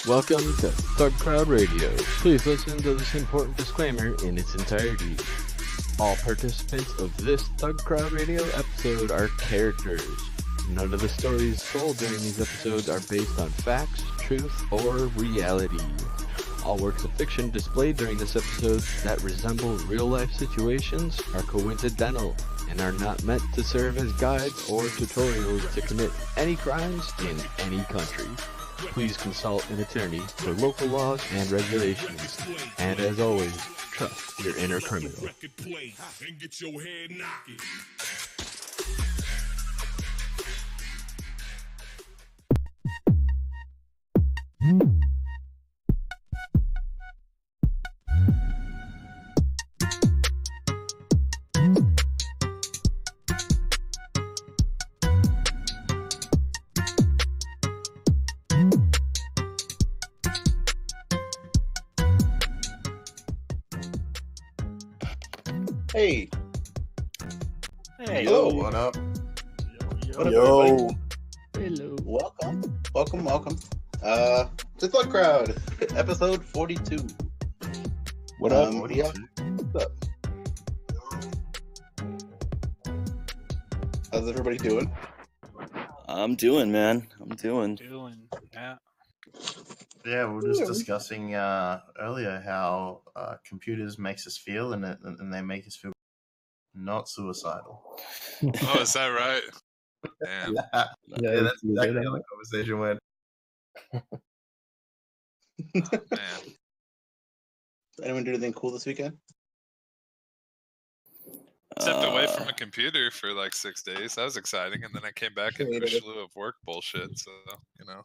Welcome to ThugCrowd Radio. Please listen to this important disclaimer in its entirety. All participants of this ThugCrowd Radio episode are characters. None of the stories told during these episodes are based on facts, truth, or reality. All works of fiction displayed during this episode that resemble real-life situations are coincidental and are not meant to serve as guides or tutorials to commit any crimes in any country. Please consult an attorney for local laws and regulations. And as always, trust your inner criminal. Hey. Hey. Hello. What up? What up, Yo. Hello. Welcome. To ThugCrowd, episode 42. What up? Yeah. What's up? How's everybody doing? I'm doing, man. I'm doing. Yeah. Yeah, we were just discussing earlier how computers makes us feel, and they make us feel not suicidal. Oh, is that right? Damn. Yeah, that's exactly how the conversation went. Oh, man. Anyone do anything cool this weekend? Stepped away from a computer for like 6 days. That was exciting. And then I came back into a slew of work bullshit. So, you know.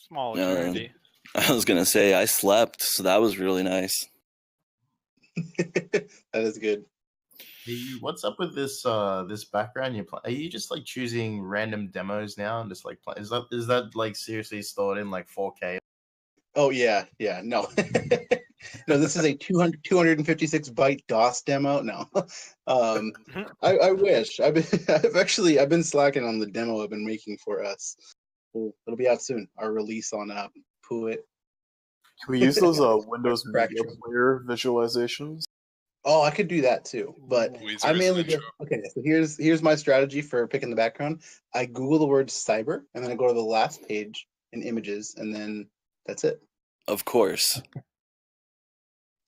Small Yeah. eternity. I was gonna say I slept, so that was really nice. That is good. Hey, what's up with this this background you're playing? Are you just like choosing random demos now and just like play? Is that like seriously stored in like 4K? Oh, yeah. No. No, this is a 256 byte DOS demo. No. I wish. I've been slacking on the demo I've been making for us. It'll be out soon. Our release on Puit. Can we use those Windows Media Correction. Player visualizations? Oh, I could do that too, but Weezer's I mainly intro. just okay. So here's my strategy for picking the background. I Google the word cyber, and then I go to the last page in images, and then that's it. Of course.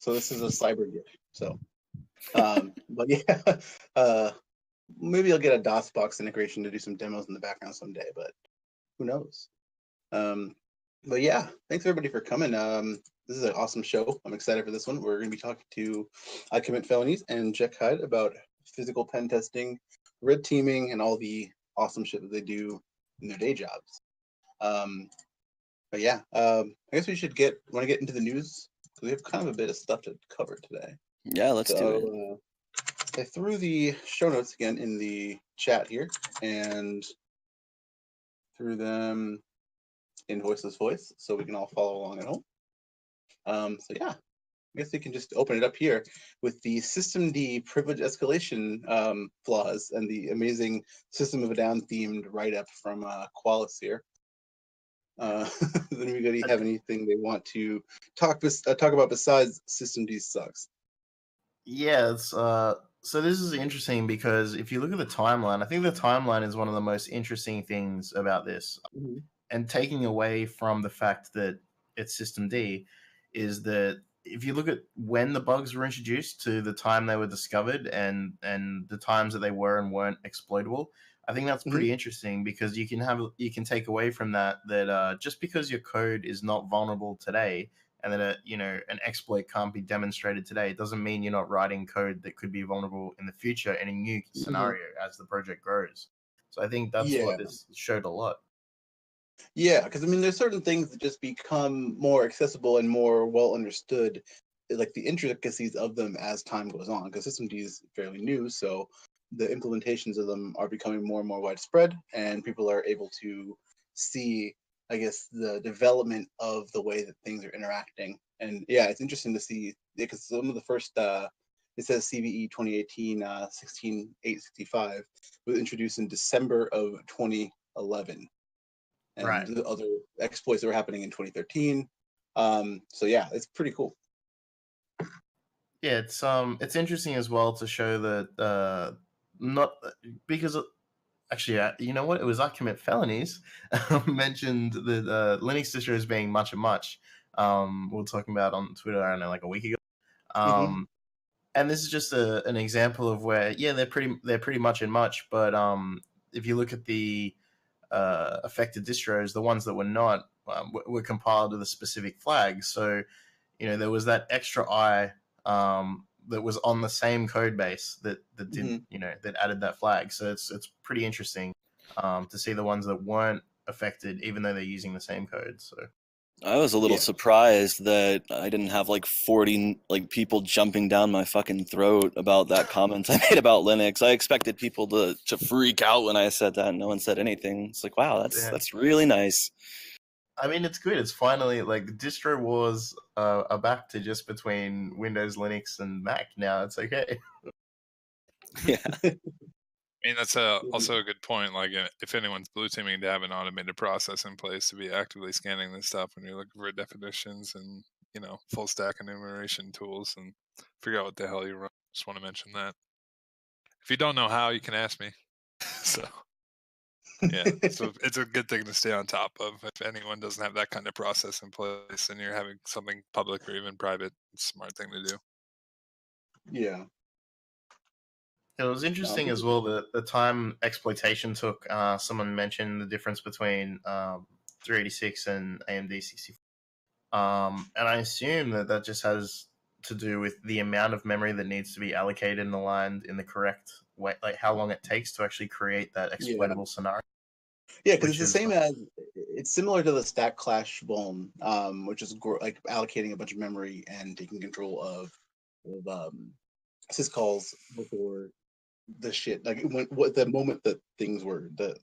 So this is a cyber GIF. So, but yeah, maybe I'll get a DOSBox integration to do some demos in the background someday, but who knows? But yeah, thanks everybody for coming. This is an awesome show. I'm excited for this one. We're going to be talking to icommitfelonies and JekHyde about physical pen testing, red teaming, and all the awesome shit that they do in their day jobs. But yeah, I guess we should want to get into the news because we have kind of a bit of stuff to cover today. Yeah, let's do it. I threw the show notes again in the chat here and threw them in Voiceless Voice so we can all follow along at home. So yeah, I guess we can just open it up here with the systemd privilege escalation flaws and the amazing System of a Down themed write-up from Qualis here. Then anybody have anything they want to talk about besides systemd sucks? Yeah, it's so this is interesting because if you look at the timeline, I think the timeline is one of the most interesting things about this. Mm-hmm. And taking away from the fact that it's systemd is that if you look at when the bugs were introduced to the time they were discovered and the times that they were and weren't exploitable, I think that's pretty interesting because you can take away from that just because your code is not vulnerable today and that an exploit can't be demonstrated today, it doesn't mean you're not writing code that could be vulnerable in the future in a new scenario as the project grows. So I think that's what this showed a lot. Yeah, because I mean, there's certain things that just become more accessible and more well understood, like the intricacies of them as time goes on. Because systemd is fairly new, so the implementations of them are becoming more and more widespread, and people are able to see, I guess, the development of the way that things are interacting. And yeah, it's interesting to see because some of the first it says CVE 2018 16865 was introduced in December of 2011. and Right. the other exploits that were happening in 2013. So yeah, it's pretty cool. Yeah, it's interesting as well to show that not because actually, you know what? It was icommitfelonies mentioned that Linux distros being much and much. We were talking about on Twitter, I don't know, like a week ago. And this is just an example of where, yeah, they're pretty much in much, but if you look at the affected distros, the ones that were not were compiled with a specific flag. So, you know, there was that extra I that was on the same code base that did that added that flag. So it's pretty interesting to see the ones that weren't affected, even though they're using the same code. So I was a little surprised that I didn't have like 40 like people jumping down my fucking throat about that comment I made about Linux. I expected people to freak out when I said that, and no one said anything. It's like, wow, that's really nice. I mean, it's good. It's finally like distro wars are back to just between Windows, Linux, and Mac now. It's okay. Yeah. I mean, that's also a good point. Like, if anyone's blue teaming, to have an automated process in place to be actively scanning this stuff when you're looking for definitions and, you know, full stack enumeration tools and figure out what the hell you run. Just want to mention that. If you don't know how, you can ask me. So, yeah, so it's a good thing to stay on top of. If anyone doesn't have that kind of process in place and you're having something public or even private, it's a smart thing to do. Yeah. It was interesting as well that the time exploitation took. Someone mentioned the difference between 386 and AMD 64. And I assume that just has to do with the amount of memory that needs to be allocated and aligned in the correct way, like how long it takes to actually create that exploitable scenario. Yeah, because it's the same as, it's similar to the stack clash vuln, which is like allocating a bunch of memory and taking control of syscalls before the shit, like what the moment that things were, the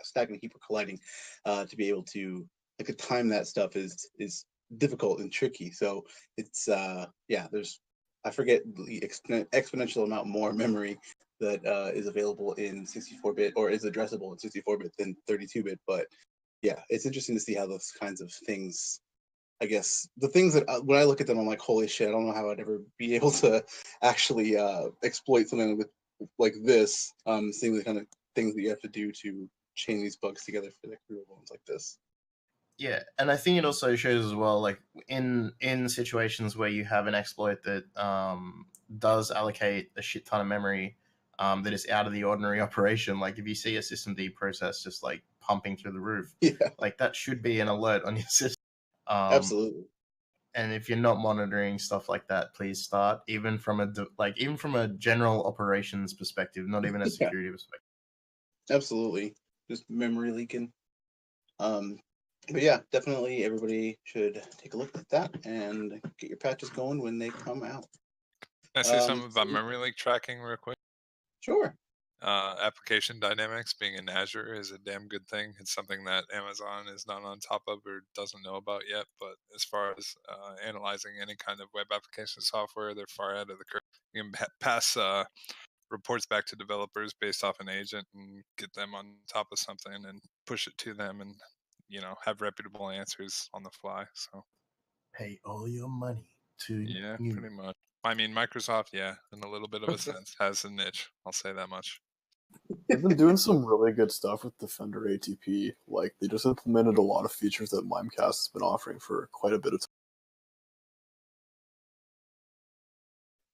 stack and heap were colliding, to be able to like time that stuff is difficult and tricky. So it's there's, I forget the exponential amount more memory that is available in 64-bit or is addressable in 64-bit than 32-bit. But yeah, it's interesting to see how those kinds of things, I guess, the things that when I look at them, I'm like, holy shit, I don't know how I'd ever be able to actually exploit something with like this, seeing the kind of things that you have to do to chain these bugs together for the career ones like this. Yeah, and I think it also shows as well, like in situations where you have an exploit that does allocate a shit ton of memory that is out of the ordinary operation. Like if you see a systemd process just like pumping through the roof, like that should be an alert on your system. Absolutely. And if you're not monitoring stuff like that, please start. Even from a general operations perspective, not even a security perspective. Absolutely, just memory leaking. But yeah, definitely everybody should take a look at that and get your patches going when they come out. Can I say something about memory leak tracking real quick? Sure. Application dynamics being in Azure is a damn good thing. It's something that Amazon is not on top of or doesn't know about yet. But as far as analyzing any kind of web application software, they're far ahead of the curve. You can pass reports back to developers based off an agent and get them on top of something and push it to them and, you know, have reputable answers on the fly. So pay all your money to you. Pretty much. I mean, Microsoft, in a little bit of a sense, has a niche. I'll say that much. They've been doing some really good stuff with Defender ATP. Like, they just implemented a lot of features that Mimecast has been offering for quite a bit of time.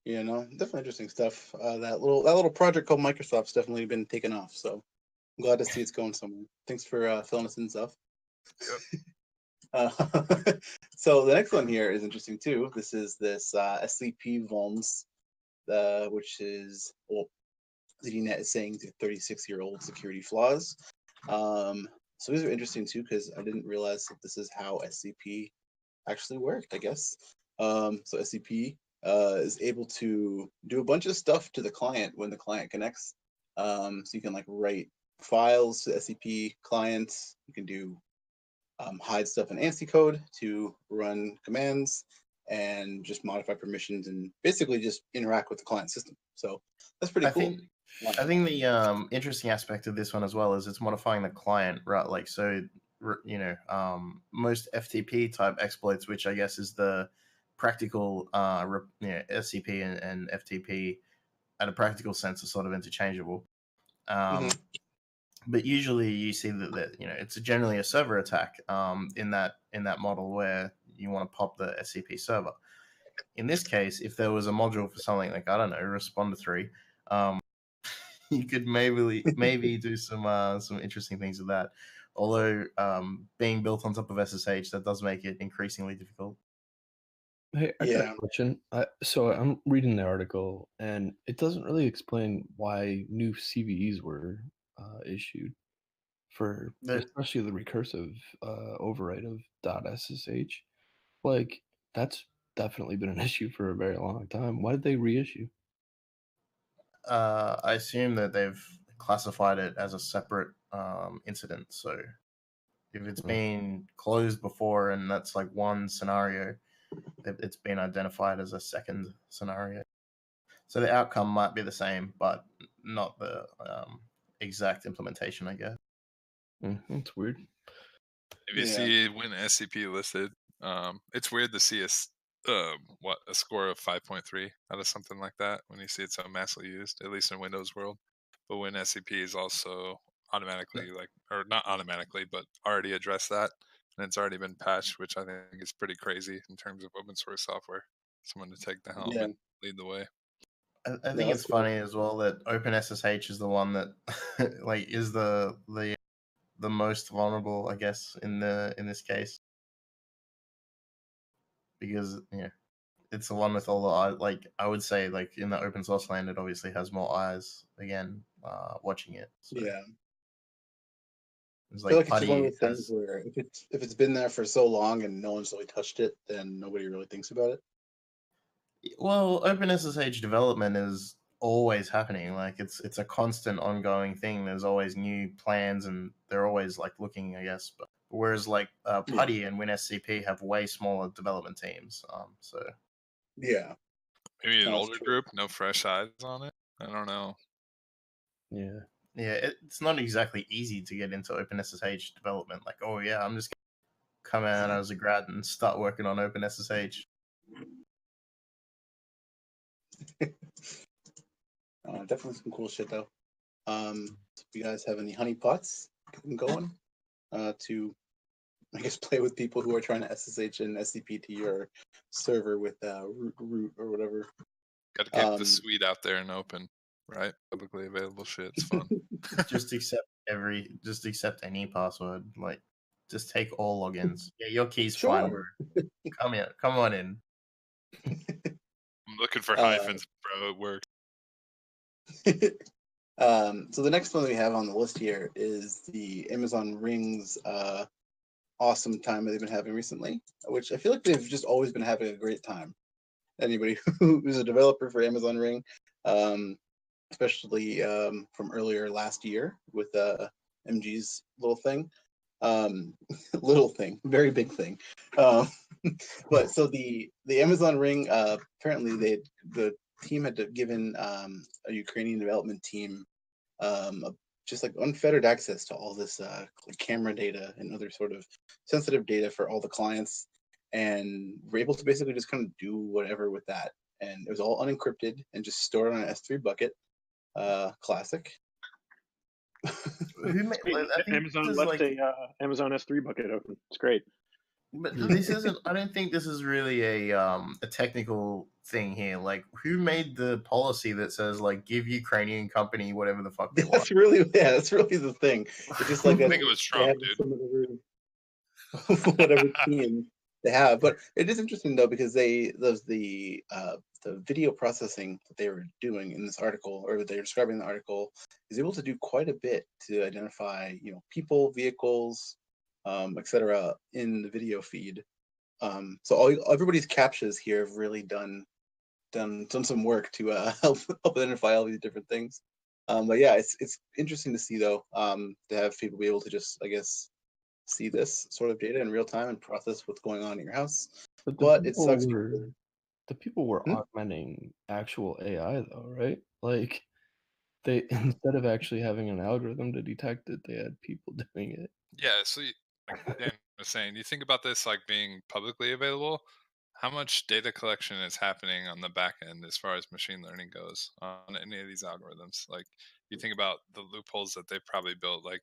Yeah, no, definitely interesting stuff. That little project called Microsoft's definitely been taken off. So I'm glad to see it's going somewhere. Thanks for filling us in stuff. Yep. So the next one here is interesting too. This is this SCP vulns, which is, well, ZDNet is saying 36-year-old security flaws. So these are interesting too because I didn't realize that this is how SCP actually worked, I guess. So SCP is able to do a bunch of stuff to the client when the client connects. So you can like write files to the SCP clients. You can do hide stuff in ANSI code to run commands and just modify permissions and basically just interact with the client system. So that's pretty cool. I think the interesting aspect of this one as well is it's modifying the client, right? Like, so most FTP type exploits, which I guess is the practical SCP and FTP at a practical sense are sort of interchangeable. But usually you see that it's generally a server attack in that model where you want to pop the SCP server. In this case, if there was a module for something like, I don't know, Responder 3, you could maybe do some interesting things with that. Although being built on top of SSH, that does make it increasingly difficult. Hey, I got a question. So I'm reading the article, and it doesn't really explain why new CVEs were issued for especially the recursive override of .ssh. Like, that's definitely been an issue for a very long time. Why did they reissue? I assume that they've classified it as a separate incident. So if it's been closed before and that's like one scenario, it's been identified as a second scenario. So the outcome might be the same, but not the exact implementation, I guess. That's weird. If you see when SCP listed, it's weird to see a score of 5.3 out of something like that when you see it's so massively used, at least in Windows world. But when SCP is also automatically or not automatically, but already addressed that, and it's already been patched, which I think is pretty crazy in terms of open source software. Someone to take the helm and lead the way. I think it's funny as well that OpenSSH is the one that is the most vulnerable, I guess, in this case, because it's the one with all the I would say in the open source land, it obviously has more eyes again watching it. So. Yeah. It's I feel like it's just one of those things where if it's been there for so long and no one's really touched it, then nobody really thinks about it. Well, OpenSSH development is always happening. It's a constant ongoing thing. There's always new plans and they're always looking, I guess. But whereas PuTTY and WinSCP have way smaller development teams. So maybe an older group, no fresh eyes on it. I don't know. Yeah, it's not exactly easy to get into OpenSSH development. I'm just gonna come out as a grad and start working on OpenSSH. Definitely some cool shit though. If you guys have any honeypots, get them going to, I guess, play with people who are trying to SSH and SCP to your server with root or whatever. Got to keep the suite out there and open, right? Publicly available shit. It's fun. just accept any password. Just take all logins. Yeah, your key's fine. Come on in. I'm looking for hyphens, bro. It works. So the next one we have on the list here is the Amazon Rings awesome time that they've been having recently, which I feel like they've just always been having a great time. Anybody who's a developer for Amazon Ring, especially from earlier last year with MG's little thing, very big thing. But so the Amazon Ring, apparently the team had given a Ukrainian development team just unfettered access to all this camera data and other sort of sensitive data for all the clients, and we're able to basically just kind of do whatever with that. And it was all unencrypted and just stored on an S3 bucket. Classic. Amazon left a Amazon S3 bucket open. It's great. But this isn't. I don't think this is really a technical thing here. Who made the policy that says give Ukrainian company whatever the fuck they want? That's really the thing. It's just I think it was Trump, dude. Whatever team they have, but it is interesting though because the video processing that they were doing in this article, or that they're describing in the article, is able to do quite a bit to identify people, vehicles, etc. in the video feed. So everybody's captures here have really done some work to help identify all these different things. But yeah, it's interesting to see though, to have people be able to just, I guess, see this sort of data in real time and process what's going on in your house. But it sucks. The people were augmenting actual AI though, right? They, instead of actually having an algorithm to detect it, they had people doing it. Yeah, so like Dan was saying, you think about this like being publicly available. How much data collection is happening on the back end as far as machine learning goes on any of these algorithms? Like, you think about the loopholes that they've probably built, like,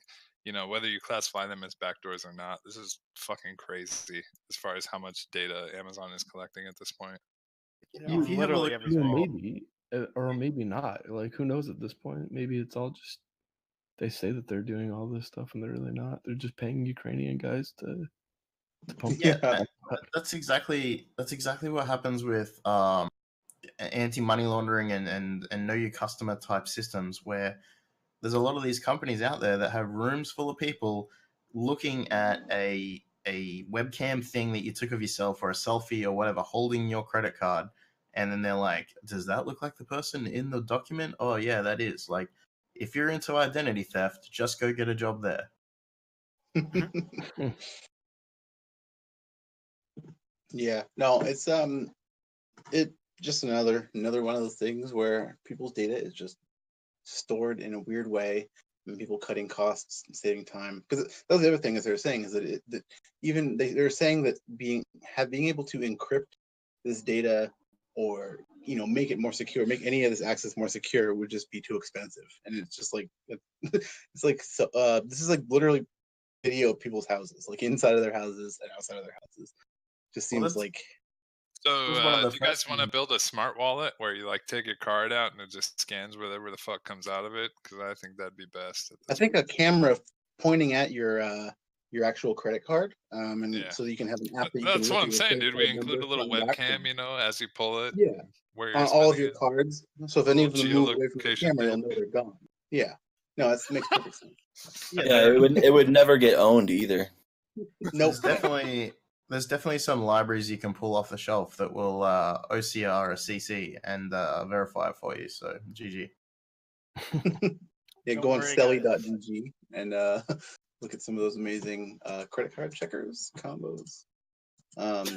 whether you classify them as backdoors or not, this is fucking crazy as far as how much data Amazon is collecting at this point. If you have a literally look, everything. Well, maybe, or maybe not. Like, who knows at this point? Maybe it's all just they say that they're doing all this stuff and they're really not. They're just paying Ukrainian guys to pump. yeah, Yeah. that's exactly what happens with anti-money laundering and know your customer type systems, where there's a lot of these companies out there that have rooms full of people looking at a webcam thing that you took of yourself or a selfie or whatever, holding your credit card, and then they're like, does that look like the person in the document? Oh yeah, that is. Like, if you're into identity theft, just go get a job there. Yeah, no, it's it just another one of those things where people's data is just stored in a weird way, and people cutting costs and saving time. Because that was the other thing is they're saying is that even they're saying that being able to encrypt this data or make it more secure, make any of this access more secure would just be too expensive. And it's just like it's like so this is like literally video of people's houses, like inside of their houses and outside of their houses. Just seems like. So, do you guys want to build a smart wallet where you like take your card out and it just scans whatever the fuck comes out of it? Because I think that'd be best. I think a camera pointing at your actual credit card, and Yeah. so that you can have an app. That's what I'm saying, dude. We include a little webcam, as you pull it. Yeah. Where On all of your cards. So if any of them move away from the geolocation camera, they'll know they're gone. Yeah. No, that makes perfect sense. Yeah, it would never get owned either. Nope. There's definitely some libraries you can pull off the shelf that will OCR a CC and verify it for you. So GG. Yeah, go on stelly.gg and look at some of those amazing credit card checkers combos. But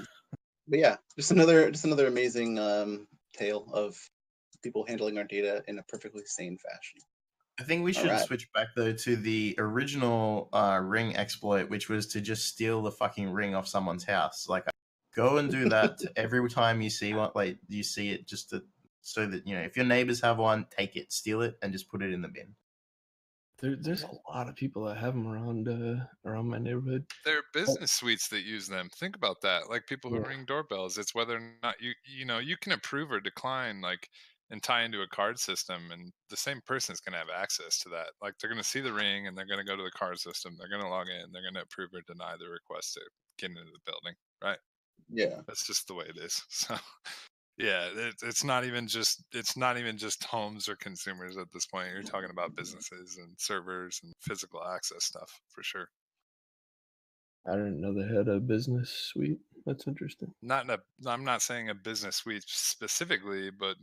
yeah, just another amazing tale of people handling our data in a perfectly sane fashion. I think we should switch back though to the original ring exploit, which was to just steal the fucking ring off someone's house. Like, go and do that every time you see one. Like, you see it, just so that if your neighbors have one, take it, steal it, and just put it in the bin. There's a lot of people that have them around my neighborhood. There are business suites that use them. Think about that. Like people who ring doorbells. It's whether or not you can approve or decline, like, and tie into a card system, and the same person is going to have access to that. Like, they're going to see the ring and they're going to go to the card system. They're going to log in. They're going to approve or deny the request to get into the building. Right? Yeah. That's just the way it is. So. Yeah, it's not even just homes or consumers at this point. You're talking about businesses and servers and physical access stuff for sure. I didn't know they had a business suite. That's interesting. I'm not saying a business suite specifically, but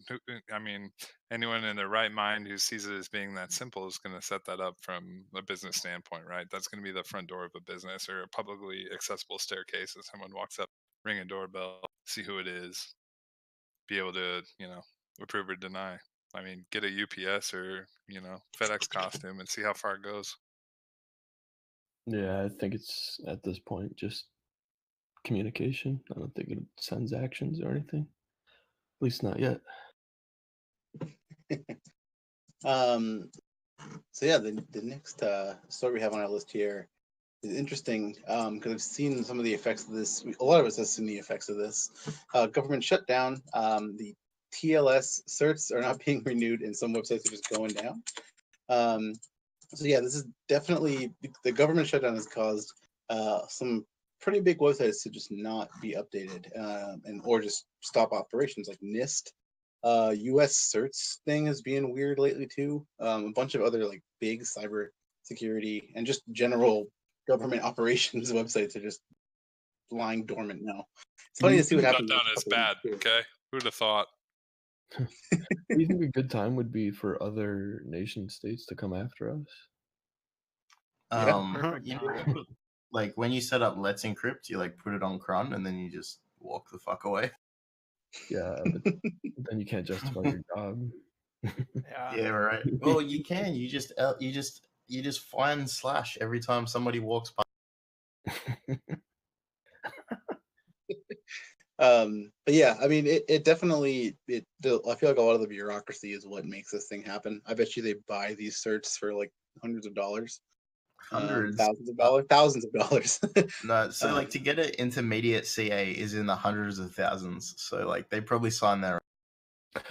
I mean, anyone in their right mind who sees it as being that simple is going to set that up from a business standpoint, right? That's going to be the front door of a business or a publicly accessible staircase as someone walks up, ring a doorbell, see who it is. Be able to, approve or deny. I mean, get a UPS or, FedEx costume and see how far it goes. Yeah, I think it's at this point just communication. I don't think it sends actions or anything. At least not yet. So yeah, the next story we have on our list here is interesting because I've seen some of the effects of this. A lot of us have seen the effects of this. Government shutdown. The TLS certs are not being renewed, and some websites are just going down. So yeah, this is definitely the government shutdown has caused some pretty big websites to just not be updated or just stop operations, like NIST. US certs thing is being weird lately too. A bunch of other like big cyber security and just general government operations websites are just lying dormant now. It's funny to see what happens. Shutdown is bad. Okay, who'd have thought? Do you think a good time would be for other nation states to come after us? Like when you set up Let's Encrypt, you like put it on cron and then you just walk the fuck away. Yeah, but then you can't justify your job. Yeah, right. Well, you can. You just find slash every time somebody walks by. But yeah, I mean, it definitely I feel like a lot of the bureaucracy is what makes this thing happen. I bet you they buy these certs for like hundreds of dollars, Hundreds. thousands of dollars. No, so like to get an intermediate CA is in the hundreds of thousands. So like they probably signed their.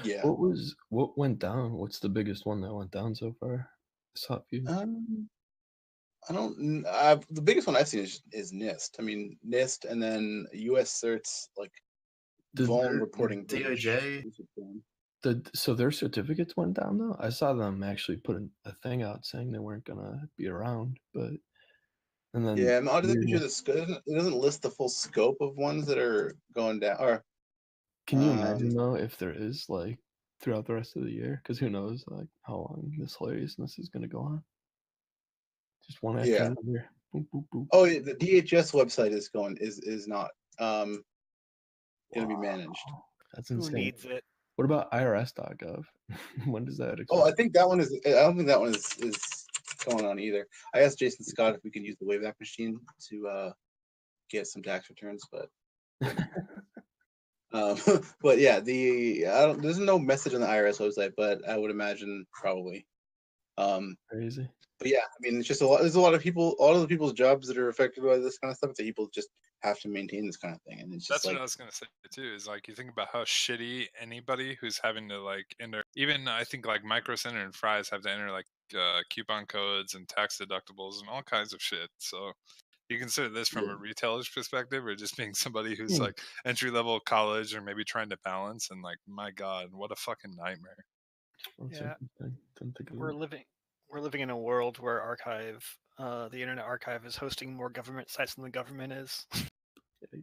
Yeah. What went down? What's the biggest one that went down so far? Top view. I don't. The biggest one I've seen is NIST. I mean NIST, and then U.S. certs like Vuln reporting DOJ. So their certificates went down though. I saw them actually put a thing out saying they weren't gonna be around, but and then yeah, I'm odd to picture it doesn't list the full scope of ones that are going down. Or can you imagine though if there is like throughout the rest of the year? Because who knows like how long this hilariousness is gonna go on. Just one after another. Boop, boop, boop. Oh, the DHS website is not going to be managed. That's insane. Who needs it? What about IRS.gov? When does that expire? Oh, I think that one is. I don't think that one is going on either. I asked Jason Scott if we can use the Wayback Machine to get some tax returns, but but yeah, there's no message on the IRS website, but I would imagine probably. Crazy. But yeah, I mean, it's just a lot. There's a lot of people. A lot of the people's jobs that are affected by this kind of stuff. That people just have to maintain this kind of thing, and it's just that's what I was gonna say too. Is like you think about how shitty anybody who's having to like enter. Even I think like Micro Center and Fry's have to enter like coupon codes and tax deductibles and all kinds of shit. So you consider this from a retailer's perspective, or just being somebody who's like entry level college or maybe trying to balance. And like, my God, what a fucking nightmare. Yeah, we're living in a world where the Internet Archive is hosting more government sites than the government is. Yikes.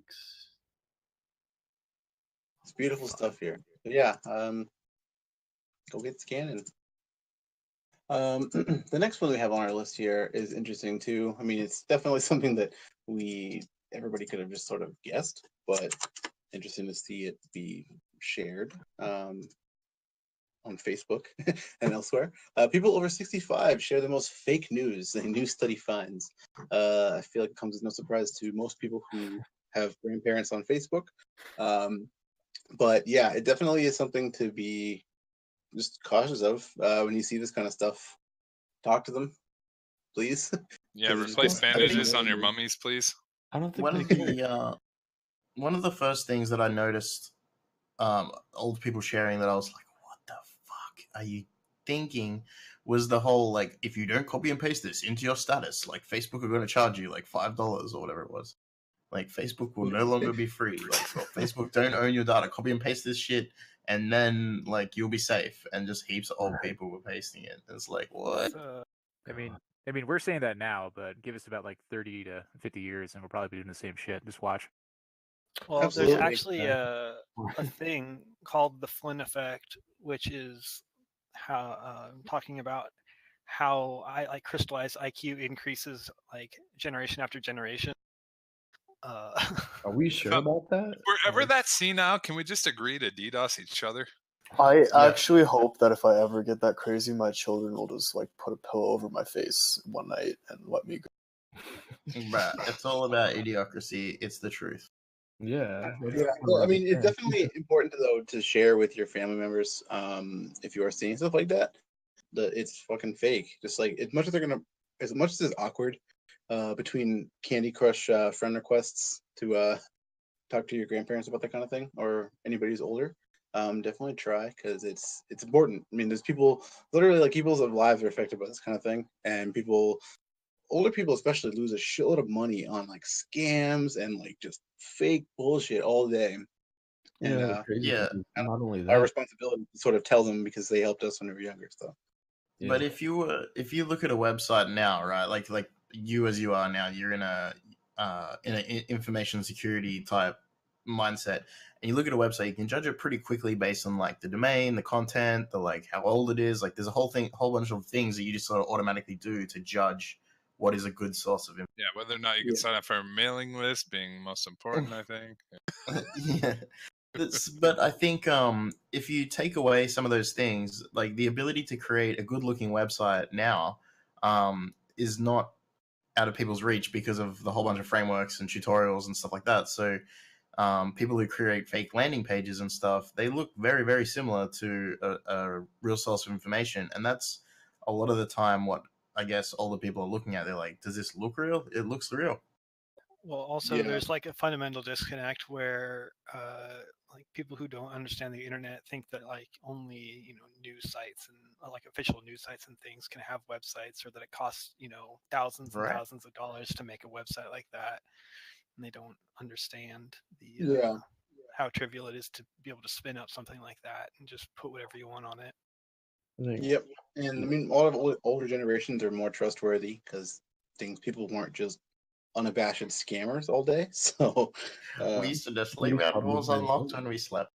It's beautiful stuff here. But yeah, go get scanning. The next one we have on our list here is interesting too. I mean, it's definitely something that everybody could have just sort of guessed, but interesting to see it be shared on Facebook and elsewhere. People over 65 share the most fake news a new study finds. I feel like it comes as no surprise to most people who have grandparents on Facebook. But yeah, it definitely is something to be just cautious of when you see this kind of stuff. Talk to them, please. Yeah, replace bandages on your mummies, please. I don't think one of the first things that I noticed old people sharing that I was like, what the fuck are you thinking, was the whole like, if you don't copy and paste this into your status, like Facebook are going to charge you like $5 or whatever it was. Like Facebook will no longer be free. Like, well, Facebook don't own your data. Copy and paste this shit, and then like you'll be safe. And just heaps of old people were pasting it. And it's like, what? I mean, we're saying that now, but give us about like 30 to 50 years, and we'll probably be doing the same shit. Just watch. Well, Absolutely. there's actually a thing called the Flynn effect, which is how talking about how crystallized IQ increases like generation after generation. Are we sure about that? Wherever that's seen now, can we just agree to DDoS each other? I actually hope that if I ever get that crazy, my children will just like put a pillow over my face one night and let me go. Bruh, it's all about idiocracy. It's the truth. Yeah. Well, I mean, it's definitely important though to share with your family members if you are seeing stuff like that. It's fucking fake. Just like as much as it's awkward between Candy Crush friend requests to talk to your grandparents about that kind of thing, or anybody who's older. Definitely try, because it's important. I mean, there's people, literally like people's lives are affected by this kind of thing, and older people especially lose a shitload of money on like scams and like just fake bullshit all day. And not only that, our responsibility to sort of tell them, because they helped us when we were younger. So, yeah. But if you look at a website now, right, like you as you are now, you're in an information security type mindset, and you look at a website, you can judge it pretty quickly based on like the domain, the content, the like how old it is. Like there's a whole bunch of things that you just sort of automatically do to judge what is a good source of information. Yeah, whether or not you can sign up for a mailing list being most important, I think. Yeah. But I think if you take away some of those things, like the ability to create a good-looking website now is not out of people's reach because of the whole bunch of frameworks and tutorials and stuff like that. So people who create fake landing pages and stuff, they look very, very similar to a real source of information. And that's a lot of the time what I guess all the people are looking at. They're like, does this look real? It looks real. Well, also there's like a fundamental disconnect where like people who don't understand the internet think that like only news sites and like official news sites and things can have websites, or that it costs thousands and thousands of dollars to make a website like that, and they don't understand the how trivial it is to be able to spin up something like that and just put whatever you want on it. Yep, and I mean, a lot of older generations are more trustworthy because people weren't just unabashed scammers all day. So we used to just leave our doors unlocked when we slept.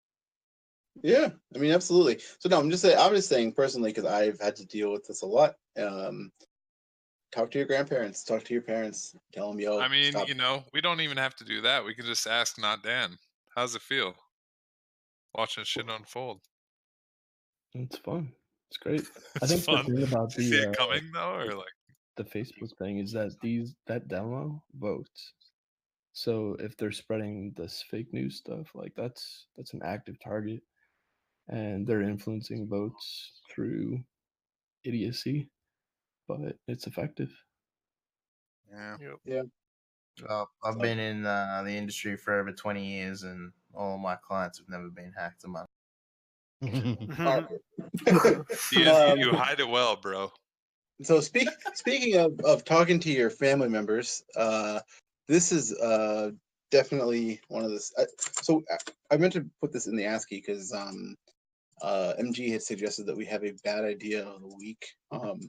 Yeah, I mean, absolutely. So no, I'm just saying personally, because I've had to deal with this a lot. Talk to your grandparents, talk to your parents, tell them, yo. I mean, stop. we don't even have to do that. We can just ask Not Dan. How's it feel watching shit unfold? It's fun. It's great. I It's think fun. the thing about Do you see it coming though, or like the Facebook thing is that that demo votes. So if they're spreading this fake news stuff, like that's an active target, and they're influencing votes through idiocy, but it's effective. Yeah. I've been in the industry for over 20 years, and all of my clients have never been hacked among. you hide it well, bro. So speaking of talking to your family members, this is definitely one of the. So I meant to put this in the ASCII because MG had suggested that we have a bad idea of the week to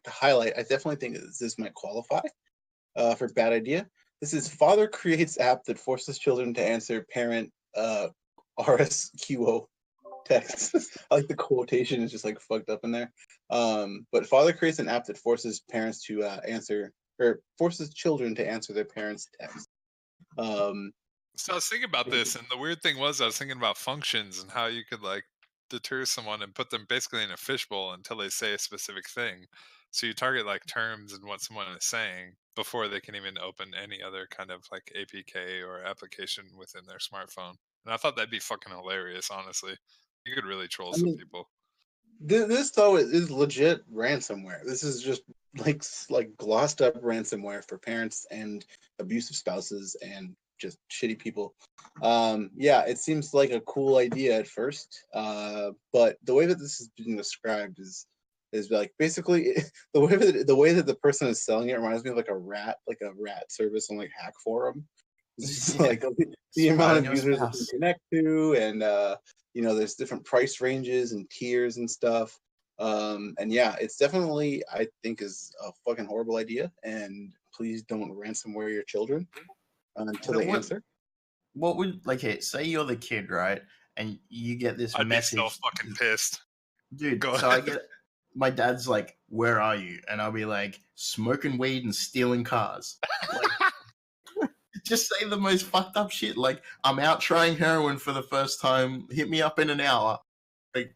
highlight. I definitely think this might qualify for bad idea. This is father creates app that forces children to answer parent RSQO text. I like the quotation is just like fucked up in there. But father creates an app that forces parents to answer, or forces children to answer their parents' text. So I was thinking about this, and the weird thing was I was thinking about functions and how you could like deter someone and put them basically in a fishbowl until they say a specific thing. So you target like terms and what someone is saying before they can even open any other kind of like APK or application within their smartphone. And I thought that'd be fucking hilarious, honestly. You could really troll some people. This though is legit ransomware. This is just like glossed up ransomware for parents and abusive spouses and just shitty people. Yeah, it seems like a cool idea at first, but the way that this is being described is like basically the way that the person is selling it reminds me of like a rat service on like Hack Forum. It's just like the amount of users that you connect to, and there's different price ranges and tiers and stuff. And yeah, it's definitely, I think, is a fucking horrible idea. And please don't ransomware your children until they answer. What would, like, hey, say you're the kid, right? And you get this message. I'd be so fucking pissed. Dude, I get, my dad's like, where are you? And I'll be like, smoking weed and stealing cars. Like, just say the most fucked up shit. Like, I'm out trying heroin for the first time. Hit me up in an hour. Like,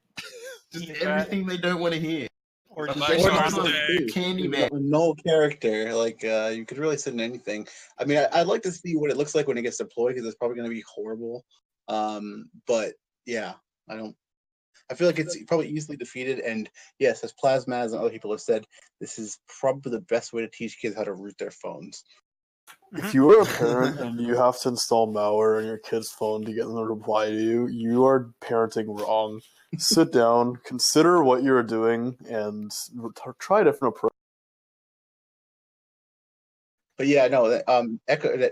just everything they don't want to hear. Or just Candyman, a null character. Like, you could really send anything. I mean, I'd like to see what it looks like when it gets deployed because it's probably going to be horrible. But yeah, I feel like it's probably easily defeated. And yes, as Plasmaz and other people have said, this is probably the best way to teach kids how to root their phones. If you are a parent and you have to install malware on your kid's phone to get them to reply to you, you are parenting wrong. Sit down, consider what you're doing, and try a different approach. But yeah, no, Echo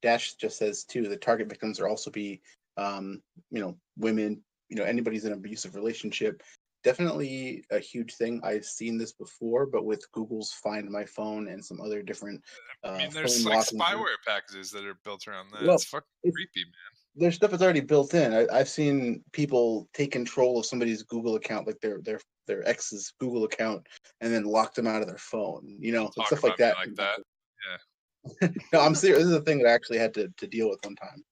Dash just says too, the target victims are also be, women, anybody's in an abusive relationship. Definitely a huge thing. I've seen this before, but with Google's Find My Phone and some other different. I mean, there's like spyware packages that are built around that. Well, it's fucking creepy, man. There's stuff that's already built in. I've seen people take control of somebody's Google account, like their ex's Google account, and then lock them out of their phone. Stuff like that. Like that. Yeah. No, I'm serious. This is a thing that I actually had to deal with one time.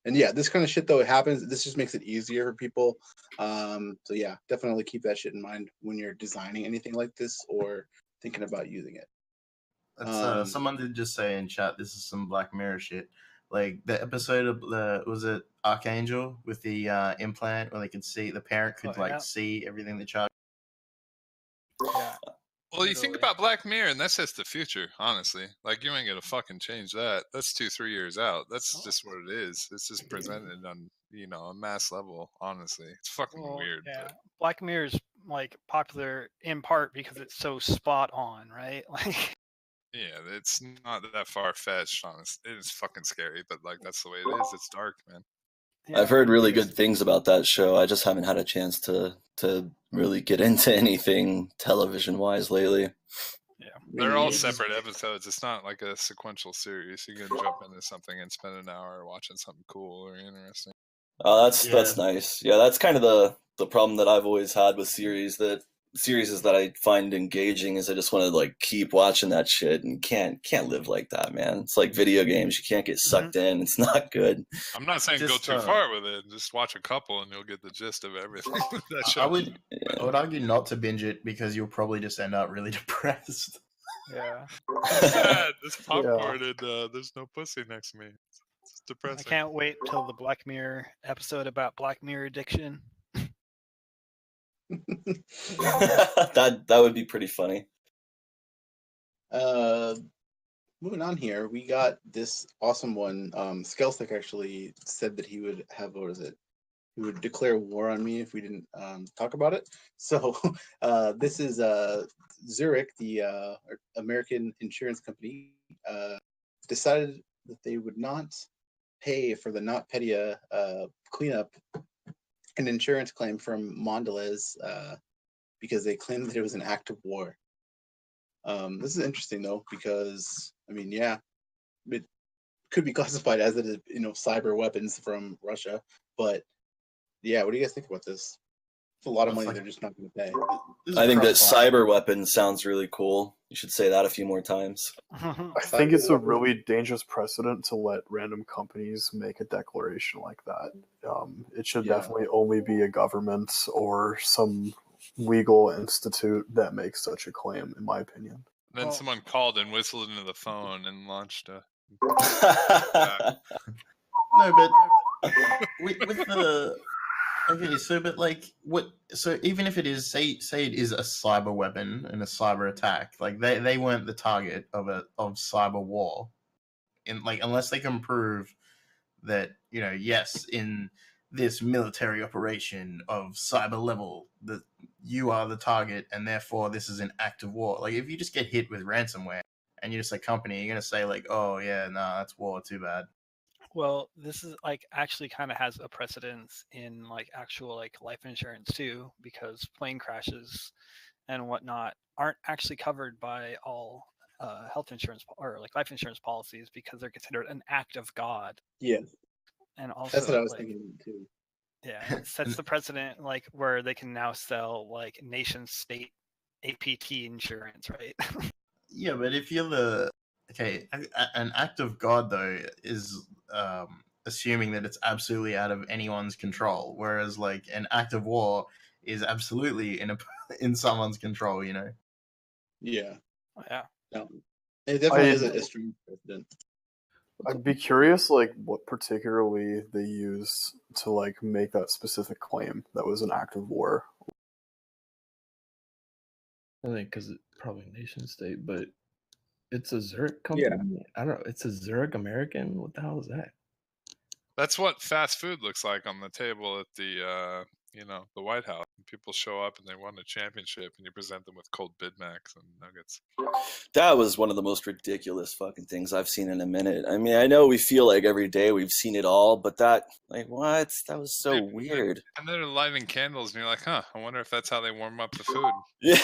And yeah, this kind of shit though, it happens. This just makes it easier for people. So yeah, definitely keep that shit in mind when you're designing anything like this or thinking about using it. Someone did just say in chat, this is some Black Mirror shit. Like the episode of was it Archangel with the implant where they could see the parent could see everything the child. Yeah. Well, you think about Black Mirror, and that's just the future, honestly. Like, you ain't gonna fucking change that. That's 2-3 years out. That's just what it is. It's just presented on, a mass level, honestly. It's fucking weird. Yeah. Black Mirror is, like, popular in part because it's so spot on, right? Like, yeah, it's not that far-fetched, honestly. It's fucking scary, but, like, that's the way it is. It's dark, man. Yeah, I've heard really good things about that show. I just haven't had a chance to really get into anything television-wise lately. Yeah, they're all separate episodes. It's not like a sequential series. You can jump into something and spend an hour watching something cool or interesting. Oh, that's nice. Yeah, that's kind of the problem that I've always had with series that I find engaging is I just want to like keep watching that shit and can't live like that, man. It's like video games. You can't get sucked in. It's not good. I'm not saying go too far with it. Just watch a couple and you'll get the gist of everything. That show. I would argue not to binge it because you'll probably just end up really depressed. Yeah. Sad. There's popcorn and there's no pussy next to me. It's depressing. I can't wait till the Black Mirror episode about Black Mirror addiction. that would be pretty funny. Moving on here, we got this awesome one. Skellstick actually said that he would have, he would declare war on me if we didn't talk about it. So this is Zurich, the American insurance company, decided that they would not pay for the NotPetya cleanup an insurance claim from Mondelez because they claimed that it was an act of war. This is interesting though, because it could be classified as it is, cyber weapons from Russia. But yeah, what do you guys think about this? It's a lot of money they're just not going to pay. I think that cyber weapons sounds really cool. You should say that a few more times. I think it's a really dangerous precedent to let random companies make a declaration like that. It should definitely only be a government or some legal institute that makes such a claim, in my opinion. Then someone called and whistled into the phone and launched a... No, but with the... Okay, so even if it is, say it is a cyber weapon and a cyber attack, like they weren't the target of cyber war, unless they can prove that, yes, in this military operation of cyber level that you are the target and therefore this is an act of war. Like if you just get hit with ransomware and you're just a company, you're gonna say like, oh yeah, no, that's war, too bad. Well, this is actually kind of has a precedence in actual life insurance too, because plane crashes and whatnot aren't actually covered by all health insurance or life insurance policies because they're considered an act of God. Yeah, and also that's what I was thinking too. Yeah, it sets the precedent where they can now sell nation state APT insurance, right? Yeah, but if you're an act of God though is assuming that it's absolutely out of anyone's control, whereas an act of war is absolutely in someone's control. Yeah. Yeah. No, it definitely is a strange precedent. I'd be curious, what particularly they use to make that specific claim that was an act of war. I think because it's probably nation state, but it's a Zurich company. Yeah. I don't know. It's a Zurich American. What the hell is that? That's what fast food looks like on the table at the the White House. People show up and they won a championship, and you present them with cold Big Macs and nuggets. That was one of the most ridiculous fucking things I've seen in a minute. I mean, I know we feel like every day we've seen it all, but what? That was so weird. And they're lighting candles, and you're like, huh? I wonder if that's how they warm up the food. Yeah,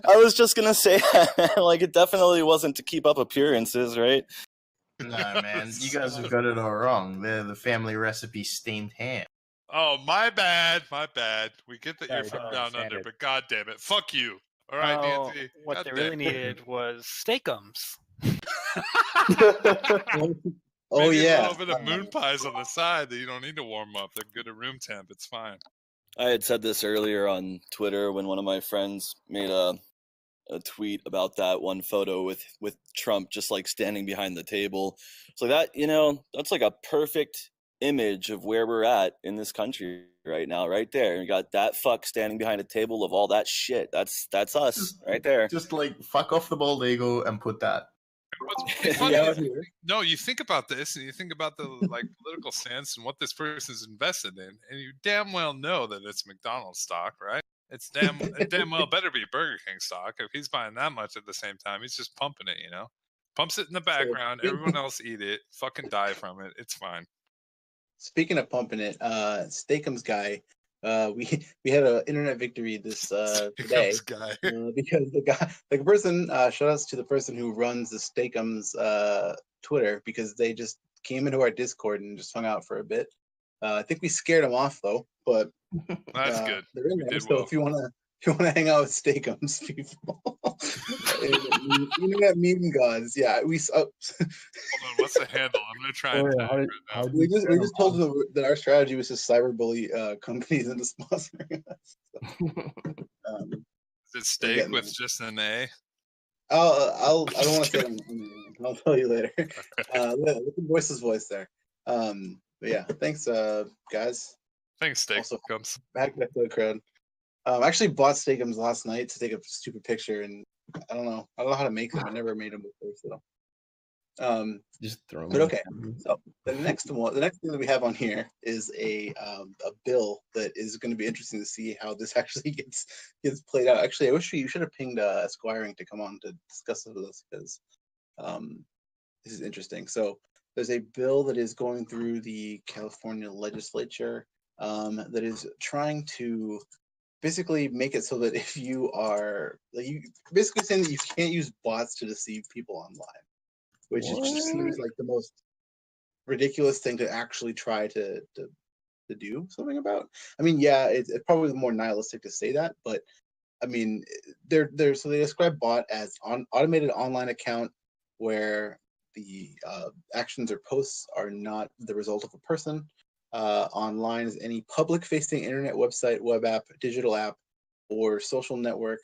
I was just gonna say, it definitely wasn't to keep up appearances, right? No, man, you guys have got it all wrong. They're the family recipe steamed ham. Oh, my bad. We get that you're from down under, but god damn it, fuck you. All right, Nancy. What they really needed was steakums. Oh yeah. A little bit of moon pies on the side that you don't need to warm up. They're good at room temp. It's fine. I had said this earlier on Twitter when one of my friends made a a tweet about that one photo with Trump just like standing behind the table. So that, that's like a perfect image of where we're at in this country right now, right there. You got that fuck standing behind a table of all that shit. That's us right there. Just like fuck off the bald eagle and put that. What's funny is, no, you think about this and you think about the like political sense and what this person's invested in, and you damn well know that it's McDonald's stock, right? It damn well better be Burger King stock. If he's buying that much at the same time, he's just pumping it, pumps it in the background. Everyone else eat it, fucking die from it. It's fine. Speaking of pumping it, Steakums guy, we had an internet victory this today because the person, shout outs to the person who runs the Steakums Twitter, because they just came into our Discord and just hung out for a bit. I think we scared them off though, but that's good. They're in there, so if you wanna hang out with Steakums people, internet meme gods, yeah, we. Hold on, what's the handle? I'm gonna try and tell you right now. We just told them that our strategy was to cyberbully companies into sponsoring us. Is it steak with just an A? I don't want to say it. I'll tell you later. Look at Voice's voice there. But yeah, thanks, guys. Thanks, Steakums. Back to the crowd. I actually bought Steakums last night to take a stupid picture, and I don't know how to make them. I never made them before, so. Just throw them. But okay, so the next thing that we have on here is a bill that is going to be interesting to see how this actually gets played out. Actually, I wish you should have pinged Squiring to come on to discuss this with us, because this is interesting. So there's a bill that is going through the California legislature that is trying to basically make it so that if you are basically saying that you can't use bots to deceive people online, which just seems like the most ridiculous thing to actually try to do something about. I mean, yeah, it's probably more nihilistic to say that, but I mean, so they describe bot as automated online account where the actions or posts are not the result of a person. Online is any public-facing internet website, web app, digital app, or social network.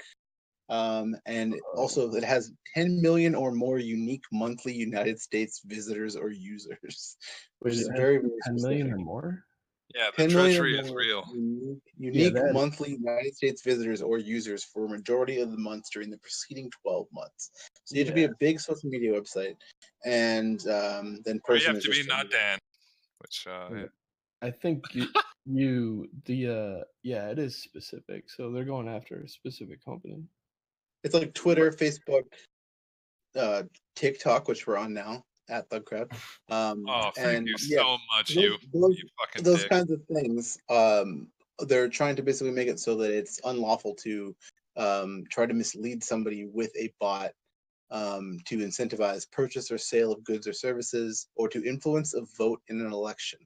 And also it has 10 million or more unique monthly United States visitors or users, which is very, very 10 million or more? Yeah, the treachery is real. Unique monthly United States visitors or users for a majority of the months during the preceding 12 months. So you have to be a big social media website, and then or you have to be not Dan, which I think it is specific. So they're going after a specific company. It's like Twitter, Facebook, TikTok, which we're on now at ThugCrowd. Thank you so much, you fucking those dick. kinds of things. They're trying to basically make it so that it's unlawful to try to mislead somebody with a bot to incentivize purchase or sale of goods or services, or to influence a vote in an election.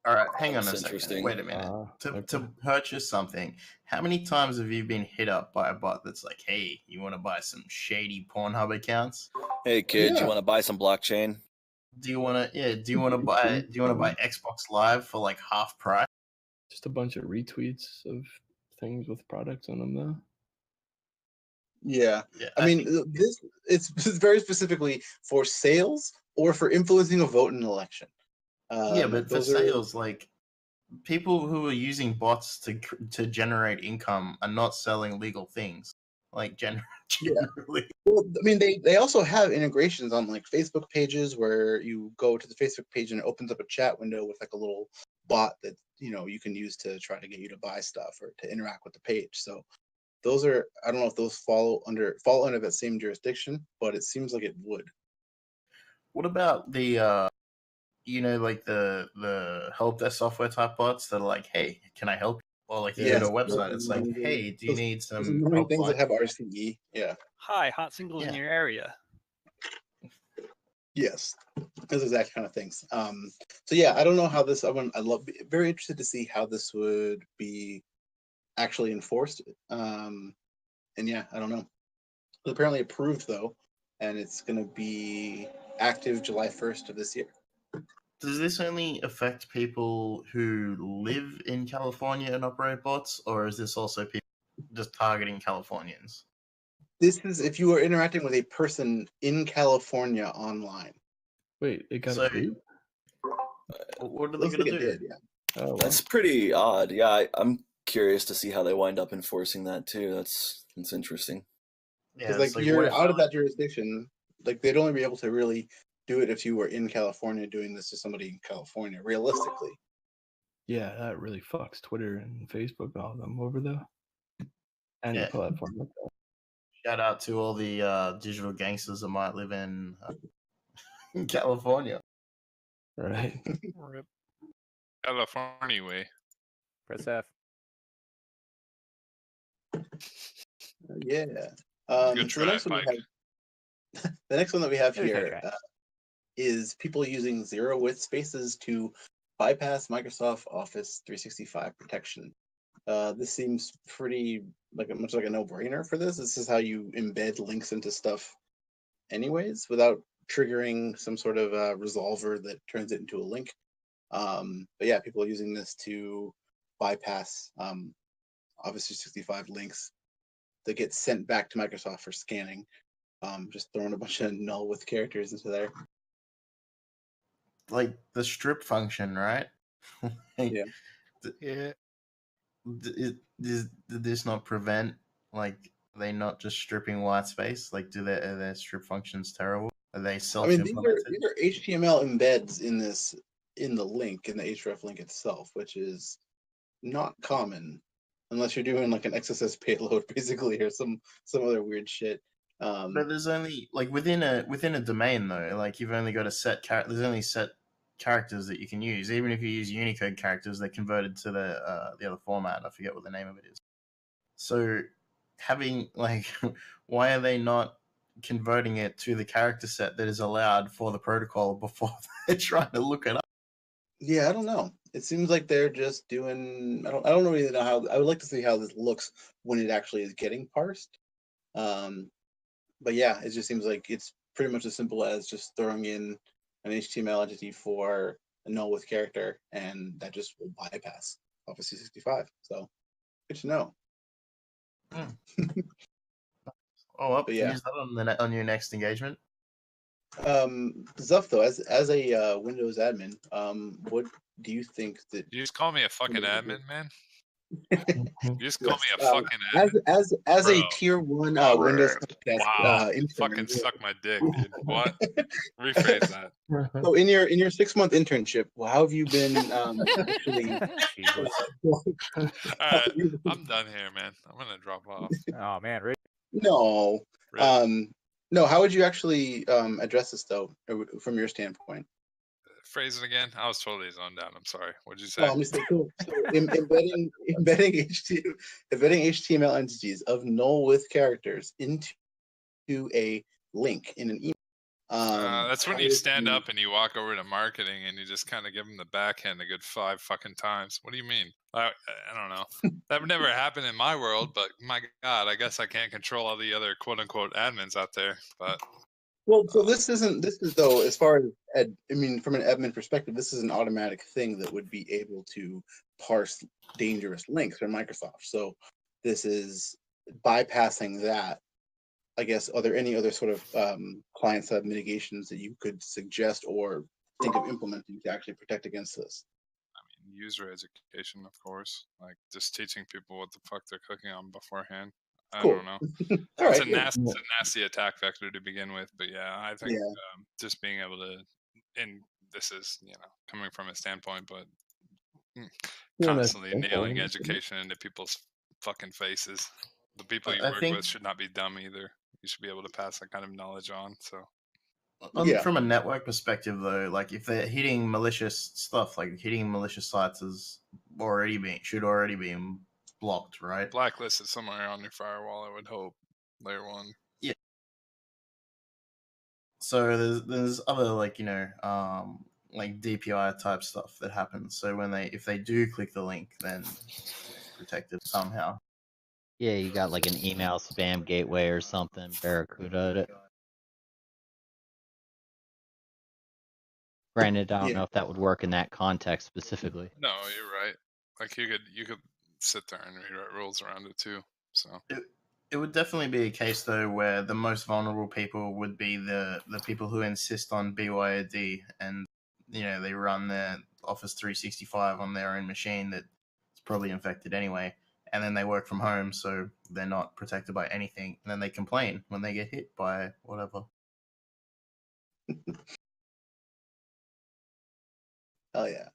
All right, hang on a second. Wait a minute. To purchase something, how many times have you been hit up by a bot that's like, "Hey, you want to buy some shady Pornhub accounts? Hey, kid, you want to buy some blockchain? Do you want to buy Xbox Live for like half price?" Just a bunch of retweets of things with products on them, though. Yeah. I mean, it's very specifically for sales or for influencing a vote in an election. Yeah, but for sales, like people who are using bots to generate income are not selling legal things. Like generally. Well, I mean, they also have integrations on like Facebook pages where you go to the Facebook page and it opens up a chat window with like a little bot that you can use to try to get you to buy stuff or to interact with the page. So those are, I don't know if those fall under that same jurisdiction, but it seems like it would. What about the like the help desk software type bots that are like, "Hey, can I help you?" Or like you go to a website, it's like, "Hey, do you need some help?" Things that have RCE, yeah. Hi, hot singles in your area. Yes, those exact kind of things. So yeah, I don't know how this. Very interested to see how this would be actually enforced. And yeah, I don't know. It's apparently approved though, and it's going to be active July 1st of this year. Does this only affect people who live in California and operate bots, or is this also people just targeting Californians? This is if you are interacting with a person in California online. Wait, it got So- approved? What are they Looks going like to it do? did, yeah. Oh, wow. That's pretty odd. Yeah, I'm curious to see how they wind up enforcing that too. That's interesting. Yeah, Because it's like what you're if out of that jurisdiction. Like they'd only be able to really do it if you were in California doing this to somebody in California, realistically. Yeah, that really fucks Twitter and Facebook and all of them over though. Any Yeah. platform like that. Shout out to all the digital gangsters that might live in California. Right. Rip. California way. Press F. Yeah. Good So the try, next one we Pike. have, the next one that we have Maybe here try. is people using zero width spaces to bypass Microsoft Office 365 protection. This seems pretty much like a no-brainer for this. This is how you embed links into stuff, anyways, without triggering some sort of resolver that turns it into a link. But yeah, people are using this to bypass Office 365 links that get sent back to Microsoft for scanning. Just throwing a bunch of null width characters into there. Like the strip function, right? Yeah. Yeah. Did this not prevent, like, are they not just stripping white space? Like, are their strip functions terrible? Are they I mean, self-implemented? these are HTML embeds in the link, in the href link itself, which is not common unless you're doing like an XSS payload, basically, or some other weird shit. But there's only like within a domain though. Like you've only got a set there's only set characters that you can use. Even if you use Unicode characters, they're converted to the other format. I forget what the name of it is. So having like, why are they not converting it to the character set that is allowed for the protocol before they're trying to look it up? Yeah, I don't know. It seems like they're just doing. I don't really know how. I would like to see how this looks when it actually is getting parsed. But yeah, it just seems like it's pretty much as simple as just throwing in an HTML entity for a null width character, and that just will bypass Office 365. So good to know. Oh, well, But yeah. use that on your next engagement. Zuff though, as a Windows admin, what do you think that? You just call me a fucking admin, man. You just call Yes, me a fucking admin. as Bro. a tier 1 Windows podcast Wow. intern. Fucking suck my dick, dude. What? Rephrase that. So in your 6-month internship, well, how have you been actually? Alright, I'm done here, man. I'm gonna drop off. Oh man, Rick. No, Really. no. How would you actually address this though, from your standpoint? Phrase it again. I was totally zoned out. I'm sorry. What'd you say? Oh, I'm just so embedding HTML entities of null width characters into a link in an email. That's when you stand up and you walk over to marketing and you just kind of give them the backhand a good 5 fucking times. What do you mean? I don't know. That would never happen in my world, but my God, I guess I can't control all the other quote unquote admins out there. But well, so this is though, as far as from an admin perspective, this is an automatic thing that would be able to parse dangerous links from Microsoft. So this is bypassing that. I guess, are there any other sort of client-side mitigations that you could suggest or think of implementing to actually protect against this? I mean, user education, of course, like just teaching people what the fuck they're cooking on beforehand. I don't know. It's a nasty attack vector to begin with, but yeah, I think just being able to, and this is coming from a standpoint, but constantly nailing education into people's fucking faces. The people you work with should not be dumb either. You should be able to pass that kind of knowledge on. So, from a network perspective, though, like if they're hitting malicious stuff, like hitting malicious sites should already be blocked, right? Blacklisted somewhere on your firewall, I would hope. Layer 1. Yeah. So there's other like DPI type stuff that happens. So if they do click the link, then it's protected somehow. Yeah, you got like an email spam gateway or something, Barracuda it. Granted, I don't know if that would work in that context specifically. No, you're right. Like you could sit there and rewrite rules around it too. So It would definitely be a case though where the most vulnerable people would be the people who insist on BYOD, and they run their Office 365 on their own machine that's probably infected anyway, and then they work from home, so they're not protected by anything, and then they complain when they get hit by whatever. Oh yeah.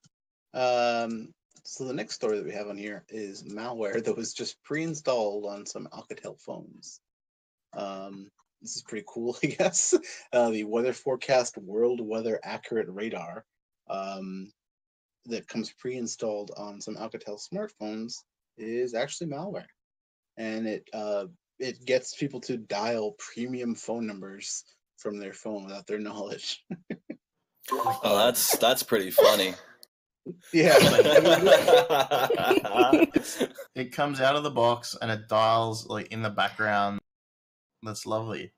So the next story that we have on here is malware that was just pre-installed on some Alcatel phones. This is pretty cool, I guess. The weather forecast world weather accurate radar that comes pre-installed on some Alcatel smartphones is actually malware, and it gets people to dial premium phone numbers from their phone without their knowledge. Oh, that's pretty funny. Yeah. It comes out of the box and it dials like in the background. That's lovely.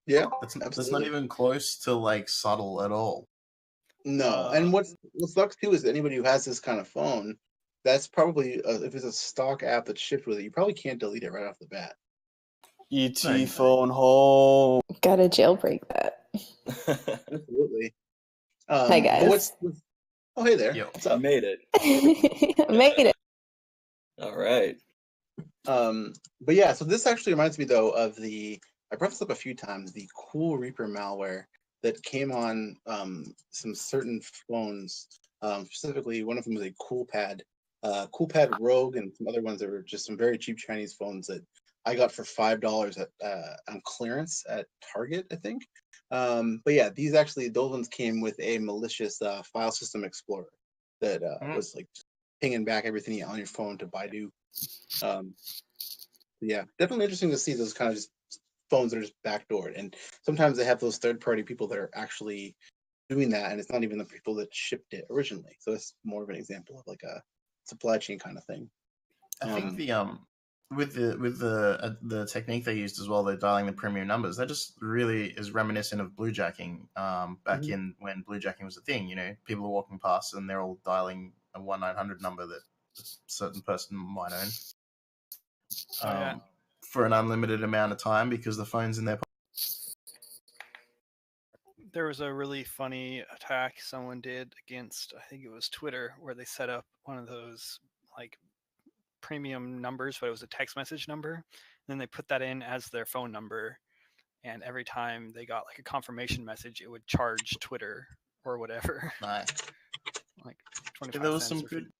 Yeah, that's not even close to like subtle at all. No, and what sucks too is anybody who has this kind of phone, that's probably if it's a stock app that's shipped with it, you probably can't delete it right off the bat. ET phone home. Gotta jailbreak that. Absolutely. Hi guys. Oh, hey there. Yo, what's up? You made it. I made it. All right. But yeah, so this actually reminds me though of I brought this up a few times, the Cool Reaper malware that came on some certain phones. Specifically, one of them was a CoolPad Rogue, and some other ones that were just some very cheap Chinese phones that I got for $5 on clearance at Target, I think. But yeah, those ones came with a malicious file system explorer that was like pinging back everything on your phone to Baidu. Yeah, definitely interesting to see those kind of just phones that are just backdoored, and sometimes they have those third-party people that are actually doing that, and it's not even the people that shipped it originally. So it's more of an example of like a supply chain kind of thing. I think with the technique they used as well, they're dialing the premium numbers. That just really is reminiscent of bluejacking. Back in when bluejacking was a thing, people are walking past and they're all dialing a 1-900 number that a certain person might own. For an unlimited amount of time because the phone's in their pocket. There was a really funny attack someone did against, I think it was Twitter, where they set up one of those like premium numbers, but it was a text message number. And then they put that in as their phone number. And every time they got like a confirmation message, it would charge Twitter or whatever. Nice. Like 25 there was cents some or good. 50 cents.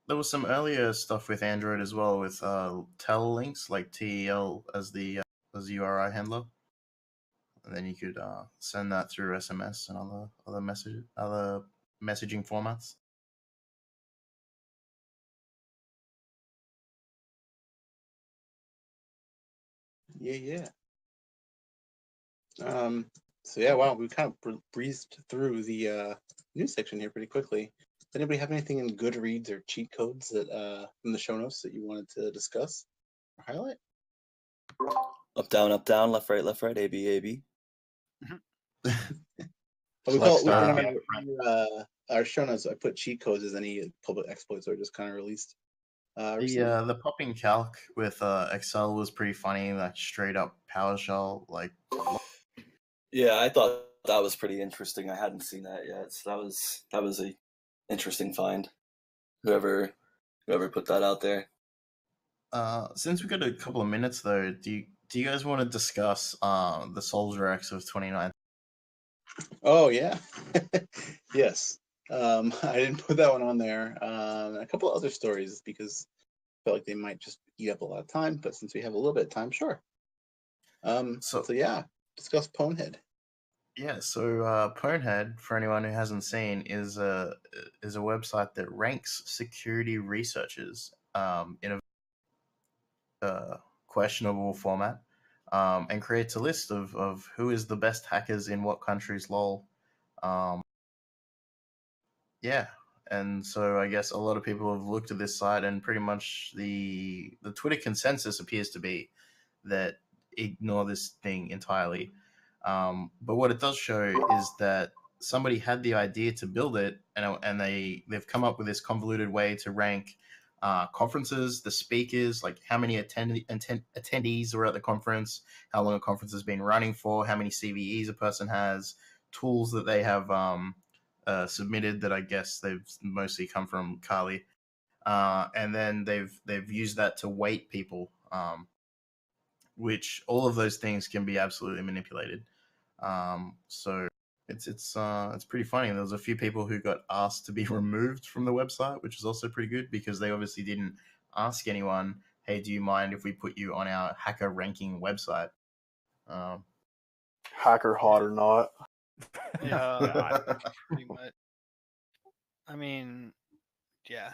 There was some earlier stuff with Android as well, with tel links like TEL as the URI handler, and then you could send that through SMS and other messaging formats. Yeah. So yeah, wow, we kind of breezed through the news section here pretty quickly. Does anybody have anything in Goodreads or cheat codes that in the show notes that you wanted to discuss or highlight? Up, down, left, right, A, B, A, B. We call it our show notes. I put cheat codes as any public exploits that are just kind of released. The popping calc with Excel was pretty funny, like straight up PowerShell. Like, yeah, I thought that was pretty interesting. I hadn't seen that yet, so that was a interesting find. Whoever put that out there. Since we got a couple of minutes though, do you guys want to discuss the Soldier X of 2019? Oh yeah, yes. I didn't put that one on there. A couple of other stories because I felt like they might just eat up a lot of time, but since we have a little bit of time, sure. So yeah, discuss Pwnhead. Yeah, so Pwnhead, for anyone who hasn't seen, is a website that ranks security researchers in a questionable format, and creates a list of who is the best hackers in what countries. Lol. Yeah, and so I guess a lot of people have looked at this site, and pretty much the Twitter consensus appears to be that ignore this thing entirely. But what it does show is that somebody had the idea to build it, and they've come up with this convoluted way to rank conferences, the speakers, like how many attendees were at the conference, how long a conference has been running for, how many CVEs a person has, tools that they have submitted that I guess they've mostly come from Kali, and then they've used that to weight people, which all of those things can be absolutely manipulated. So it's pretty funny. There was a few people who got asked to be removed from the website, which is also pretty good because they obviously didn't ask anyone, hey, do you mind if we put you on our hacker ranking website? Hacker hot or not. Yeah, pretty much. I mean, yeah.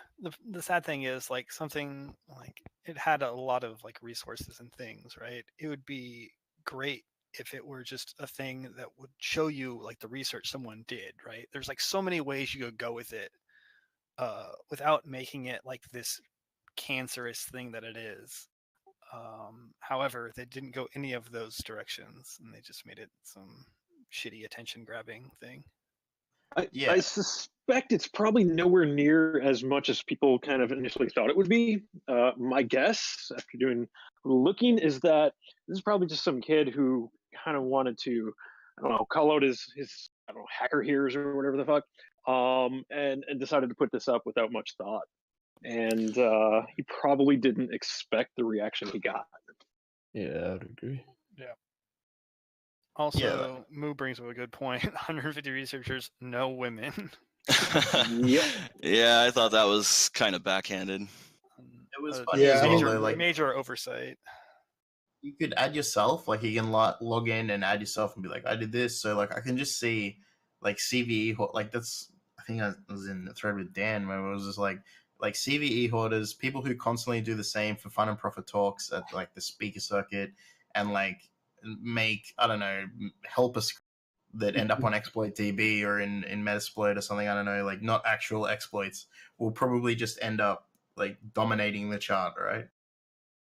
The sad thing is, like, something like it had a lot of like resources and things, right? It would be great if it were just a thing that would show you like the research someone did, right? There's like so many ways you could go with it, without making it like this cancerous thing that it is. However, they didn't go any of those directions, and they just made it some shitty attention grabbing thing. I suspect it's probably nowhere near as much as people kind of initially thought it would be. My guess, after doing looking, is that this is probably just some kid who kind of wanted to, I don't know, call out his I don't know, hacker heroes or whatever the fuck, and decided to put this up without much thought. And he probably didn't expect the reaction he got. Yeah, I would agree. Yeah. Also, Moo brings up a good point. 150 researchers, no women. Yep. Yeah, I thought that was kind of backhanded. It was funny as well, though, like major oversight. You could add yourself, like you can log in and add yourself and be like, I did this, so like I can just see like CVE, like that's, I think I was in the thread with Dan where it was just like CVE hoarders, people who constantly do the same for fun and profit talks at like the speaker circuit and like make, I don't know, help us that end up on exploit DB or in Metasploit or something, I don't know, like not actual exploits, will probably just end up like dominating the chart, right?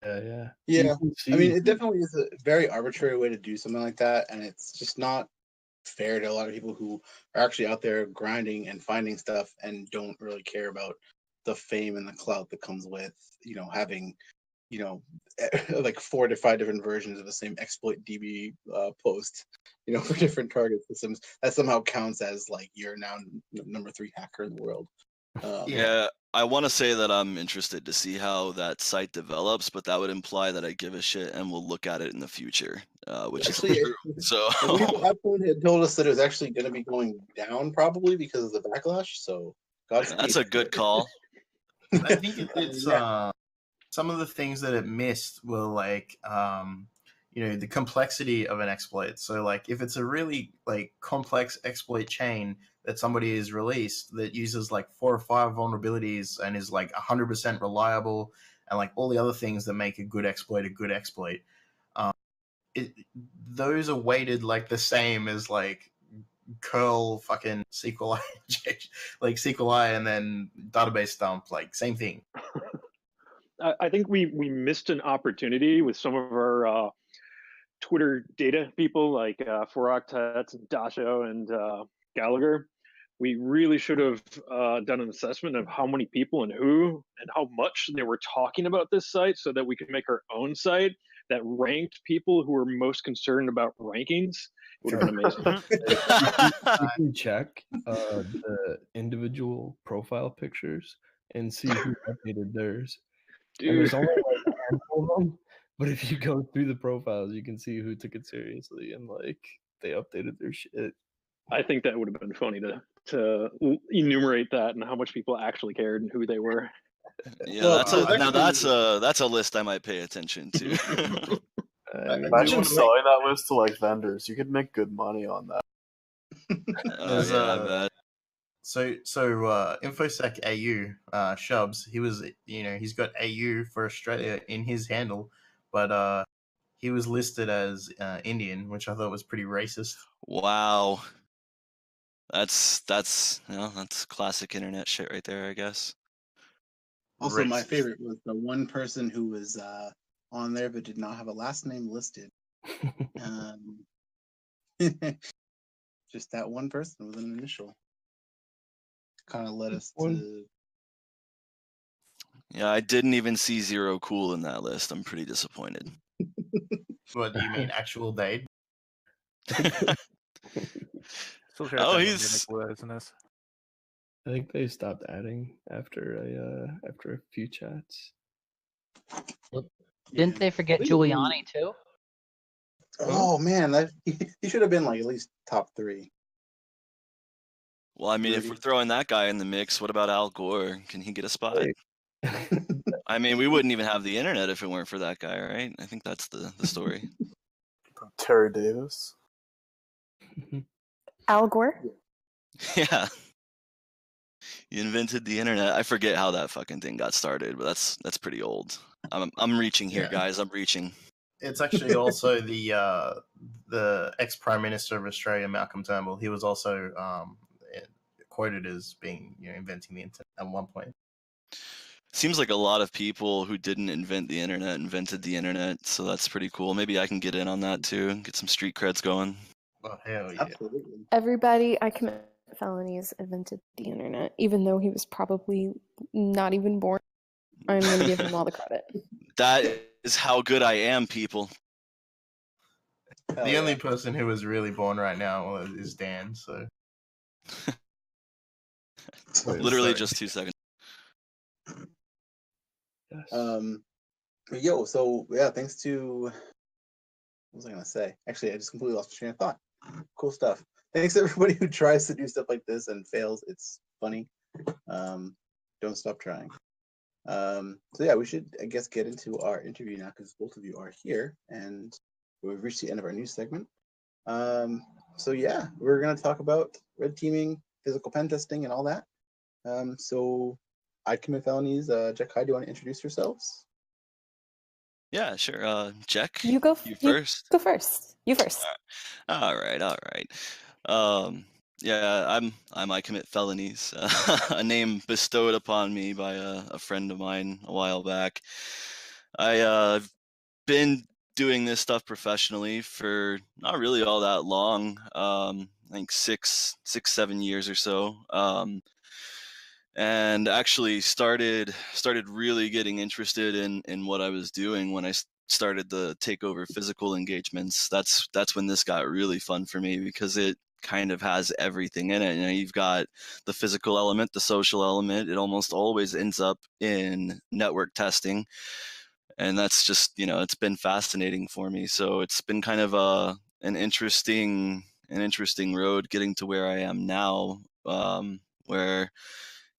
Yeah. I mean, it definitely is a very arbitrary way to do something like that, and it's just not fair to a lot of people who are actually out there grinding and finding stuff and don't really care about the fame and the clout that comes with, having, like 4 to 5 different versions of the same exploit DB post, for different target systems. That somehow counts as like you're now number 3 hacker in the world. Yeah, I want to say that I'm interested to see how that site develops, but that would imply that I give a shit and will look at it in the future, which is true. So Upload had told us that it was actually going to be going down probably because of the backlash. So that's a good call. I think it's some of the things that it missed were like the complexity of an exploit. So like if it's a really like complex exploit chain that somebody has released that uses like 4 or 5 vulnerabilities and is like 100% reliable and like all the other things that make a good exploit, those are weighted like the same as like curl fucking SQLi, like SQLi and then database dump, like same thing. I think we missed an opportunity with some of our Twitter data people like 4octets and Dasho and Gallagher. We really should have done an assessment of how many people and who and how much they were talking about this site so that we could make our own site that ranked people who were most concerned about rankings. It would have been amazing. You can check the individual profile pictures and see who updated theirs. Dude. And there's only like a handful of them, but if you go through the profiles, you can see who took it seriously and like they updated their shit. I think that would have been funny to enumerate that and how much people actually cared and who they were. Yeah, that's a list I might pay attention to. Imagine selling that list to like vendors. You could make good money on that. I bet. So InfoSec AU, Shubs, he was, he's got AU for Australia in his handle, but he was listed as Indian, which I thought was pretty racist. Wow. That's classic internet shit right there, I guess. Also, my favorite was the one person who was on there but did not have a last name listed. Just that one person with an initial kind of led us to Yeah, I didn't even see Zero Cool in that list. I'm pretty disappointed. What do you mean, actual date? Still trying to Oh, find he's- the mimic was in this. I think they stopped adding after a few chats. Didn't they forget Giuliani too? Oh man, he should have been like at least top 3. Well, I mean, if Rudy. we're throwing that guy in the mix, what about Al Gore? Can he get a spot? I mean, we wouldn't even have the internet if it weren't for that guy, right? I think that's the story. Terry Davis. Al Gore? Yeah. He invented the internet. I forget how that fucking thing got started, but that's pretty old. I'm reaching here, Yeah. guys. I'm reaching. It's actually also the ex-Prime Minister of Australia, Malcolm Turnbull. He was also quoted as being, inventing the internet at one point. Seems like a lot of people who didn't invent the internet invented the internet, so that's pretty cool. Maybe I can get in on that too and get some street creds going. Oh, hell yeah. Absolutely. Everybody I commit felonies invented the internet, even though he was probably not even born. I'm going to give him all the credit. That is how good I am, people. The only person who is really born right now is Dan, so. Literally just 2 seconds. So yeah, thanks to what was I gonna say? Actually, I just completely lost my train of thought. Cool stuff. Thanks to everybody who tries to do stuff like this and fails. It's funny. Don't stop trying. So yeah, we should, I guess, get into our interview now because both of you are here and we've reached the end of our news segment. So yeah, we're gonna talk about red teaming, physical pen testing, and all that. So icommitfelonies, JekHyde, do you want to introduce yourselves? Yeah, sure. Jek, You go you first. Go first. You first. All right. Yeah, I'm I commit felonies, a name bestowed upon me by a friend of mine a while back. I've been doing this stuff professionally for not really all that long. I think 7 years or so. And actually started really getting interested in what I was doing when I started the takeover physical engagements. That's when this got really fun for me because it kind of has everything in it. You've got the physical element, the social element. It almost always ends up in network testing, and that's just it's been fascinating for me. So it's been kind of an interesting road getting to where I am now, where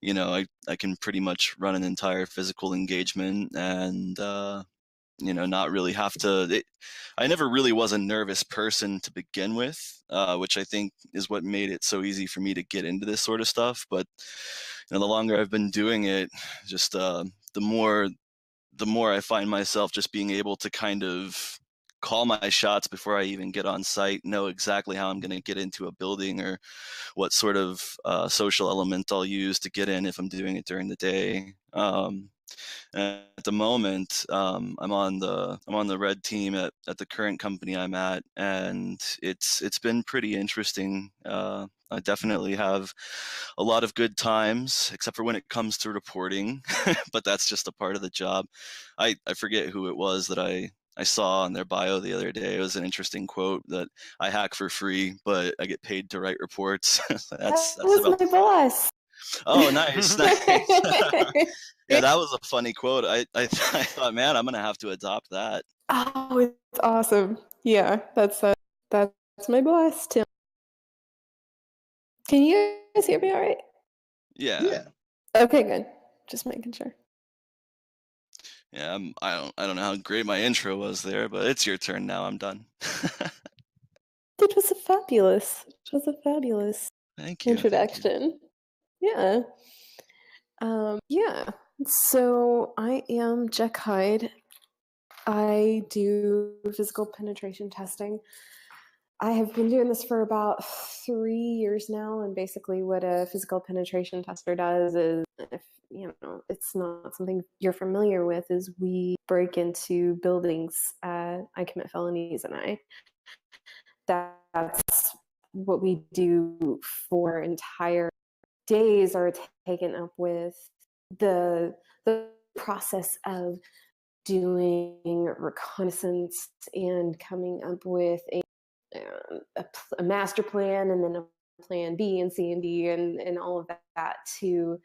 I can pretty much run an entire physical engagement and not really have to. I never really was a nervous person to begin with, which I think is what made it so easy for me to get into this sort of stuff. But the longer I've been doing it, just the more I find myself just being able to kind of call my shots before I even get on site, know exactly how I'm going to get into a building or what sort of social element I'll use to get in if I'm doing it during the day. And at the moment, I'm on the red team at the current company I'm at, and it's been pretty interesting. I definitely have a lot of good times, except for when it comes to reporting, but that's just a part of the job. I forget who it was that I saw on their bio the other day. It was an interesting quote that I hack for free, but I get paid to write reports. that's was about my boss. Oh, nice. Yeah, that was a funny quote. I thought, man, I'm gonna have to adopt that. Oh, it's awesome. Yeah, that's my boss, Tim. Can you guys hear me all right? Yeah. Okay, good. Just making sure. Yeah, I don't know how great my intro was there, but it's your turn now. I'm done. It was a fabulous Thank you. introduction. Yeah. Yeah. So I am JekHyde. I do physical penetration testing. I have been doing this for about 3 years now, and basically what a physical penetration tester does is, if it's not something you're familiar with, is we break into buildings. I commit felonies, and that's what we do for entire days are taken up with the process of doing reconnaissance and coming up with a master plan, and then a plan B and C and D and all of that to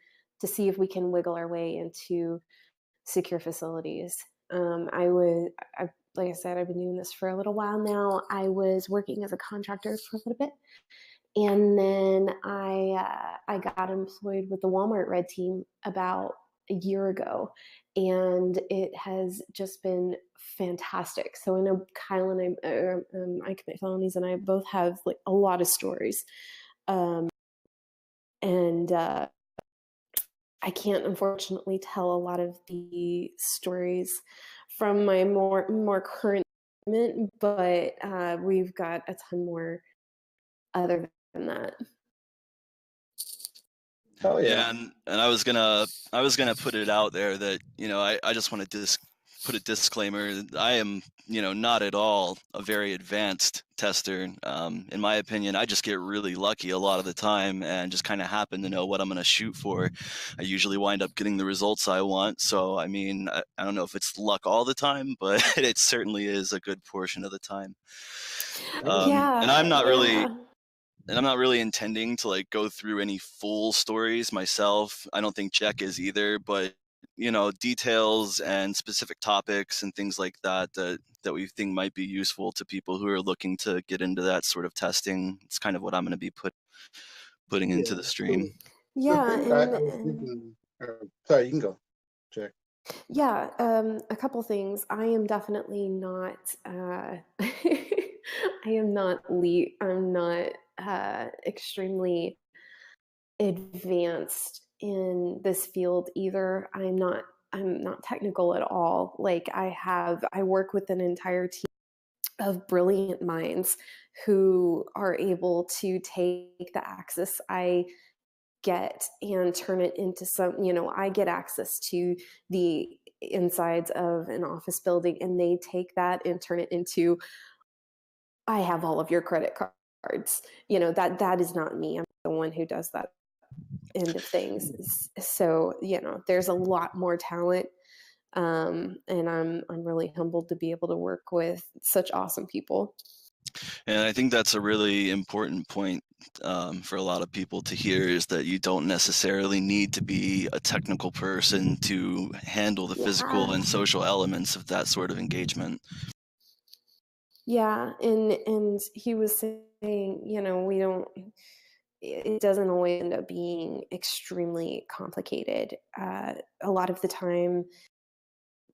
see if we can wiggle our way into secure facilities. Like I said, I've been doing this for a little while now. I was working as a contractor for a little bit, and then I got employed with the Walmart Red Team about a year ago, and it has just been fantastic. So I know Kyle and I commit felonies, and I both have like a lot of stories, and I can't unfortunately tell a lot of the stories from my more current moment, but we've got a ton more other than that. Oh Yeah, and I was gonna put it out there that, you know, I just want to put a disclaimer. I am, you know, not at all a very advanced tester. In my opinion, I just get really lucky a lot of the time and just kind of happen to know what I'm going to shoot for. I usually wind up getting the results I want. So, I mean, I don't know if it's luck all the time, but it certainly is a good portion of the time. And I'm not really intending to like go through any full stories myself. I don't think Jek is either, but you know, details and specific topics and things like that that we think might be useful to people who are looking to get into that sort of testing. It's kind of what I'm going to be putting into the stream. Yeah, I was thinking, sorry, you can go, Jek. Yeah, a couple things. I am definitely not. I'm not extremely advanced in this field either. I'm not technical at all. Like I work with an entire team of brilliant minds who are able to take the access I get and turn it into I get access to the insides of an office building, and they take that and turn it into, I have all of your credit cards. That is not me. I'm the one who does that end of things. So, there's a lot more talent. And I'm really humbled to be able to work with such awesome people. And I think that's a really important point for a lot of people to hear, is that you don't necessarily need to be a technical person to handle the physical and social elements of that sort of engagement. Yeah, and he was saying, it doesn't always end up being extremely complicated. A lot of the time,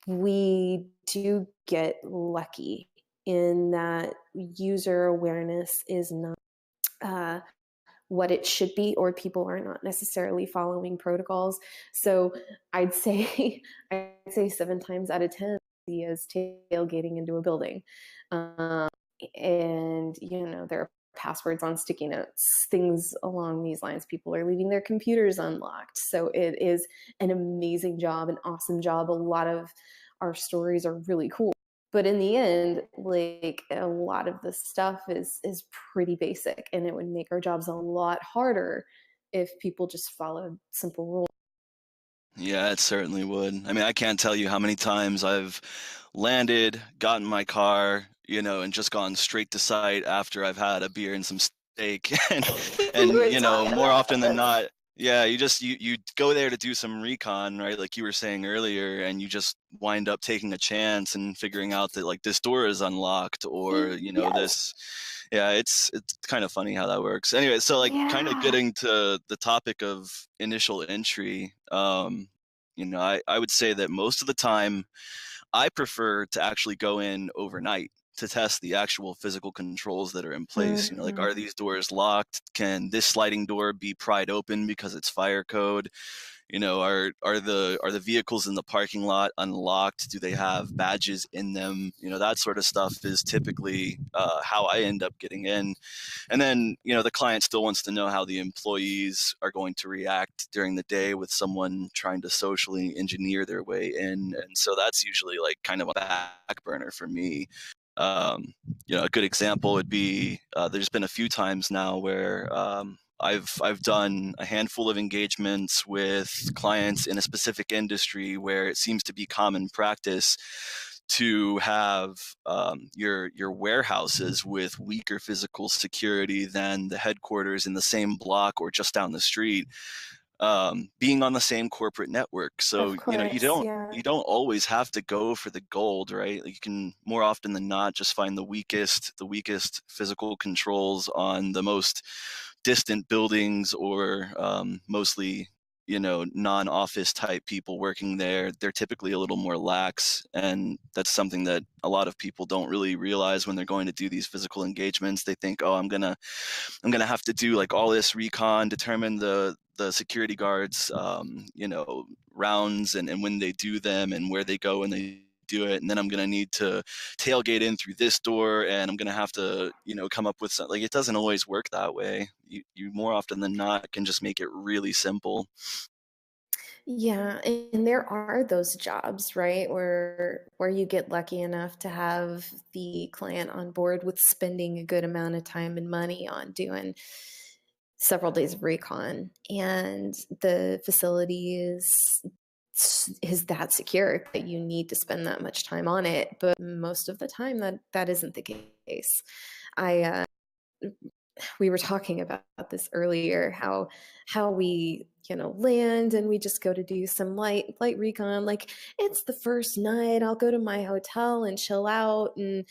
we do get lucky in that user awareness is not what it should be, or people are not necessarily following protocols. So I'd say 7 times out of 10 is tailgating into a building, and there are passwords on sticky notes, things along these lines. People are leaving their computers unlocked. So it is an amazing job, an awesome job. A lot of our stories are really cool. But in the end, like, a lot of the stuff is pretty basic, and it would make our jobs a lot harder if people just followed simple rules. Yeah, it certainly would. I mean, I can't tell you how many times I've landed, gotten in my car, and just gone straight to site after I've had a beer and some steak. and more often than not, yeah, you go there to do some recon, right? Like you were saying earlier, and you just wind up taking a chance and figuring out that like this door is unlocked, or this. Yeah, it's kind of funny how that works. Anyway, so like kind of getting to the topic of initial entry, I would say that most of the time I prefer to actually go in overnight to test the actual physical controls that are in place. Like, are these doors locked? Can this sliding door be pried open because it's fire code? Are the vehicles in the parking lot unlocked? Do they have badges in them? That sort of stuff is typically how I end up getting in. And then, the client still wants to know how the employees are going to react during the day with someone trying to socially engineer their way in. And so that's usually like kind of a back burner for me. A good example would be there's been a few times now where I've done a handful of engagements with clients in a specific industry where it seems to be common practice to have your warehouses with weaker physical security than the headquarters in the same block or just down the street, being on the same corporate network. So Of course, yeah. you don't always have to go for the gold, right? You can more often than not just find the weakest physical controls on the most distant buildings, or mostly, non-office type people working there. They're typically a little more lax, and that's something that a lot of people don't really realize when they're going to do these physical engagements. They think, oh, I'm gonna have to do like all this recon, determine the security guards rounds, and when they do them and where they go when they do it, and then I'm going to need to tailgate in through this door, and I'm going to have to come up with something. Like, it doesn't always work that way. You more often than not can just make it really simple. Yeah, and there are those jobs, right, where you get lucky enough to have the client on board with spending a good amount of time and money on doing several days of recon, and the facility is that secure that you need to spend that much time on it. But most of the time that isn't the case. We were talking about this earlier, how we land and we just go to do some light recon, like it's the first night, I'll go to my hotel and chill out, and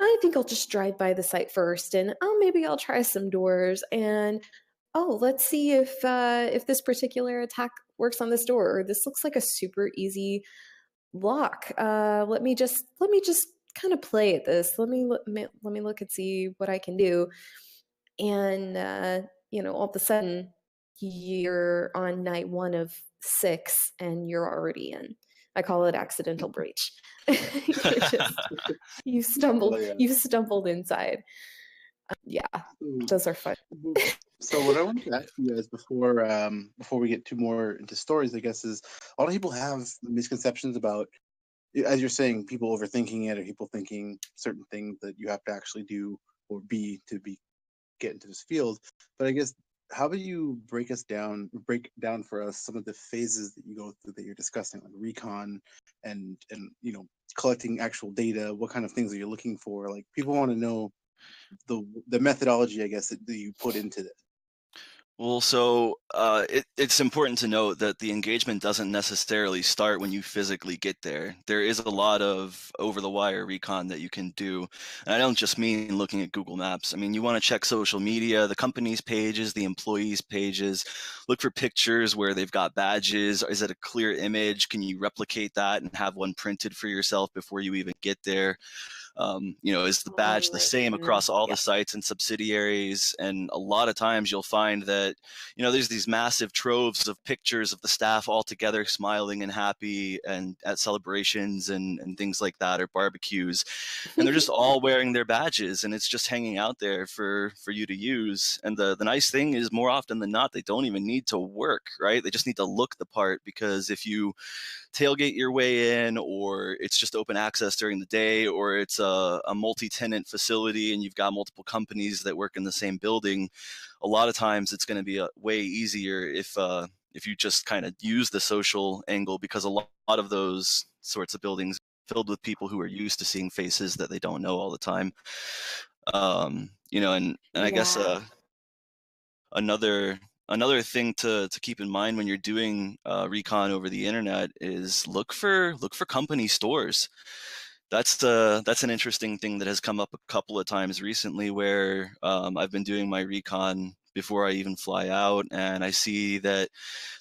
I think I'll just drive by the site first, and maybe I'll try some doors, and let's see if this particular attack works on this door, or this looks like a super easy lock. Let me just kind of play at this. Let me look and see what I can do. And all of a sudden you're on night 1 of 6 and you're already in. I call it accidental breach. You stumbled inside. Yeah, those are fun. So what I wanted to ask you guys before we get too more into stories, I guess, is a lot of people have misconceptions about, as you're saying, people overthinking it, or people thinking certain things that you have to actually do or be to get into this field. But I guess, how about you break down for us some of the phases that you go through that you're discussing, like recon and collecting actual data. What kind of things are you looking for? Like, people want to know the methodology, I guess, that you put into this. Well, so it's important to note that the engagement doesn't necessarily start when you physically get there. There is a lot of over-the-wire recon that you can do. And I don't just mean looking at Google Maps. I mean, you want to check social media, the company's pages, the employees' pages. Look for pictures where they've got badges. Is it a clear image? Can you replicate that and have one printed for yourself before you even get there? Is the badge the same across all the sites and subsidiaries? And a lot of times you'll find that, there's these massive troves of pictures of the staff all together smiling and happy and at celebrations and things like that, or barbecues. And they're just all wearing their badges, and it's just hanging out there for you to use. And the nice thing is, more often than not, they don't even need to work, right? They just need to look the part, because if you tailgate your way in, or it's just open access during the day, or it's a multi-tenant facility and you've got multiple companies that work in the same building, a lot of times it's going to be way easier if you just kind of use the social angle, because a lot of those sorts of buildings are filled with people who are used to seeing faces that they don't know all the time. And I guess another thing to keep in mind when you're doing recon over the internet is look for company stores. That's an interesting thing that has come up a couple of times recently, where I've been doing my recon before I even fly out, and I see that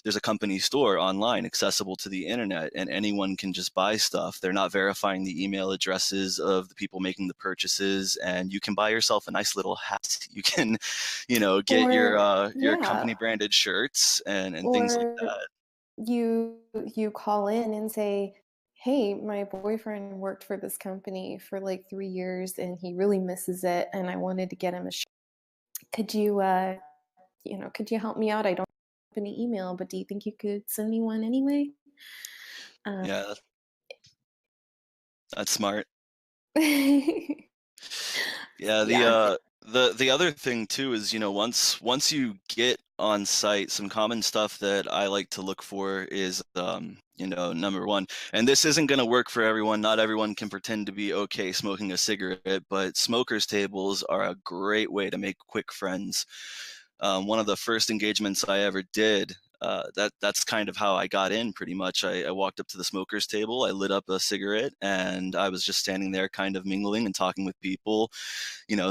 there's a company store online accessible to the internet, and anyone can just buy stuff. They're not verifying the email addresses of the people making the purchases, and you can buy yourself a nice little hat. You can, get your company branded shirts and things like that. You call in and say, hey, my boyfriend worked for this company for like 3 years and he really misses it, and I wanted to get him a shirt. Could you help me out? I don't have any email, but do you think you could send me one anyway? Yeah, that's smart. Yeah, The other thing too is, once you get on site, some common stuff that I like to look for is, number one, and this isn't going to work for everyone. Not everyone can pretend to be okay smoking a cigarette, but smokers' tables are a great way to make quick friends. One of the first engagements I ever did, that's kind of how I got in pretty much. I walked up to the smokers table, I lit up a cigarette, and I was just standing there kind of mingling and talking with people,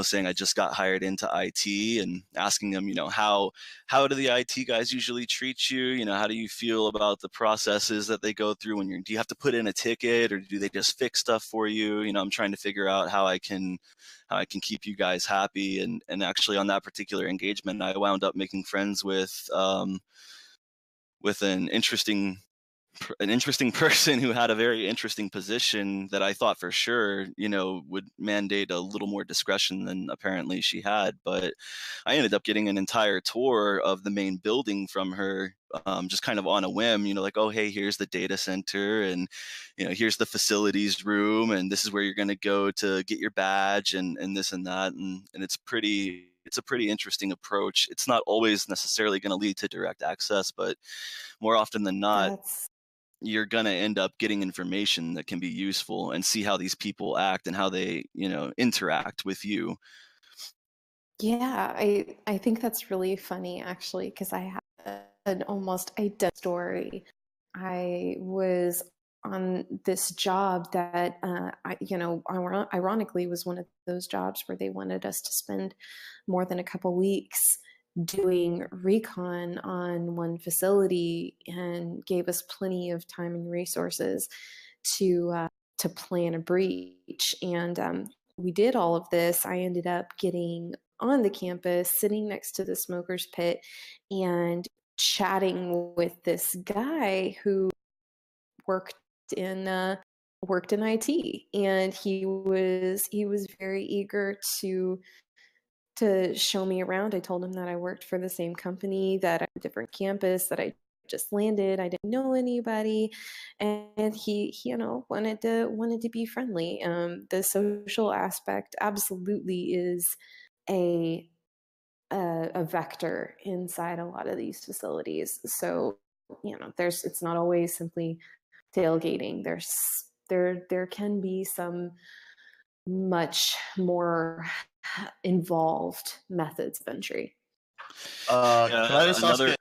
saying I just got hired into IT and asking them, how do the IT guys usually treat you? How do you feel about the processes that they go through do you have to put in a ticket or do they just fix stuff for you? I'm trying to figure out how I can keep you guys happy. And actually on that particular engagement, I wound up making friends with an interesting person who had a very interesting position that I thought for sure, would mandate a little more discretion than apparently she had. But I ended up getting an entire tour of the main building from her, just kind of on a whim, like, oh, hey, here's the data center and, here's the facilities room and this is where you're going to go to get your badge and this and that. And it's a pretty interesting approach. It's not always necessarily going to lead to direct access, but more often than not, you're going to end up getting information that can be useful and see how these people act and how they, interact with you. Yeah, I think that's really funny actually, because I have an almost identical story. I was on this job that, ironically was one of those jobs where they wanted us to spend more than a couple weeks doing recon on one facility and gave us plenty of time and resources to plan a breach. And we did all of this. I ended up getting on the campus, sitting next to the smokers pit and chatting with this guy who worked in IT, and he was very eager to show me around. I told him that I worked for the same company, that I had a different campus, that I just landed. I didn't know anybody, and he wanted to be friendly. The social aspect absolutely is a vector inside a lot of these facilities. So it's not always simply tailgating. There can be some much more involved methods of entry. Can I just ask you?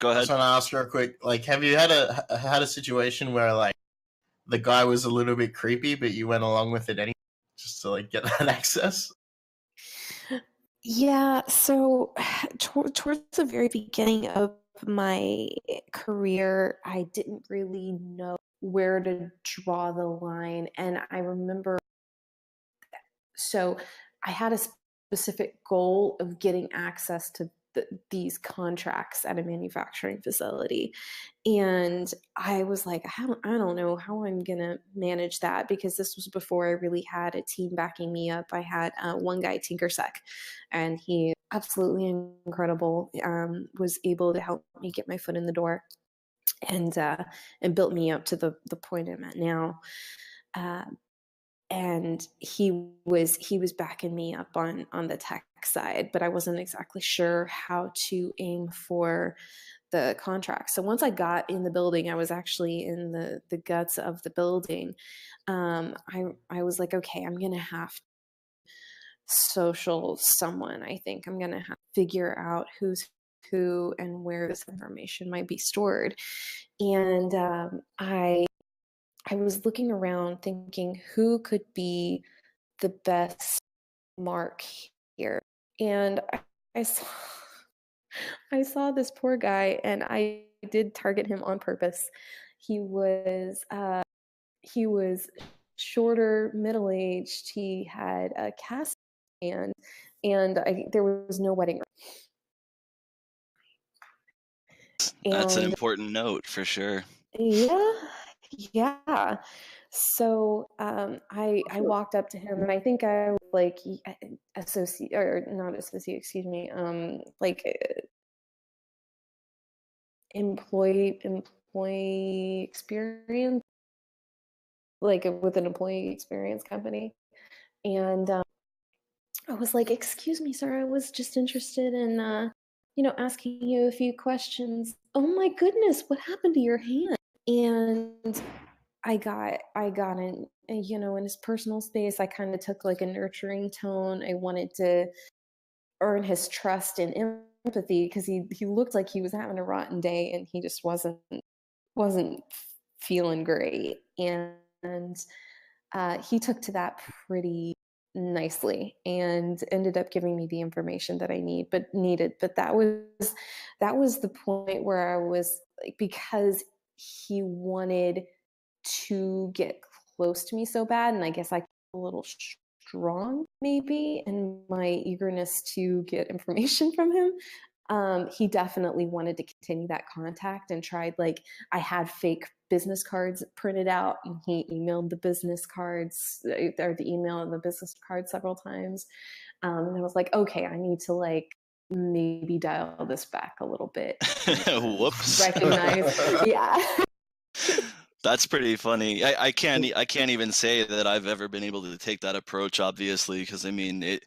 Go ahead. I just want to ask real quick. Like, have you had a situation where like the guy was a little bit creepy, but you went along with it anyway, just to like get that access? Yeah. So towards the very beginning of my career, I didn't really know where to draw the line, and I remember. So I had a specific goal of getting access to these contracts at a manufacturing facility. And I was like, I don't know how I'm going to manage that, because this was before I really had a team backing me up. I had one guy, TinkerSec, and he absolutely incredible, was able to help me get my foot in the door and built me up to the point I'm at now. And he was backing me up on the tech side, but I wasn't exactly sure how to aim for the contract. So once I got in the building, I was actually in the guts of the building. I was like, okay, I'm gonna have to social someone. I think I'm gonna have to figure out who's who and where this information might be stored. And I was looking around thinking who could be the best mark here. And I saw I saw this poor guy, and I did target him on purpose. He was shorter, middle-aged. He had a cast hand, and there was no wedding ring. That's an important note for sure. Yeah. So I walked up to him, and I think I was like associate, or not associate, excuse me, like employee experience, like with an employee experience company. And I was like, "Excuse me, sir, I was just interested in, asking you a few questions. Oh my goodness, what happened to your hand?" And I got in his personal space. I kind of took like a nurturing tone. I wanted to earn his trust and empathy because he looked like he was having a rotten day and he just wasn't feeling great. And he took to that pretty nicely and ended up giving me the information that I needed. But that was the point where I was like, because he wanted to get close to me so bad, and I guess I got a little strong maybe in my eagerness to get information from him. He definitely wanted to continue that contact and tried, like, I had fake business cards printed out and he emailed the business cards or the email of the business card several times. And I was like, okay, I need to like maybe dial this back a little bit. Whoops. Recognize, yeah. That's pretty funny. I can't even say that I've ever been able to take that approach, obviously, because I mean,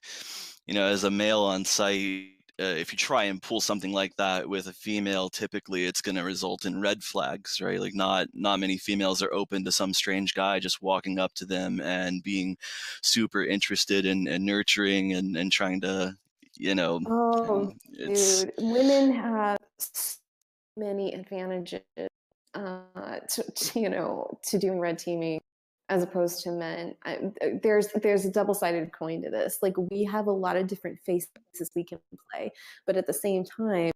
as a male on site, if you try and pull something like that with a female, typically it's going to result in red flags, right? Like not many females are open to some strange guy just walking up to them and being super interested and nurturing and trying to, Oh, it's dude, women have so many advantages to doing red teaming as opposed to men. There's a double-sided coin to this. Like, we have a lot of different faces we can play, but at the same time,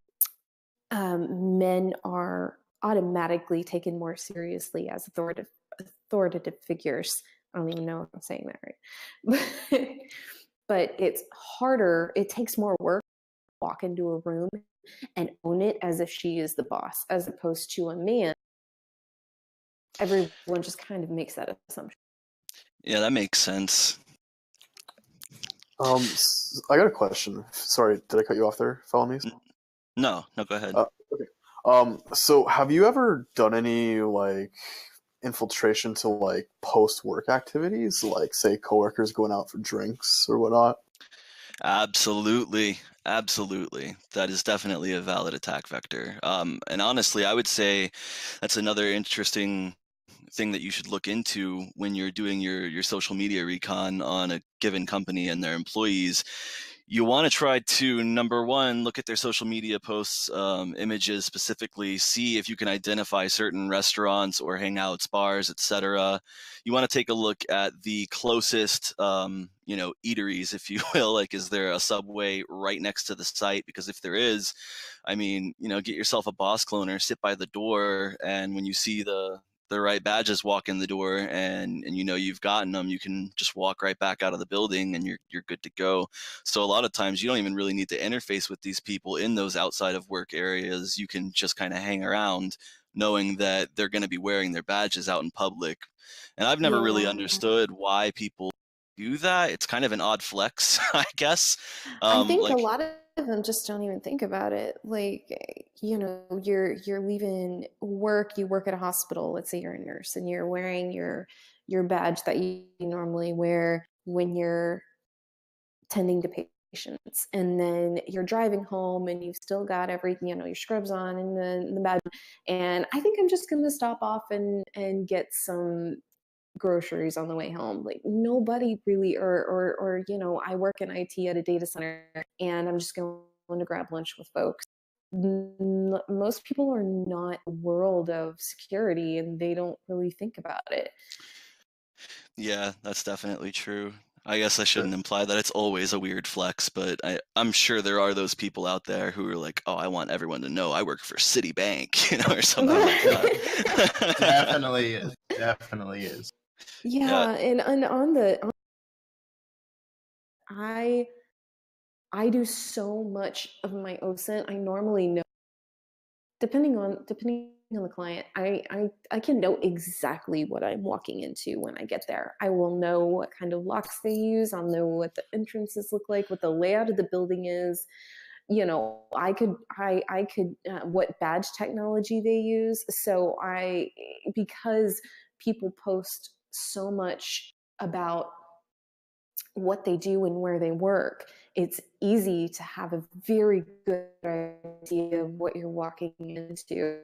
men are automatically taken more seriously as authoritative figures. I don't even know if I'm saying that right. But it's harder. It takes more work to walk into a room and own it as if she is the boss, as opposed to a man. Everyone just kind of makes that assumption. Yeah, that makes sense. I got a question. Sorry, did I cut you off there, felonies? No, go ahead. Okay. So have you ever done any like infiltration to like post-work activities, like say coworkers going out for drinks or whatnot? Absolutely. That is definitely a valid attack vector. And honestly, I would say that's another interesting thing that you should look into when you're doing your social media recon on a given company and their employees. You want to try to, number one, look at their social media posts, images specifically, see if you can identify certain restaurants or hangouts, bars, etc. You want to take a look at the closest, eateries, if you will. Like, is there a Subway right next to the site? Because if there is, I mean, get yourself a boss cloner, sit by the door, and when you see the right badges walk in the door and you've gotten them, you can just walk right back out of the building and you're good to go. So a lot of times you don't even really need to interface with these people in those outside of work areas. You can just kind of hang around knowing that they're going to be wearing their badges out in public. And I've never really understood why people do that. It's kind of an odd flex, I guess. I think a lot of them just don't even think about it. Like, you're leaving work, you work at a hospital, let's say you're a nurse, and you're wearing your badge that you normally wear when you're tending to patients, and then you're driving home and you've still got everything, your scrubs on and the badge, and I think I'm just going to stop off and get some groceries on the way home. Like, nobody really, or I work in IT at a data center and I'm just going to grab lunch with folks. Most people are not a world of security and they don't really think about it. Yeah, that's definitely true. I guess I shouldn't imply that it's always a weird flex, but I'm sure there are those people out there who are like, oh, I want everyone to know I work for Citibank, or something like that. Definitely is. Yeah, and I do so much of my OSINT. I normally know, depending on the client, I can know exactly what I'm walking into when I get there. I will know what kind of locks they use. I'll know what the entrances look like, what the layout of the building is. I could what badge technology they use. So because people post so much about what they do and where they work, it's easy to have a very good idea of what you're walking into,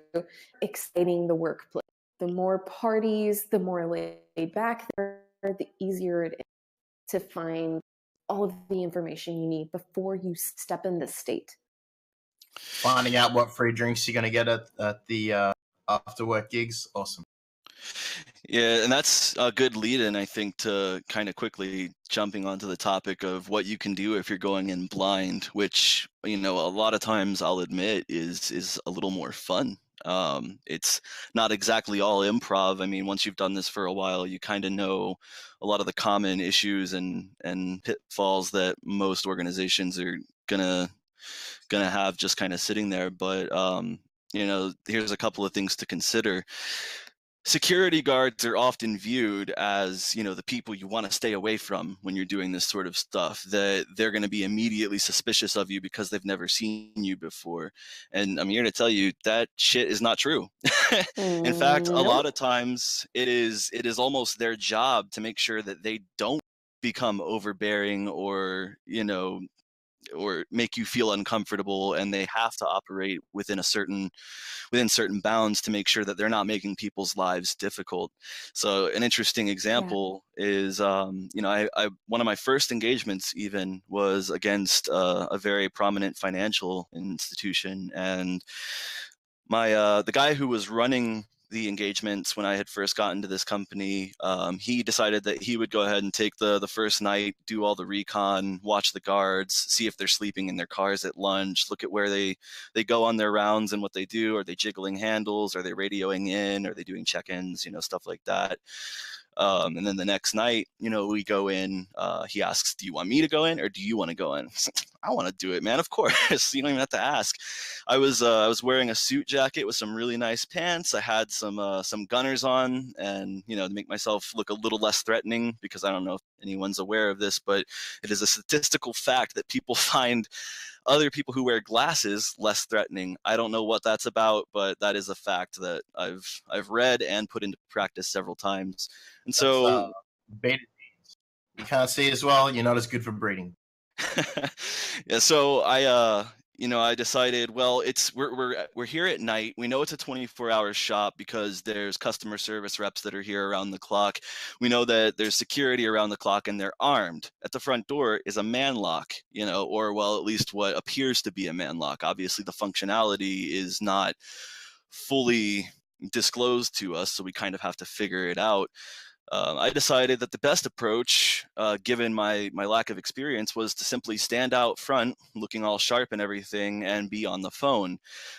exciting the workplace. The more parties, the more laid back there, the easier it is to find all of the information you need before you step in the state. Finding out what free drinks you're going to get at the after work gigs, awesome. Yeah, and that's a good lead-in, I think, to kind of quickly jumping onto the topic of what you can do if you're going in blind, which, a lot of times I'll admit is a little more fun. It's not exactly all improv. I mean, once you've done this for a while, you kind of know a lot of the common issues and pitfalls that most organizations are gonna have just kind of sitting there. But here's a couple of things to consider. Security guards are often viewed as, the people you want to stay away from when you're doing this sort of stuff, that they're going to be immediately suspicious of you because they've never seen you before. And I'm here to tell you that shit is not true. In fact, a lot of times it is almost their job to make sure that they don't become overbearing or, or make you feel uncomfortable, and they have to operate within certain bounds to make sure that they're not making people's lives difficult. So an interesting example is, I one of my first engagements even was against a very prominent financial institution, and my the guy who was running the engagements when I had first gotten to this company, he decided that he would go ahead and take the first night, do all the recon, watch the guards, see if they're sleeping in their cars at lunch, look at where they go on their rounds and what they do. Are they jiggling handles? Are they radioing in? Are they doing check-ins? Stuff like that. And then the next night, we go in, he asks, do you want me to go in or do you want to go in? I want to do it, man. Of course. You don't even have to ask. I was wearing a suit jacket with some really nice pants. I had some gunners on, and, to make myself look a little less threatening, because I don't know if anyone's aware of this, but it is a statistical fact that people find other people who wear glasses less threatening. I don't know what that's about, but that is a fact that I've read and put into practice several times. And so beta genes. You can't see as well, you're not as good for breeding. Yeah, so I decided, well, we're here at night. We know it's a 24-hour shop because there's customer service reps that are here around the clock. We know that there's security around the clock, and they're armed. At the front door is a man lock, or, well, at least what appears to be a man lock. Obviously, the functionality is not fully disclosed to us, so we kind of have to figure it out. I decided that the best approach, given my lack of experience, was to simply stand out front, looking all sharp and everything, and be on the phone.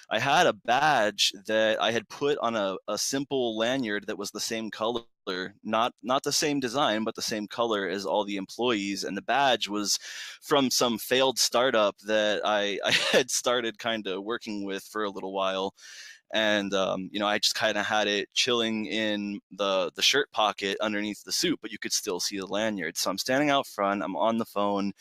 I had a badge that I had put on a simple lanyard that was the same color, not the same design, but the same color as all the employees. And the badge was from some failed startup that I had started kind of working with for a little while. And, I just kind of had it chilling in the shirt pocket underneath the suit, but you could still see the lanyard. So I'm standing out front, I'm on the phone,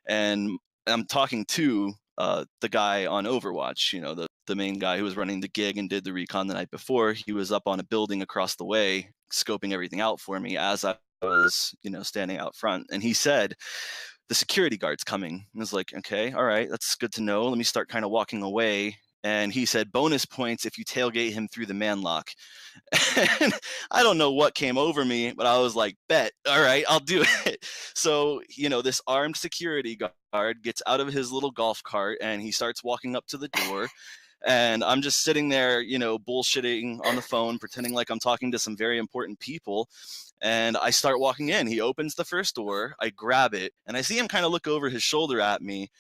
and I'm talking to the guy on Overwatch, the main guy who was running the gig and did the recon the night before. He was up on a building across the way, scoping everything out for me as I was, standing out front. And he said, the security guard's coming. I was like, okay, all right, that's good to know. Let me start kind of walking away. And he said, bonus points if you tailgate him through the man lock. And I don't know what came over me, but I was like, bet, all right, I'll do it. So, this armed security guard gets out of his little golf cart and he starts walking up to the door. And I'm just sitting there, bullshitting on the phone, pretending like I'm talking to some very important people. And I start walking in. He opens the first door. I grab it, and I see him kind of look over his shoulder at me.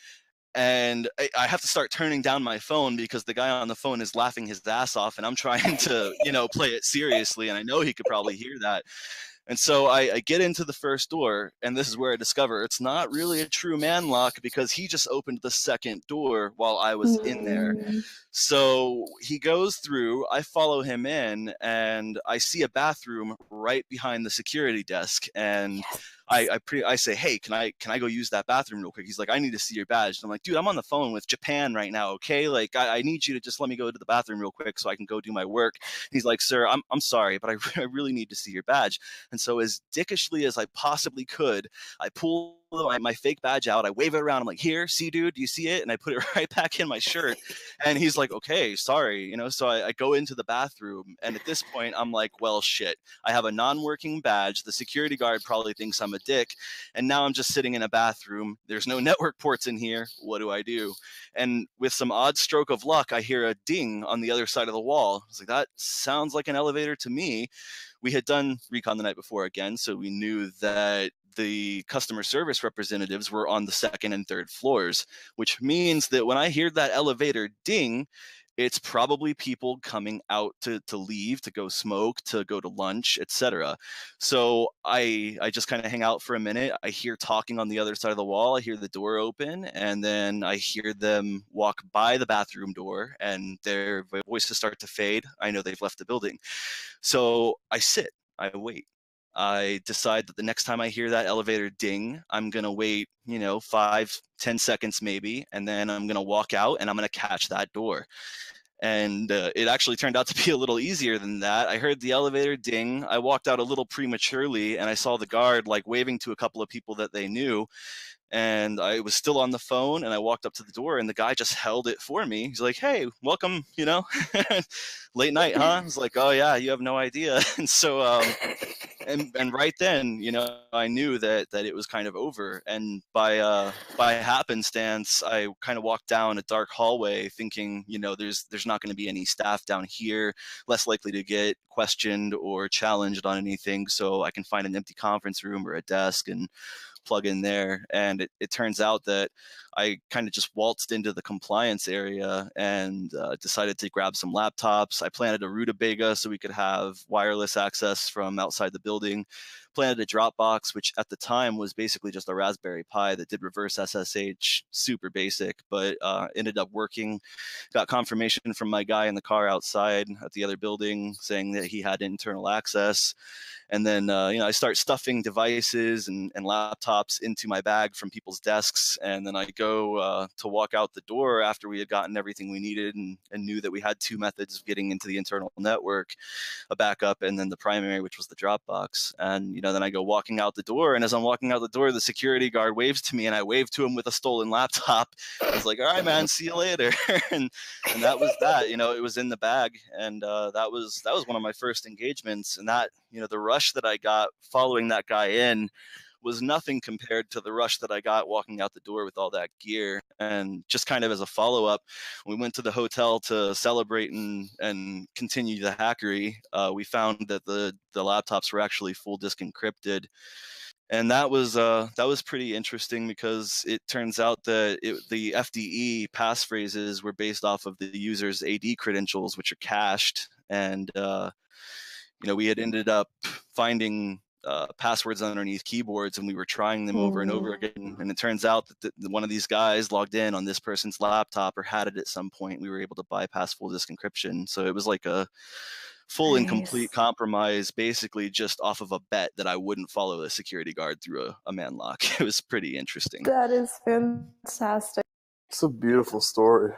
And I have to start turning down my phone because the guy on the phone is laughing his ass off, and I'm trying to, play it seriously. And I know he could probably hear that. And so I get into the first door, and this is where I discover it's not really a true man lock because he just opened the second door while I was in there. So he goes through, I follow him in, and I see a bathroom right behind the security desk. And I say, hey, can I go use that bathroom real quick? He's like, I need to see your badge. And I'm like, dude, I'm on the phone with Japan right now. Okay. Like I need you to just let me go to the bathroom real quick so I can go do my work. He's like, sir, I'm sorry, but I really need to see your badge. And so as dickishly as I possibly could, I pull my fake badge out. I wave it around. I'm like, here, see, dude, do you see it? And I put it right back in my shirt. And he's like, okay, sorry. You know, so I go into the bathroom. And at this point, I'm like, well, shit, I have a non-working badge. The security guard probably thinks I'm a dick. And now I'm just sitting in a bathroom. There's no network ports in here. What do? And with some odd stroke of luck, I hear a ding on the other side of the wall. I was like, that sounds like an elevator to me. We had done recon the night before again, so we knew that the customer service representatives were on the second and third floors, which means that when I hear that elevator ding, it's probably people coming out to leave, to go smoke, to go to lunch, etc. So I just kind of hang out for a minute. I hear talking on the other side of the wall. I hear the door open, and then I hear them walk by the bathroom door, and their voices start to fade. I know they've left the building. So I sit, I wait. I decide that the next time I hear that elevator ding, I'm going to wait, 5-10 seconds maybe, and then I'm going to walk out and I'm going to catch that door. And it actually turned out to be a little easier than that. I heard the elevator ding. I walked out a little prematurely, and I saw the guard like waving to a couple of people that they knew. And I was still on the phone, and I walked up to the door, and the guy just held it for me. He's like, hey, welcome, late night, huh? I was like, oh yeah, you have no idea. And so, and right then, I knew that it was kind of over. And by happenstance, I kind of walked down a dark hallway thinking, there's not going to be any staff down here, less likely to get questioned or challenged on anything. So I can find an empty conference room or a desk and plug in there. And it turns out that I kind of just waltzed into the compliance area and decided to grab some laptops. I planted a rutabaga so we could have wireless access from outside the building. Planted a Dropbox, which at the time was basically just a Raspberry Pi that did reverse SSH, super basic, but ended up working. Got confirmation from my guy in the car outside at the other building saying that he had internal access. And then, I start stuffing devices and laptops into my bag from people's desks. And then I go to walk out the door after we had gotten everything we needed and knew that we had two methods of getting into the internal network, a backup and then the primary, which was the Dropbox. And, then I go walking out the door. And as I'm walking out the door, the security guard waves to me, and I waved to him with a stolen laptop. I was like, all right, man, see you later. and that was that. It was in the bag. And that was one of my first engagements. And that, the rush that I got following that guy in was nothing compared to the rush that I got walking out the door with all that gear. And just kind of as a follow-up, we went to the hotel to celebrate and continue the hackery. We found that the laptops were actually full disk encrypted. And that was pretty interesting because it turns out that the FDE passphrases were based off of the user's AD credentials, which are cached. And we had ended up finding passwords underneath keyboards, and we were trying them over and over again. And it turns out that one of these guys logged in on this person's laptop or had it at some point. We were able to bypass full disk encryption. So it was like a full and complete compromise, basically just off of a bet that I wouldn't follow a security guard through a man lock. It was pretty interesting. That is fantastic. It's a beautiful story.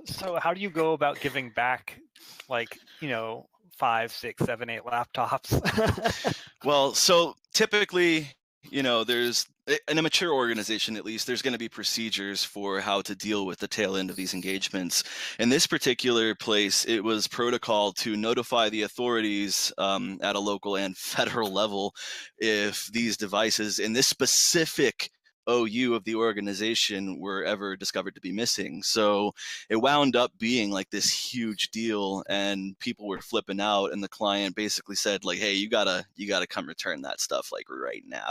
So how do you go about giving back, 5, 6, 7, 8 laptops? Well, so typically, there's in a mature organization, at least, there's going to be procedures for how to deal with the tail end of these engagements. In this particular place, it was protocol to notify the authorities at a local and federal level if these devices in this specific OU of the organization were ever discovered to be missing. So it wound up being like this huge deal, and people were flipping out, and the client basically said like, hey, you gotta come return that stuff like right now.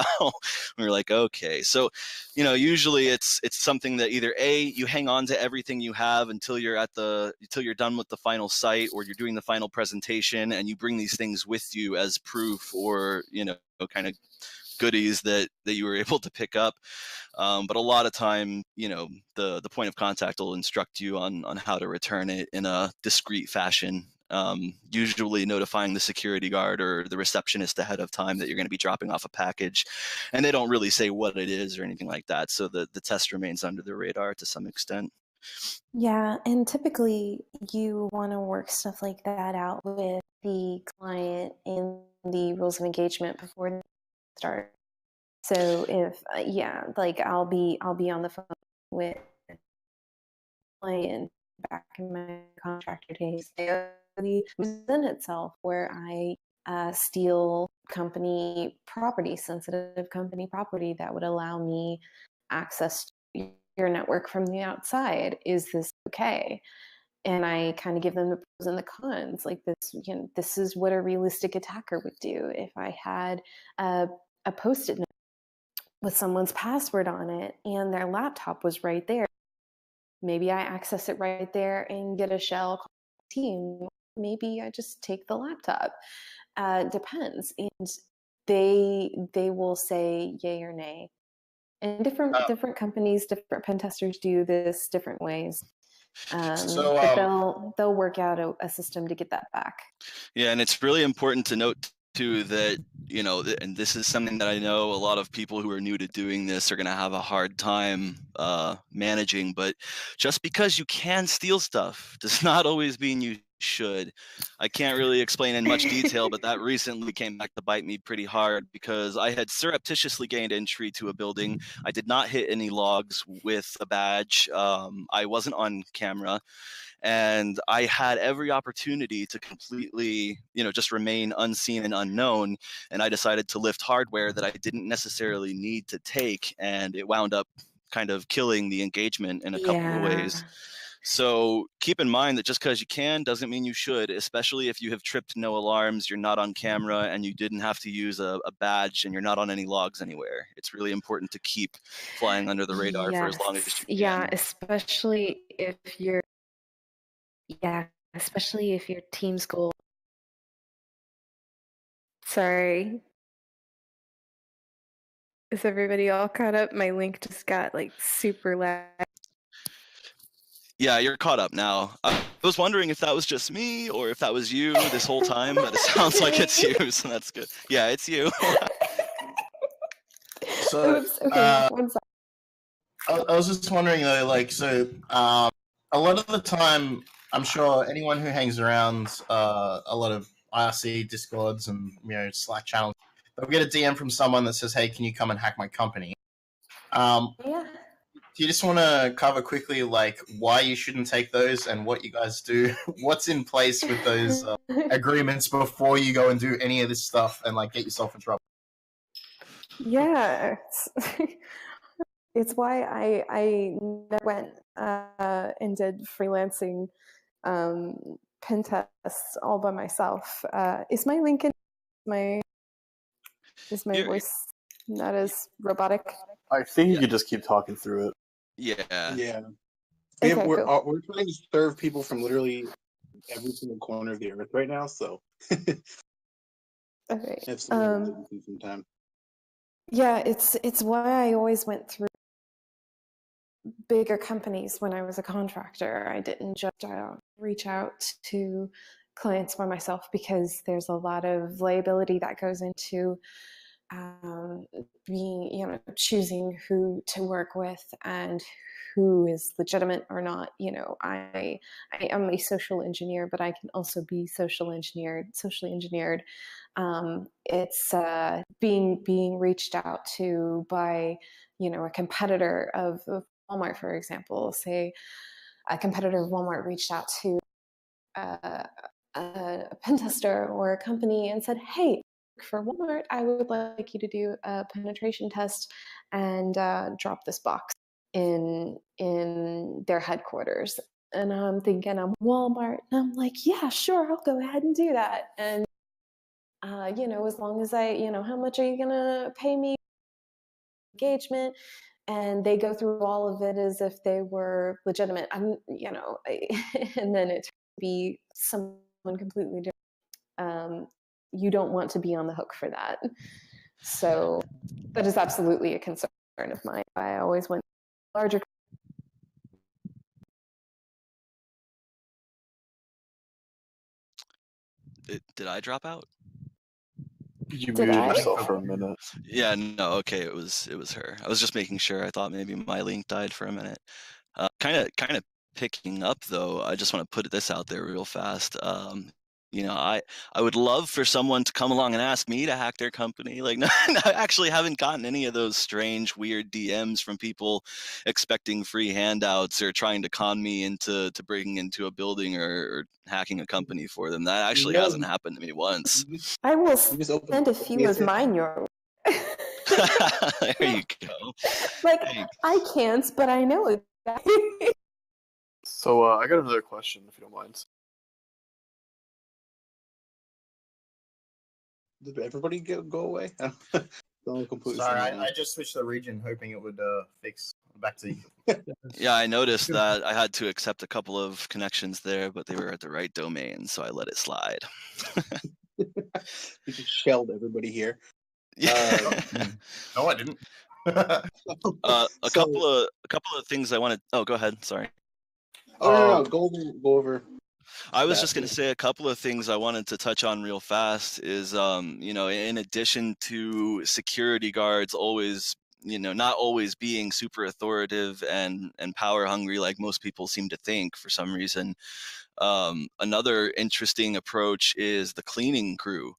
We were like, okay. So usually it's something that either A, you hang on to everything you have until you're done with the final site, or you're doing the final presentation and you bring these things with you as proof, or kind of goodies that you were able to pick up. But a lot of time, the point of contact will instruct you on how to return it in a discreet fashion. usually notifying the security guard or the receptionist ahead of time that you're going to be dropping off a package, and they don't really say what it is or anything like that. So the test remains under the radar to some extent. Yeah, and typically you want to work stuff like that out with the client and the rules of engagement before they start. So if like I'll be on the phone with the client back in my contractor days. The present itself where I steal company property, sensitive company property that would allow me access to your network from the outside. Is this okay? And I kind of give them the pros and the cons. Like this, this is what a realistic attacker would do. If I had a Post-it note with someone's password on it and their laptop was right there, maybe I access it right there and get a shell team. Maybe I just take the laptop. Depends. And they will say yay or nay. And different companies, different pen testers do this different ways. But they'll work out a system to get that back. Yeah, and it's really important to note too that, and this is something that I know a lot of people who are new to doing this are going to have a hard time managing, but just because you can steal stuff does not always mean you should. I can't really explain in much detail, but that recently came back to bite me pretty hard because I had surreptitiously gained entry to a building. I did not hit any logs with a badge. I wasn't on camera. And I had every opportunity to completely, just remain unseen and unknown. And I decided to lift hardware that I didn't necessarily need to take. And it wound up kind of killing the engagement in a couple of ways. So keep in mind that just because you can doesn't mean you should, especially if you have tripped no alarms, you're not on camera, and you didn't have to use a badge, and you're not on any logs anywhere. It's really important to keep flying under the radar for as long as you can. Yeah, especially if you're team's goal. Sorry. Is everybody all caught up? My link just got like super lag. Yeah, you're caught up now. I was wondering if that was just me or if that was you this whole time, but it sounds like it's you, so that's good. Yeah, it's you. So, Oops, okay, one second. I was just wondering though, a lot of the time, I'm sure anyone who hangs around a lot of IRC Discords and Slack channels, they'll get a DM from someone that says, "Hey, can you come and hack my company?" Yeah. Do you just want to cover quickly, why you shouldn't take those and what you guys do? What's in place with those agreements before you go and do any of this stuff and get yourself in trouble? Yeah, it's why I never went and did freelancing pen tests all by myself. Is my link in is my voice not as robotic? I think you could just keep talking through it. Yeah. Yeah. Okay, we're cool. we're trying to serve people from literally every single corner of the earth right now, so Okay. have some time. Yeah, it's why I always went through bigger companies when I was a contractor. I didn't just reach out to clients by myself because there's a lot of liability that goes into being, choosing who to work with and who is legitimate or not. I am a social engineer, but I can also be socially engineered. It's being reached out to by, a competitor of Walmart, for example. Say a competitor of Walmart reached out to a pen tester or a company and said, "Hey, for Walmart, I would like you to do a penetration test and drop this box in their headquarters." And I'm thinking, I'm Walmart, and I'm like, "Yeah, sure, I'll go ahead and do that." And as long as how much are you gonna pay me? Engagement. And they go through all of it as if they were legitimate. And then it be someone completely different. You don't want to be on the hook for that. So that is absolutely a concern of mine. I always went larger. Did I drop out? You Did muted I? yourself for a minute. Yeah, no, okay, it was her. I was just making sure. I thought maybe my link died for a minute. Kind of picking up though. I just want to put this out there real fast. I would love for someone to come along and ask me to hack their company. Like, no, I actually haven't gotten any of those strange, weird DMs from people expecting free handouts or trying to con me into breaking into a building or hacking a company for them. That actually hasn't happened to me once. I will send a few of mine your way. There you go. Like, I can't, but I know it. So I got another question, if you don't mind. Did everybody go away? Completely. Sorry, I just switched the region, hoping it would fix. Back to you. Yeah, I noticed that I had to accept a couple of connections there, but they were at the right domain, so I let it slide. You just shelled everybody here. No, I didn't. A couple of things I wanted. Oh, go ahead. Sorry. No. Go over. I was just going to say a couple of things I wanted to touch on real fast is, in addition to security guards always, not always being super authoritative and power hungry like most people seem to think for some reason. Another interesting approach is the cleaning crew.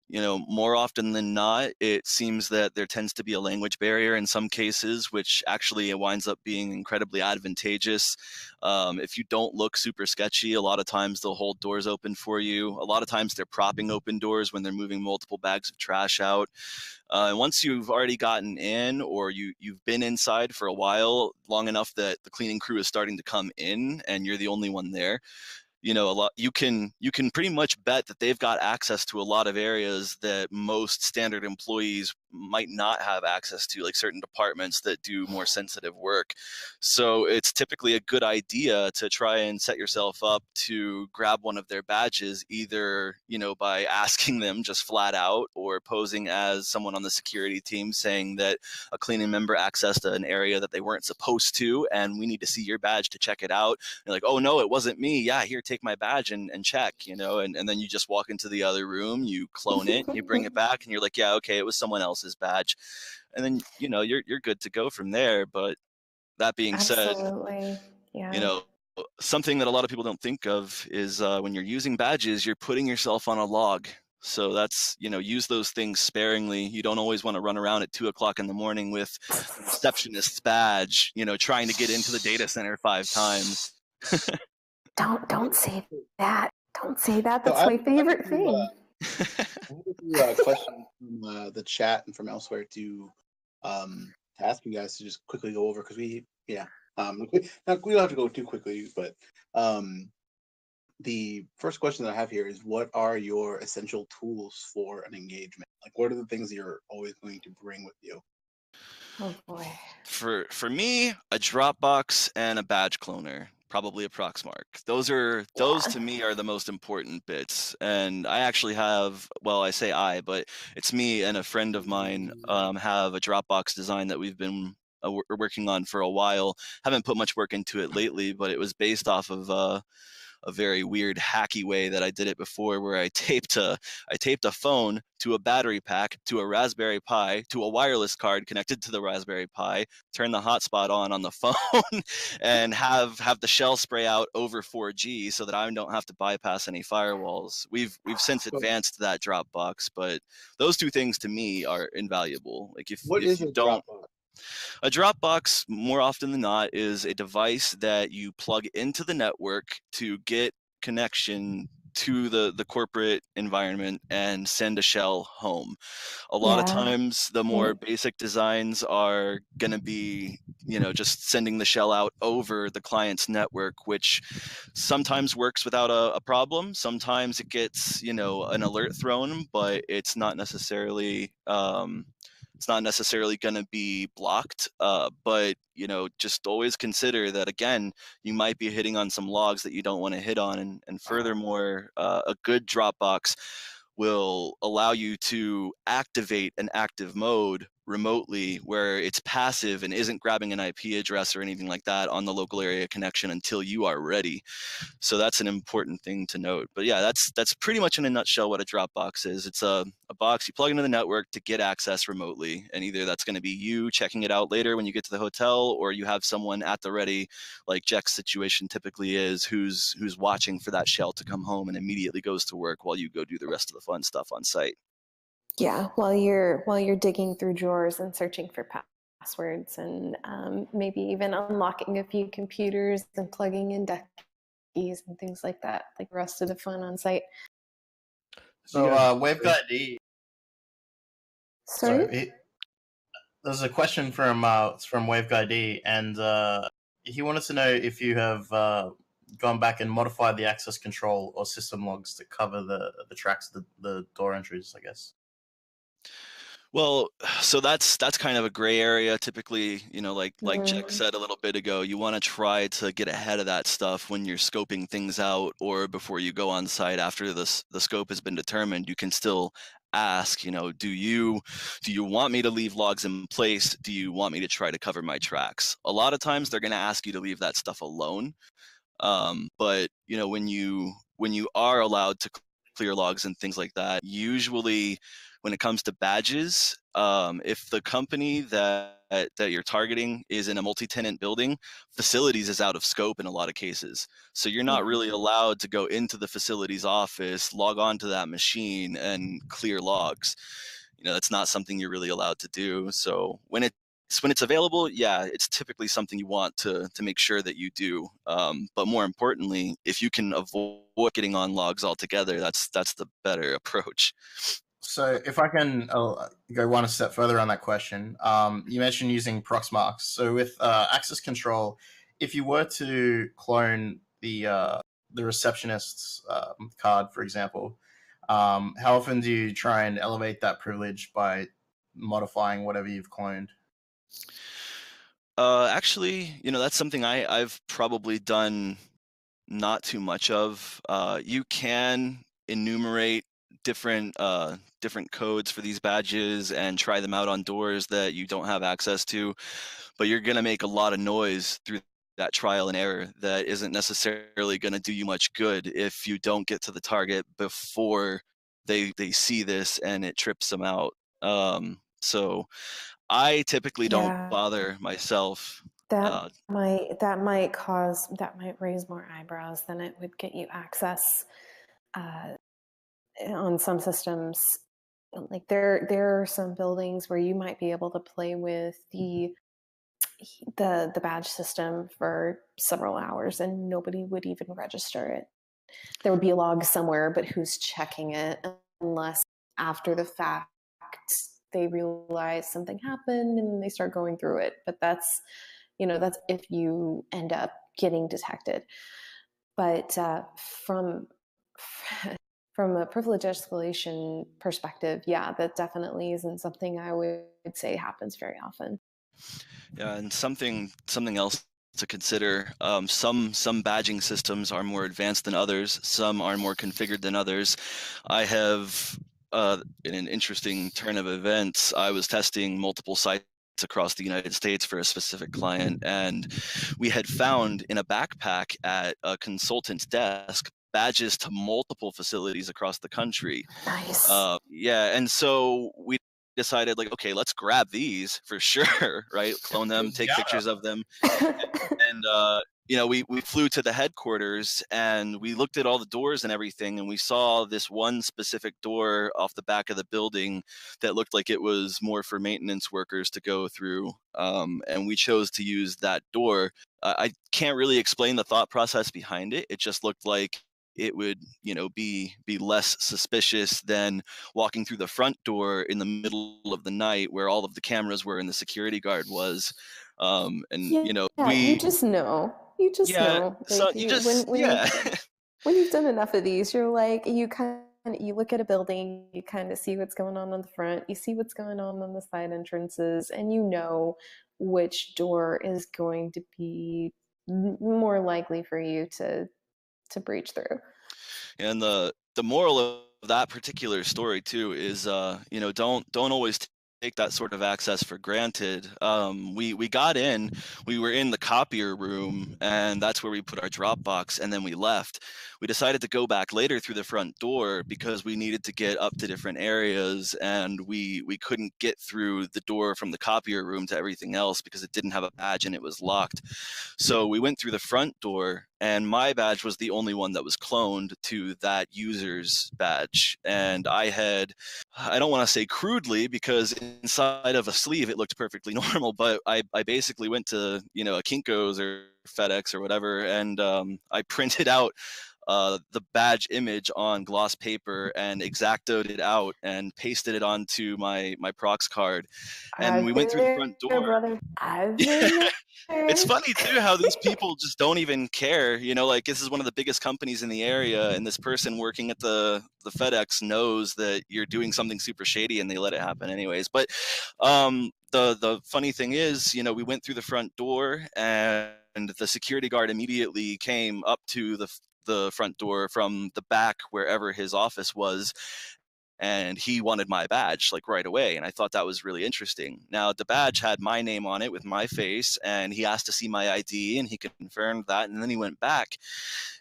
More often than not, it seems that there tends to be a language barrier in some cases, which actually winds up being incredibly advantageous. If you don't look super sketchy, a lot of times they'll hold doors open for you. A lot of times they're propping open doors when they're moving multiple bags of trash out. And once you've already gotten in or you've been inside for a while, long enough that the cleaning crew is starting to come in and you're the only one there, you can pretty much bet that they've got access to a lot of areas that most standard employees might not have access to, like certain departments that do more sensitive work. So it's typically a good idea to try and set yourself up to grab one of their badges, either by asking them just flat out or posing as someone on the security team saying that a cleaning member accessed an area that they weren't supposed to and we need to see your badge to check it out. You're like, oh no, it wasn't me. Yeah, here, take my badge and check, and then you just walk into the other room, you clone it, you bring it back, and you're like, yeah, okay, it was someone else's badge, and then you're good to go from there. But that being said, Absolutely. Yeah. Something that a lot of people don't think of is when you're using badges, you're putting yourself on a log. So that's, use those things sparingly. You don't always want to run around at 2:00 in the morning with the receptionist's badge, trying to get into the data center 5 times. Don't say that. Don't say that. That's my favorite thing. I have a question from the chat and from elsewhere to ask you guys to just quickly go over, because we don't have to go too quickly, but the first question that I have here is, what are your essential tools for an engagement? Like, what are the things that you're always going to bring with you? Oh boy. For me, a Dropbox and a badge cloner, probably a Proxmark. Those to me are the most important bits. And I actually have, well, I say I, but it's me and a friend of mine have a Dropbox design that we've been working on for a while. Haven't put much work into it lately, but it was based off of a very weird hacky way that I did it before, where I taped a phone to a battery pack to a Raspberry Pi to a wireless card connected to the Raspberry Pi, turn the hotspot on the phone, and have the shell spray out over 4G so that I don't have to bypass any firewalls. We've since advanced that Dropbox, but those two things to me are invaluable. Like if you don't. A Dropbox, more often than not, is a device that you plug into the network to get connection to the corporate environment and send a shell home. A lot of times, the more basic designs are going to be, just sending the shell out over the client's network, which sometimes works without a problem. Sometimes it gets, an alert thrown, but it's not necessarily going to be blocked, but just always consider that, again, you might be hitting on some logs that you don't want to hit on, and furthermore, a good Dropbox will allow you to activate an active mode remotely where it's passive and isn't grabbing an IP address or anything like that on the local area connection until you are ready. So that's an important thing to note. But yeah, that's pretty much in a nutshell what a Dropbox is. It's a box you plug into the network to get access remotely, and either that's going to be you checking it out later when you get to the hotel, or you have someone at the ready, like Jack's situation typically is, who's watching for that shell to come home and immediately goes to work while you go do the rest of the fun stuff on site. Yeah, while you're digging through drawers and searching for passwords, and maybe even unlocking a few computers and plugging in deck keys and things like that, like the rest of the fun on site. So WaveGuide. Sorry? There's a question from WaveGuide, and he wanted to know if you have gone back and modified the access control or system logs to cover the tracks, the door entries, I guess. Well, so that's kind of a gray area. Typically, like Jack said a little bit ago, you want to try to get ahead of that stuff when you're scoping things out, or before you go on site after the scope has been determined. You can still ask, do you want me to leave logs in place? Do you want me to try to cover my tracks? A lot of times they're going to ask you to leave that stuff alone. But when you are allowed to clear logs and things like that, usually when it comes to badges, if the company that you're targeting is in a multi-tenant building, facilities is out of scope in a lot of cases. So you're not really allowed to go into the facilities office, log on to that machine and clear logs. That's not something you're really allowed to do. So when it's available, yeah, it's typically something you want to make sure that you do. But more importantly, if you can avoid getting on logs altogether, that's the better approach. So if I can go one step further on that question, you mentioned using Proxmarks. So with access control, if you were to clone the receptionist's card, for example, how often do you try and elevate that privilege by modifying whatever you've cloned? Actually, that's something I've probably done not too much of. You can enumerate different codes for these badges and try them out on doors that you don't have access to, but you're going to make a lot of noise through that trial and error that isn't necessarily going to do you much good if you don't get to the target before they see this and it trips them out. So I typically don't bother myself. That might raise more eyebrows than it would get you access on some systems. Like there are some buildings where you might be able to play with the badge system for several hours and nobody would even register it. There would be a log somewhere, but who's checking it unless after the fact they realize something happened and they start going through it. But that's if you end up getting detected. But from a privilege escalation perspective, yeah, that definitely isn't something I would say happens very often. Yeah, and something else to consider. Some badging systems are more advanced than others. Some are more configured than others. I have, in an interesting turn of events, I was testing multiple sites across the United States for a specific client, and we had found in a backpack at a consultant's desk badges to multiple facilities across the country. Nice. Yeah, and so we decided, like, okay, let's grab these for sure, right? Clone them, take pictures of them, and we flew to the headquarters and we looked at all the doors and everything, and we saw this one specific door off the back of the building that looked like it was more for maintenance workers to go through, and we chose to use that door. I can't really explain the thought process behind it. It just looked like it would, be less suspicious than walking through the front door in the middle of the night where all of the cameras were and the security guard was. You just know. You just know. So when you've done enough of these, you're like, you look at a building, you kind of see what's going on the front, you see what's going on the side entrances, and you know which door is going to be more likely for you to breach through. And the moral of that particular story too is, don't always take that sort of access for granted. We got in, we were in the copier room, and that's where we put our Dropbox, and then we left. We decided to go back later through the front door because we needed to get up to different areas, and we couldn't get through the door from the copier room to everything else because it didn't have a badge and it was locked. So we went through the front door, and my badge was the only one that was cloned to that user's badge. And I don't want to say crudely, because inside of a sleeve it looked perfectly normal, but I basically went to, a Kinko's or FedEx or whatever, and I printed out the badge image on gloss paper and X-Actoed it out and pasted it onto my prox card. And we went through the front door. Brother. I've been there. It's funny too how these people just don't even care. Like, this is one of the biggest companies in the area, and this person working at the FedEx knows that you're doing something super shady, and they let it happen anyways. But the funny thing is, we went through the front door, and the security guard immediately came up to the front door from the back, wherever his office was, and he wanted my badge like right away. And I thought that was really interesting. Now, the badge had my name on it with my face, and he asked to see my ID, and he confirmed that, and then he went back.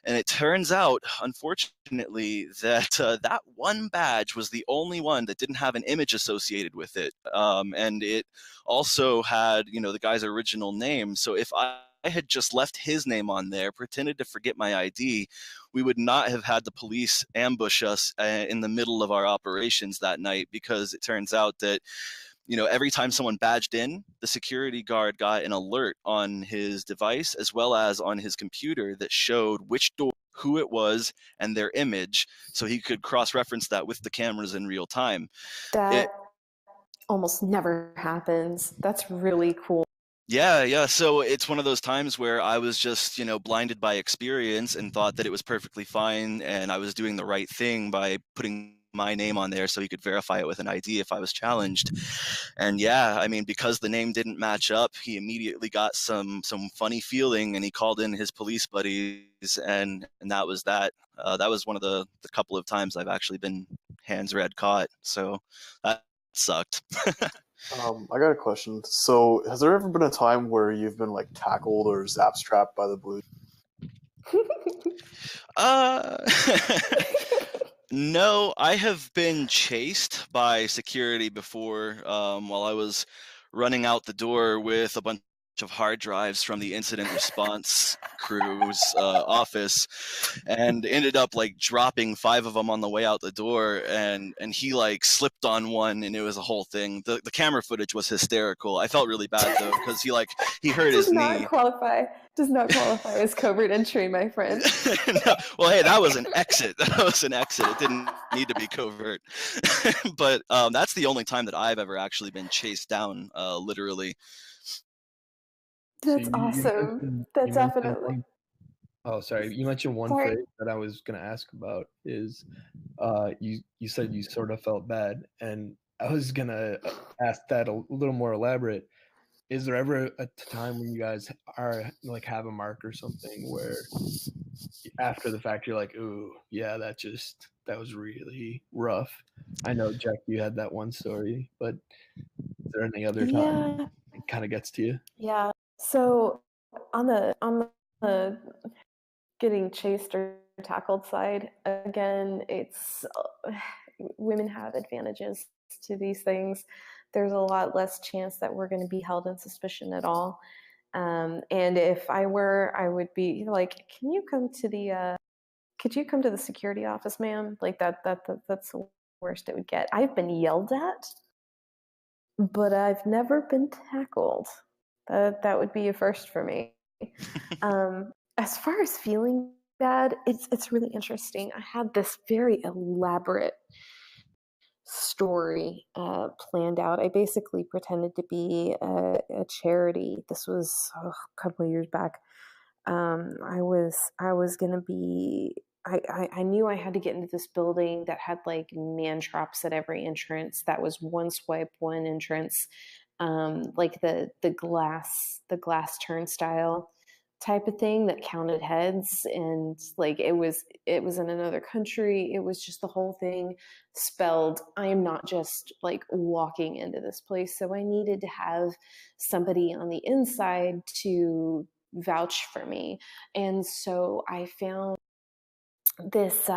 And it turns out, unfortunately, that that one badge was the only one that didn't have an image associated with it. And it also had, the guy's original name. So if I had just left his name on there, pretended to forget my ID, we would not have had the police ambush us in the middle of our operations that night, because it turns out that, every time someone badged in, the security guard got an alert on his device as well as on his computer that showed which door, who it was, and their image, so he could cross-reference that with the cameras in real time. That almost never happens. That's really cool. Yeah. So it's one of those times where I was just, blinded by experience and thought that it was perfectly fine, and I was doing the right thing by putting my name on there so he could verify it with an ID if I was challenged. And yeah, I mean, because the name didn't match up, he immediately got some funny feeling, and he called in his police buddies, and that was that. That was one of the couple of times I've actually been hands red caught. So that sucked. I got a question. So, has there ever been a time where you've been like tackled or zap strapped by the blue? No, I have been chased by security before while I was running out the door with a bunch of hard drives from the incident response crew's office, and ended up like dropping 5 of them on the way out the door, and he like slipped on one, and it was a whole thing. The camera footage was hysterical. I felt really bad though, because he hurt his knee. Does not qualify as covert entry, my friend. No, well, hey, that was an exit. It didn't need to be covert. But that's the only time that I've ever actually been chased down, literally. That's awesome. That's definitely. Oh, sorry. You mentioned one phrase that I was going to ask about is you said you sort of felt bad, and I was going to ask that a little more elaborate. Is there ever a time when you guys are like have a mark or something where after the fact you're like, ooh, yeah, that was really rough? I know, Jack, you had that one story, but is there any other time it kind of gets to you? Yeah. So on the getting chased or tackled side, again, it's women have advantages to these things. There's a lot less chance that we're going to be held in suspicion at all. And if I were, I would be like, could you come to the security office, ma'am? Like that's the worst it would get. I've been yelled at, but I've never been tackled. That would be a first for me. As far as feeling bad, it's really interesting. I had this very elaborate story planned out. I basically pretended to be a charity. This was a couple of years back. I was gonna be. I knew I had to get into this building that had like man traps at every entrance. That was one swipe, one entrance. Like the glass turnstile type of thing that counted heads, and like it was in another country. It was just the whole thing spelled, I am not just like walking into this place. So I needed to have somebody on the inside to vouch for me. And so I found this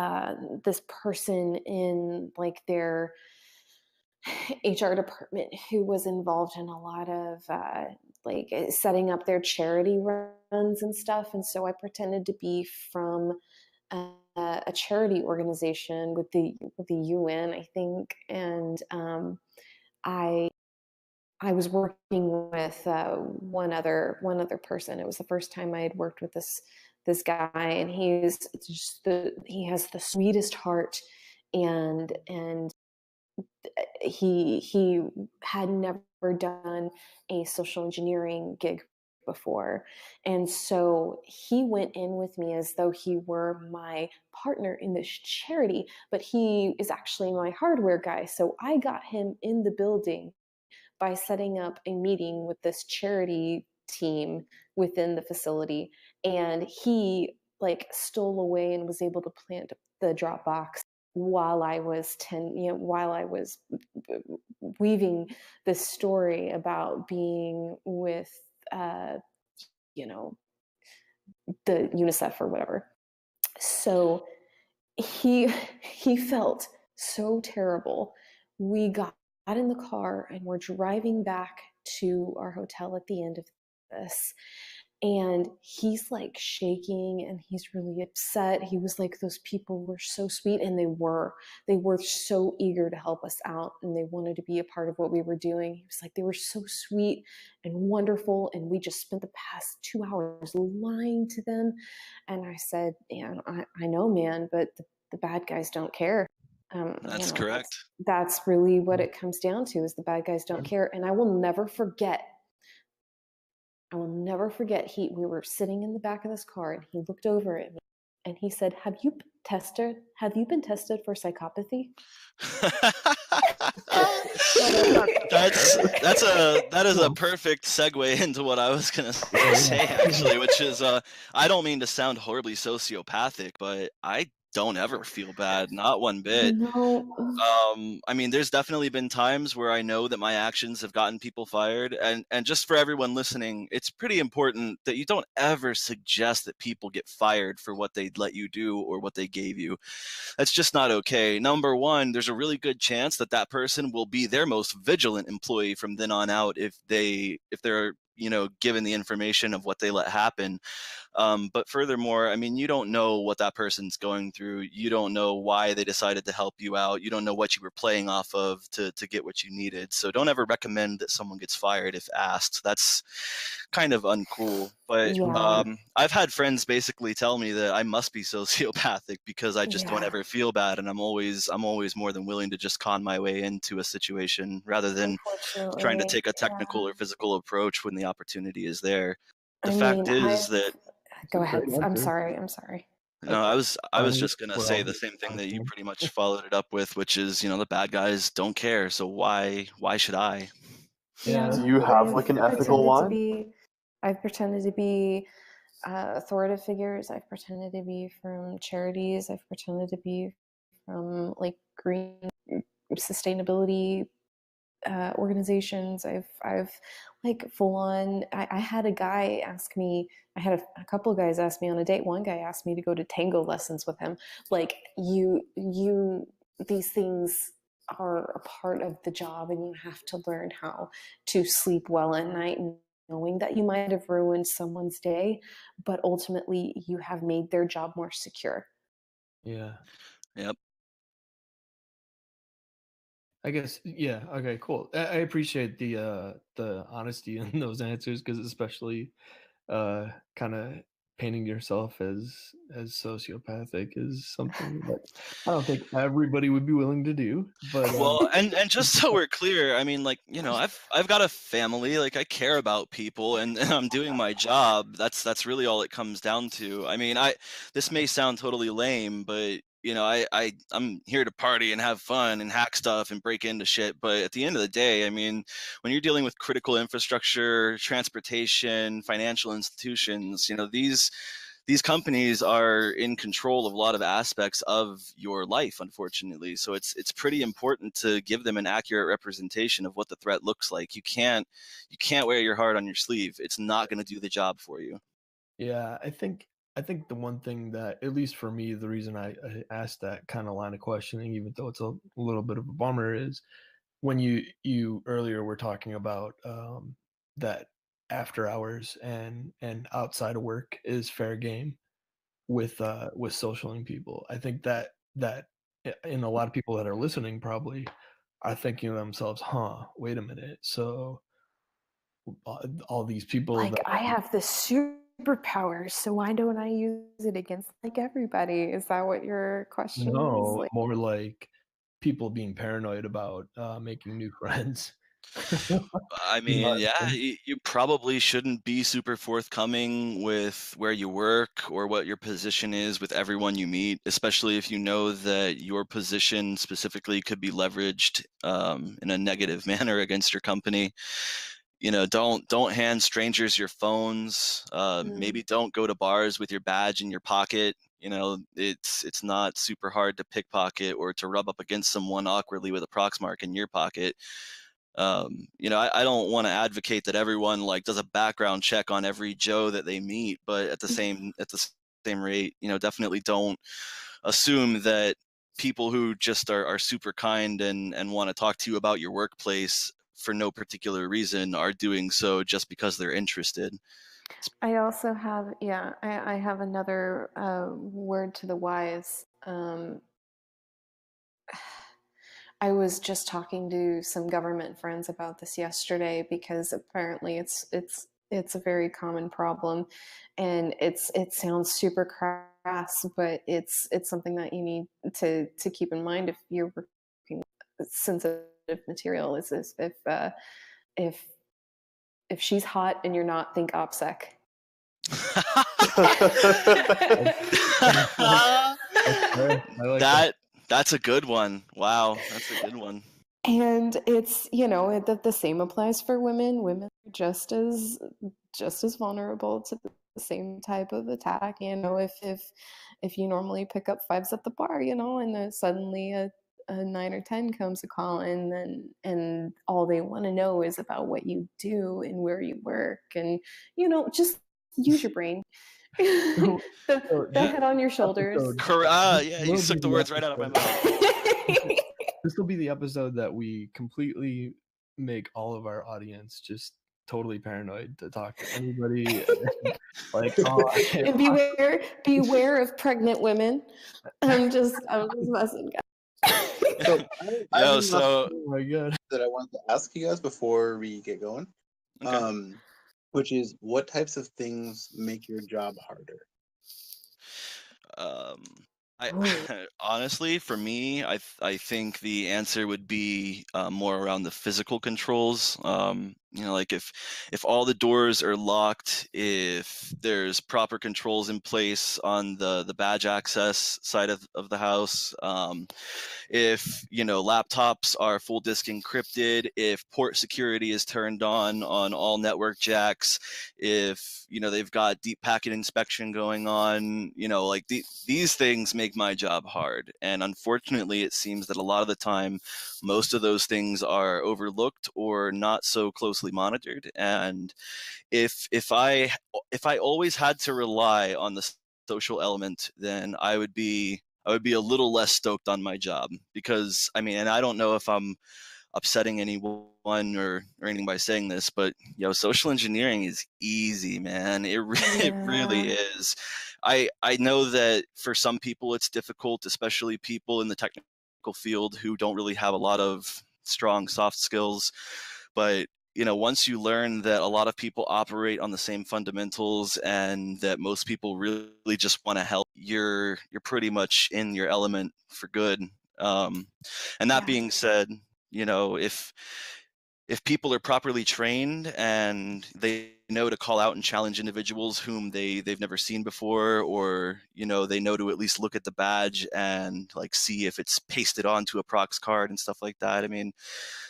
this person in like their HR department who was involved in a lot of like setting up their charity runs and stuff. And so I pretended to be from a charity organization with the UN, I think, and I was working with one other person. It was the first time I had worked with this guy, and he has the sweetest heart, and he had never done a social engineering gig before. And so he went in with me as though he were my partner in this charity, but he is actually my hardware guy. So I got him in the building by setting up a meeting with this charity team within the facility. And he like stole away and was able to plant the Dropbox while I was weaving this story about being with you know, the UNICEF or whatever. So he felt so terrible. We got in the car and we're driving back to our hotel at the end of this, and he's like shaking and he's really upset. He was like, those people were so sweet, and they were so eager to help us out, and they wanted to be a part of what we were doing. He was like, they were so sweet and wonderful, and we just spent the past 2 hours lying to them. And I said, yeah, I know, man, but the bad guys don't care. That's correct. That's really what it comes down to, is the bad guys don't care. And I will never forget, we were sitting in the back of this car, and he looked over at me and he said, have you been tested for psychopathy? That is a perfect segue into what I was gonna say, actually, which is I don't mean to sound horribly sociopathic, but I don't ever feel bad, not one bit. No. I mean, there's definitely been times where I know that my actions have gotten people fired, and just for everyone listening, it's pretty important that you don't ever suggest that people get fired for what they let you do or what they gave you. That's just not okay. Number one, there's a really good chance that that person will be their most vigilant employee from then on out if they're given the information of what they let happen. But furthermore, I mean, you don't know what that person's going through. You don't know why they decided to help you out. You don't know what you were playing off of to get what you needed. So don't ever recommend that someone gets fired if asked. That's kind of uncool. But I've had friends basically tell me that I must be sociopathic because I just don't ever feel bad, and I'm always more than willing to just con my way into a situation rather than trying to take a technical or physical approach when the opportunity is there. The fact is that. Go ahead. I'm sorry. No, I was just gonna say the same thing that you pretty much followed it up with, which is, the bad guys don't care, so why should I? Yeah. Do you have like an ethical line? I've pretended to be authoritative figures. I've pretended to be from charities. I've pretended to be from like green sustainability organizations. I've like full on. I had a guy ask me. I had a couple of guys ask me on a date. One guy asked me to go to tango lessons with him. Like these things are a part of the job, and you have to learn how to sleep well at night, knowing that you might have ruined someone's day, but ultimately you have made their job more secure. Yeah. Yep. I guess, yeah. Okay, cool. I appreciate the honesty in those answers, because especially kind of painting yourself as sociopathic is something that I don't think everybody would be willing to do. But well, and just so we're clear, I mean, like, I've got a family, like I care about people, and I'm doing my job. That's really all it comes down to. I mean, this may sound totally lame, but you know, I'm here to party and have fun and hack stuff and break into shit. But at the end of the day, I mean, when you're dealing with critical infrastructure, transportation, financial institutions, you know, these companies are in control of a lot of aspects of your life, unfortunately. So it's pretty important to give them an accurate representation of what the threat looks like. You can't wear your heart on your sleeve. It's not going to do the job for you. Yeah, I think the one thing that, at least for me, the reason I asked that kind of line of questioning, even though it's a little bit of a bummer, is when you earlier were talking about that after hours and outside of work is fair game with socialing people. I think that in a lot of people that are listening probably are thinking to themselves, huh, wait a minute, so all these people Like, that I have the superpowers, so why don't I use it against like everybody? Is that what your question is? no, Like, more like people being paranoid about making new friends. I mean, yeah, you probably shouldn't be super forthcoming with where you work or what your position is with everyone you meet, especially if you know that your position specifically could be leveraged in a negative manner against your company. You know, don't hand strangers your phones. Maybe don't go to bars with your badge in your pocket. You know, it's not super hard to pickpocket or to rub up against someone awkwardly with a Proxmark in your pocket. You know, I don't want to advocate that everyone like does a background check on every Joe that they meet, but at the same rate, you know, definitely don't assume that people who just are super kind and want to talk to you about your workplace for no particular reason are doing so just because they're interested. I also have, yeah, I have another word to the wise. I was just talking to some government friends about this yesterday because apparently it's a very common problem, and it sounds super crass, but it's something that you need to keep in mind if you're working with sensitive material. Is if she's hot and you're not, think OPSEC. That's a good one. Wow, that's a good one. And it's, you know, the same applies for women. Women are just as vulnerable to the same type of attack. You know, if you normally pick up fives at the bar, you know, and then suddenly a 9 or 10 comes a call, and all they want to know is about what you do and where you work, and you know, just use your brain. The head on your shoulders. Yeah, you took the words right out of my mouth. This will be the episode that we completely make all of our audience just totally paranoid to talk to anybody. Like, and beware of pregnant women. I'm just messing, guys. So, oh my god, that I wanted to ask you guys before we get going, okay. Which is, what types of things make your job harder? Honestly, for me, I think the answer would be more around the physical controls. You know, like if all the doors are locked, if there's proper controls in place on the badge access side of the house, if, you know, laptops are full disk encrypted, if port security is turned on all network jacks, if, you know, they've got deep packet inspection going on, you know, like these things make my job hard. And unfortunately, it seems that a lot of the time, most of those things are overlooked or not so closely monitored. And if I always had to rely on the social element, then I would be a little less stoked on my job, because I mean, and I don't know if I'm upsetting anyone or anything by saying this, but social engineering is easy, man. It really is. I know that for some people it's difficult, especially people in the technical field who don't really have a lot of strong soft skills. But once you learn that a lot of people operate on the same fundamentals and that most people really just want to help, you're pretty much in your element for good. And that being said, if people are properly trained and they know to call out and challenge individuals whom they've never seen before, or they know to at least look at the badge and like see if it's pasted onto a prox card and stuff like that. I mean,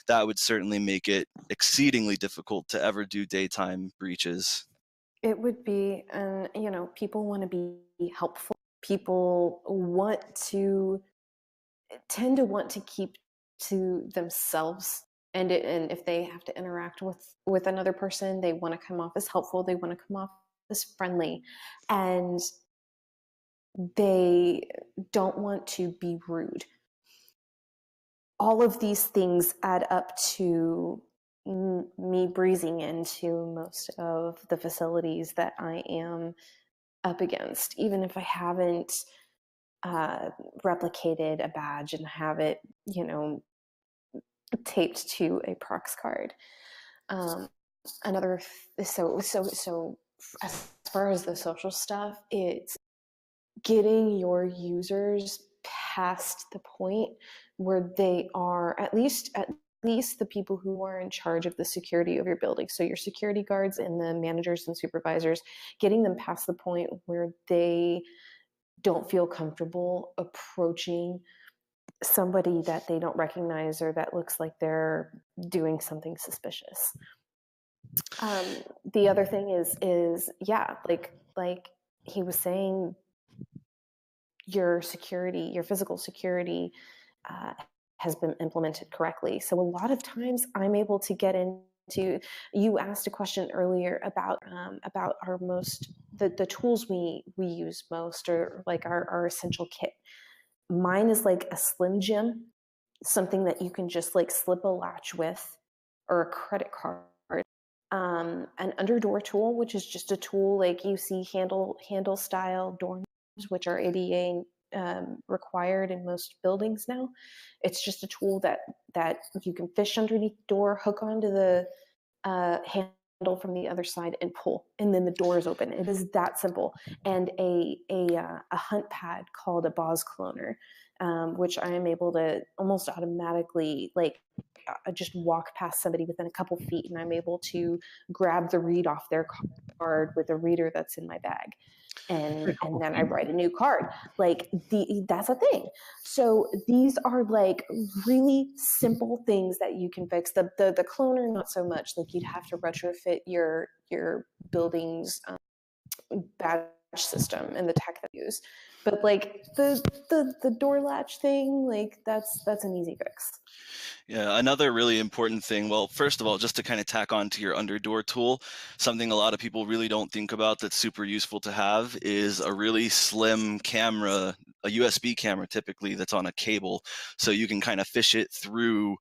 that would certainly make it exceedingly difficult to ever do daytime breaches. It would be, and people want to be helpful. People tend to want to keep to themselves, and if they have to interact with another person, they want to come off as helpful, they want to come off as friendly, and they don't want to be rude. All of these things add up to me breezing into most of the facilities that I am up against, even if I haven't replicated a badge and have it, taped to a prox card. So as far as the social stuff, it's getting your users past the point where they are at least the people who are in charge of the security of your building. So your security guards and the managers and supervisors, getting them past the point where they don't feel comfortable approaching somebody that they don't recognize or that looks like they're doing something suspicious. The other thing is yeah, like he was saying, your physical security has been implemented correctly. So a lot of times I'm able to get into, you asked a question earlier about the tools we use most, or like our essential kit. Mine is like a Slim Jim, something that you can just like slip a latch with, or a credit card. An underdoor tool, which is just a tool like you see handle style doors, which are ADA required in most buildings now. It's just a tool that you can fish underneath the door, hook onto the handle from the other side, and pull, and then the door is open. It is that simple. And a hunt pad called a Boz cloner, which I am able to almost automatically just walk past somebody within a couple feet, and I'm able to grab the read off their card with a reader that's in my bag. And then I write a new card. That's a thing. So these are like really simple things that you can fix. The cloner, not so much. Like you'd have to retrofit your building's badge system and the tech that you use. But like the door latch thing, like that's an easy fix. Yeah, another really important thing, well, first of all, just to kind of tack on to your underdoor tool, something a lot of people really don't think about that's super useful to have is a really slim camera, a USB camera typically, that's on a cable. So you can kind of fish it through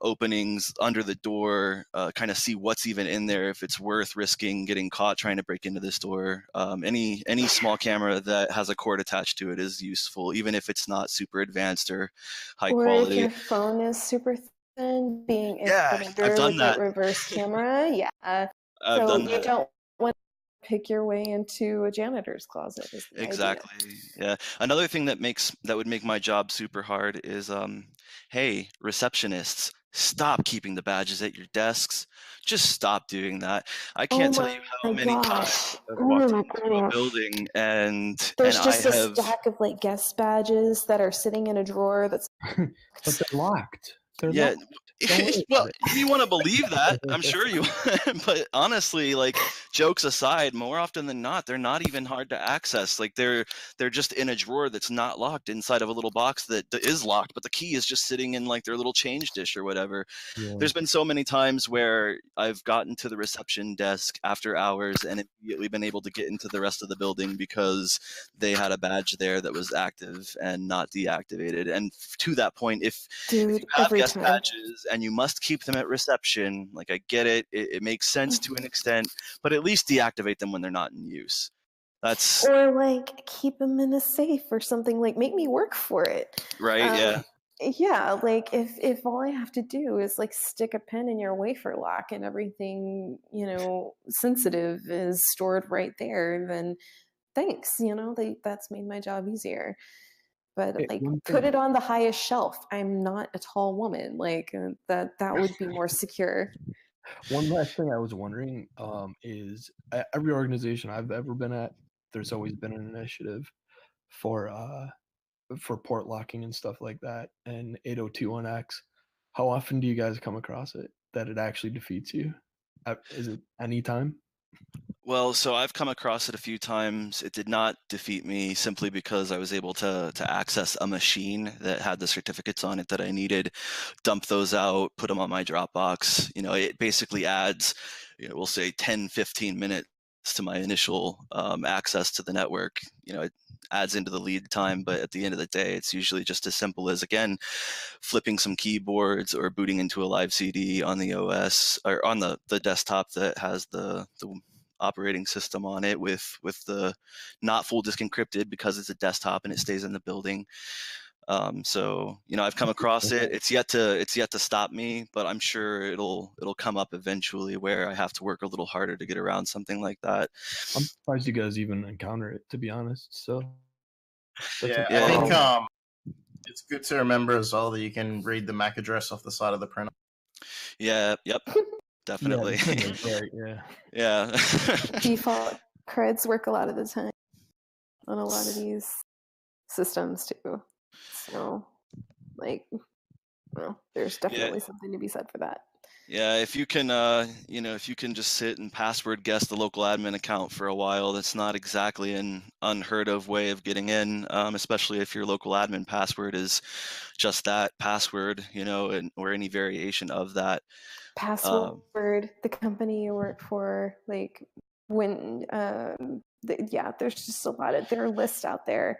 openings under the door, kind of see what's even in there, if it's worth risking getting caught trying to break into this door. Any small camera that has a cord attached to it is useful, even if it's not super advanced or high quality. Or if your phone is super thin, being I've done with that. a reverse camera, yeah. I've done that. You don't want to pick your way into a janitor's closet. Is the Exactly. idea. Yeah. Another thing that would make my job super hard is, hey, receptionists, stop keeping the badges at your desks. Just stop doing that. I can't tell you how many times I've walked into a building and there's just I a have. stack of like guest badges that are sitting in a drawer that's But they're locked. They're Yeah. locked. Don't worry Well, about it. you want to believe that, I'm sure you. But honestly, like, jokes aside, more often than not, they're not even hard to access. Like they're just in a drawer that's not locked inside of a little box that is locked, but the key is just sitting in like their little change dish or whatever. Yeah. There's been so many times where I've gotten to the reception desk after hours and immediately been able to get into the rest of the building because they had a badge there that was active and not deactivated. And to that point, if you have guest badges and you must keep them at reception, like, I get it, it makes sense to an extent, but at least deactivate them when they're not in use. That's or like keep them in a safe or something, like make me work for it. right. Yeah, like if all I have to do is like stick a pin in your wafer lock and everything, sensitive is stored right there, then thanks, that's made my job easier. But like put it on the highest shelf. I'm not a tall woman. Like that would be more secure. One last thing I was wondering is every organization I've ever been at, there's always been an initiative for port locking and stuff like that, and 8021X. How often do you guys come across it that it actually defeats you? Is it any time? Well, so I've come across it a few times. It did not defeat me simply because I was able to access a machine that had the certificates on it that I needed, dump those out, put them on my Dropbox. It basically adds, we'll say 10, 15 minutes to my initial access to the network. It adds into the lead time, but at the end of the day, it's usually just as simple as, again, flipping some keyboards or booting into a live CD on the OS or on the desktop that has the operating system on it with the not full disk encrypted because it's a desktop and it stays in the building. So I've come across it. It's yet to stop me, but I'm sure it'll come up eventually where I have to work a little harder to get around something like that. I'm surprised you guys even encounter it, to be honest. So yeah, I think it's good to remember as well that you can read the MAC address off the side of the printer. Yeah, yep. Definitely. Yeah. Yeah. Default creds work a lot of the time on a lot of these systems too. So, there's definitely something to be said for that. Yeah, if you can, if you can just sit and password guess the local admin account for a while, that's not exactly an unheard of way of getting in, especially if your local admin password is just that password, or any variation of that. Password, the company you work for, when, there's just a lot of, there are lists out there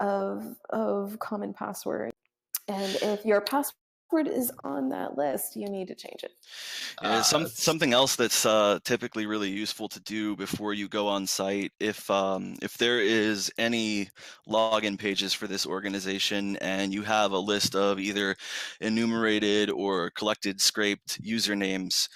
of common passwords. And if your password is on that list, you need to change it. Something else that's typically really useful to do before you go on site, if there is any login pages for this organization and you have a list of either enumerated or collected scraped usernames,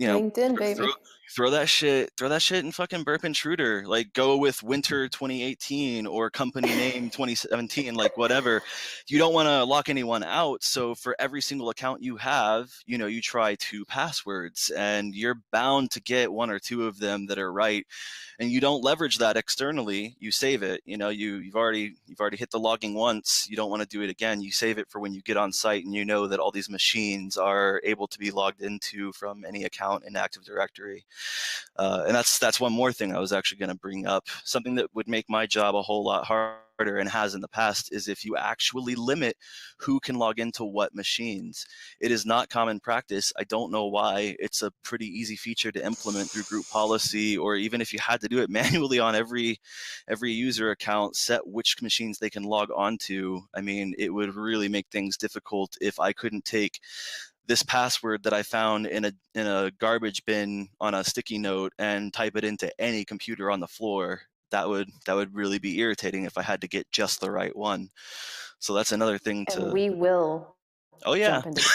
LinkedIn, baby. Throw that shit in fucking Burp Intruder. Go with winter 2018 or company name 2017, whatever. You don't want to lock anyone out. So for every single account you have, you try 2 passwords and you're bound to get 1 or 2 of them that are right. And you don't leverage that externally. You save it. You've already hit the logging once. You don't want to do it again. You save it for when you get on site and you know that all these machines are able to be logged into from any account in Active Directory. And that's one more thing I was actually going to bring up. Something that would make my job a whole lot harder and has in the past is if you actually limit who can log into what machines. It is not common practice. I don't know why. It's a pretty easy feature to implement through group policy, or even if you had to do it manually on every user account, set which machines they can log onto. I mean, it would really make things difficult if I couldn't take this password that I found in a garbage bin on a sticky note and type it into any computer on the floor. That would really be irritating if I had to get just the right one. So that's another thing to. And we will. Oh yeah. Jump into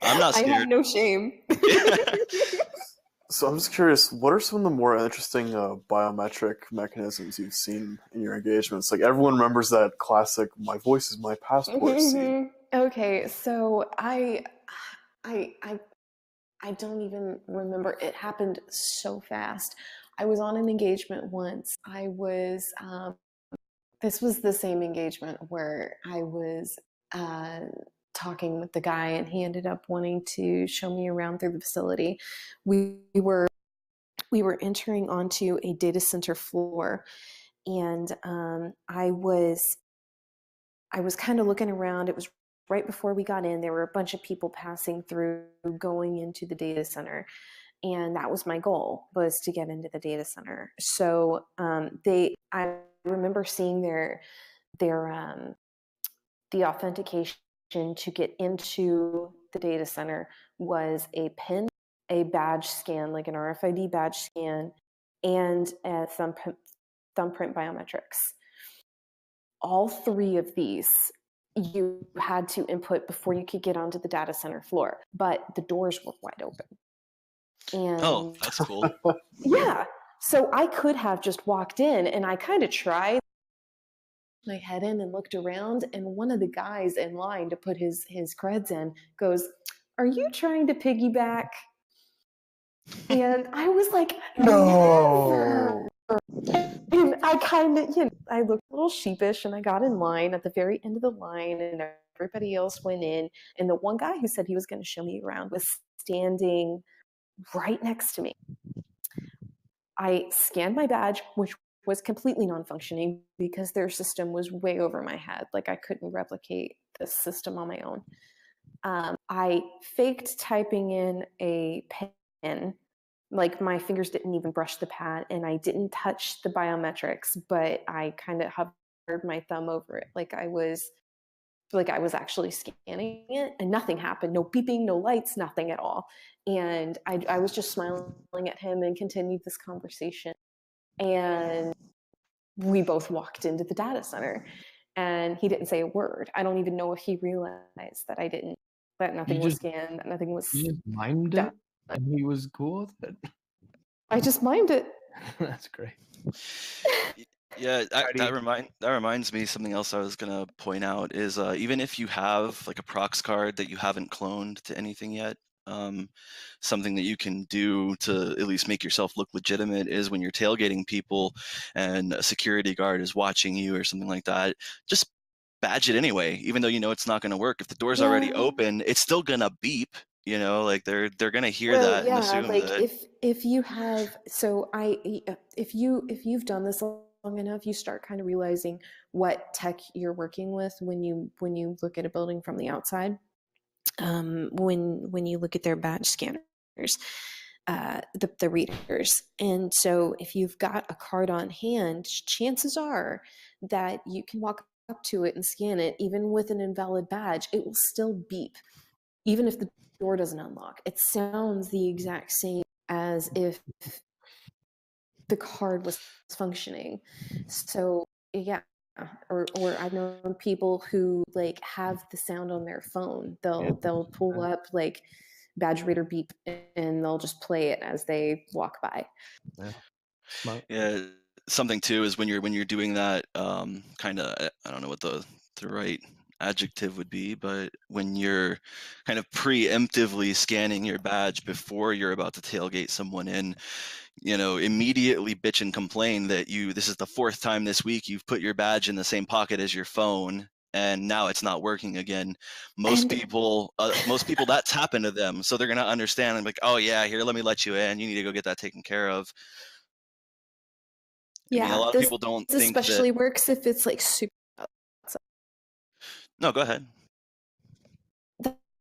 I'm not scared. I have no shame. So I'm just curious, what are some of the more interesting biometric mechanisms you've seen in your engagements? Everyone remembers that classic "my voice is my passport" scene. Okay, so I don't even remember. It happened so fast. I was on an engagement once. I was this was the same engagement where I was talking with the guy, and he ended up wanting to show me around through the facility. We were entering onto a data center floor, and I was kind of looking around. It was right before we got in. There were a bunch of people passing through, going into the data center, and that was my goal, was to get into the data center. So I remember seeing the authentication to get into the data center was a PIN, a badge scan, like an RFID badge scan, and a thumbprint biometrics. All 3 of these you had to input before you could get onto the data center floor, but the doors were wide open. And oh, that's cool. Yeah. So I could have just walked in, and I kind of tried my head in and looked around, and one of the guys in line to put his creds in goes, are you trying to piggyback? And I was like, No. and I kind of, I looked a little sheepish, and I got in line at the very end of the line, and everybody else went in. And the one guy who said he was going to show me around was standing right next to me. I scanned my badge, which was completely non-functioning because their system was way over my head. Like, I couldn't replicate this system on my own. I faked typing in a pen. Like, my fingers didn't even brush the pad, and I didn't touch the biometrics, but I kind of hovered my thumb over it, like I was actually scanning it, and nothing happened. No beeping, no lights, nothing at all. And I was just smiling at him and continued this conversation. And we both walked into the data center, and he didn't say a word. I don't even know if he realized that that nothing was scanned, that nothing was. You just mimed it, and he was cool with it. I just mimed it. That's great. Yeah, that reminds me, something else I was gonna point out is even if you have like a prox card that you haven't cloned to anything yet, something that you can do to at least make yourself look legitimate is when you're tailgating people and a security guard is watching you or something like that, just badge it anyway, even though you know it's not going to work. If the door's already open, it's still gonna beep. You know, like they're gonna hear that and assume like that. if you have, if you've done this long enough, you start kind of realizing what tech you're working with when you look at a building from the outside. When you look at their badge scanners, the readers. And so if you've got a card on hand, chances are that you can walk up to it and scan it. Even with an invalid badge, it will still beep, even if the door doesn't unlock. It sounds the exact same as if the card was functioning. So yeah. Or I've known people who like have the sound on their phone. They'll pull up like badge reader beep, and they'll just play it as they walk by. Yeah, something too is when you're doing that, kind of, I don't know what the right adjective would be, but when you're kind of preemptively scanning your badge before you're about to tailgate someone in, you know, immediately bitch and complain that this is the 4th time this week you've put your badge in the same pocket as your phone, and now it's not working again. Most people that's happened to them, so they're gonna understand and be like, oh yeah, here, let me let you in. You need to go get that taken care of. Yeah, I mean, a lot of people don't think that. Especially works if it's like super. No, go ahead.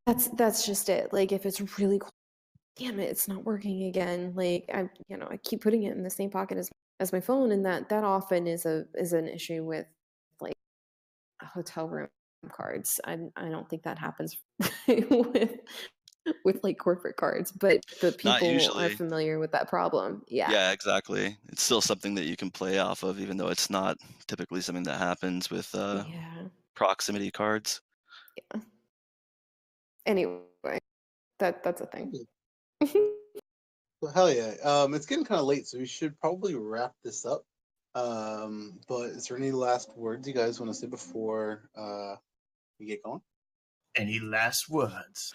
That's just it. Like, if it's really cool, damn it, it's not working again. Like, I keep putting it in the same pocket as my phone, and that often is an issue with like hotel room cards. I don't think that happens with like corporate cards, but the people are familiar with that problem. Yeah, exactly. It's still something that you can play off of, even though it's not typically something that happens with proximity cards. Yeah. Anyway, that's a thing. Well, hell yeah. It's getting kind of late, so we should probably wrap this up. But is there any last words you guys want to say before we get going? Any last words?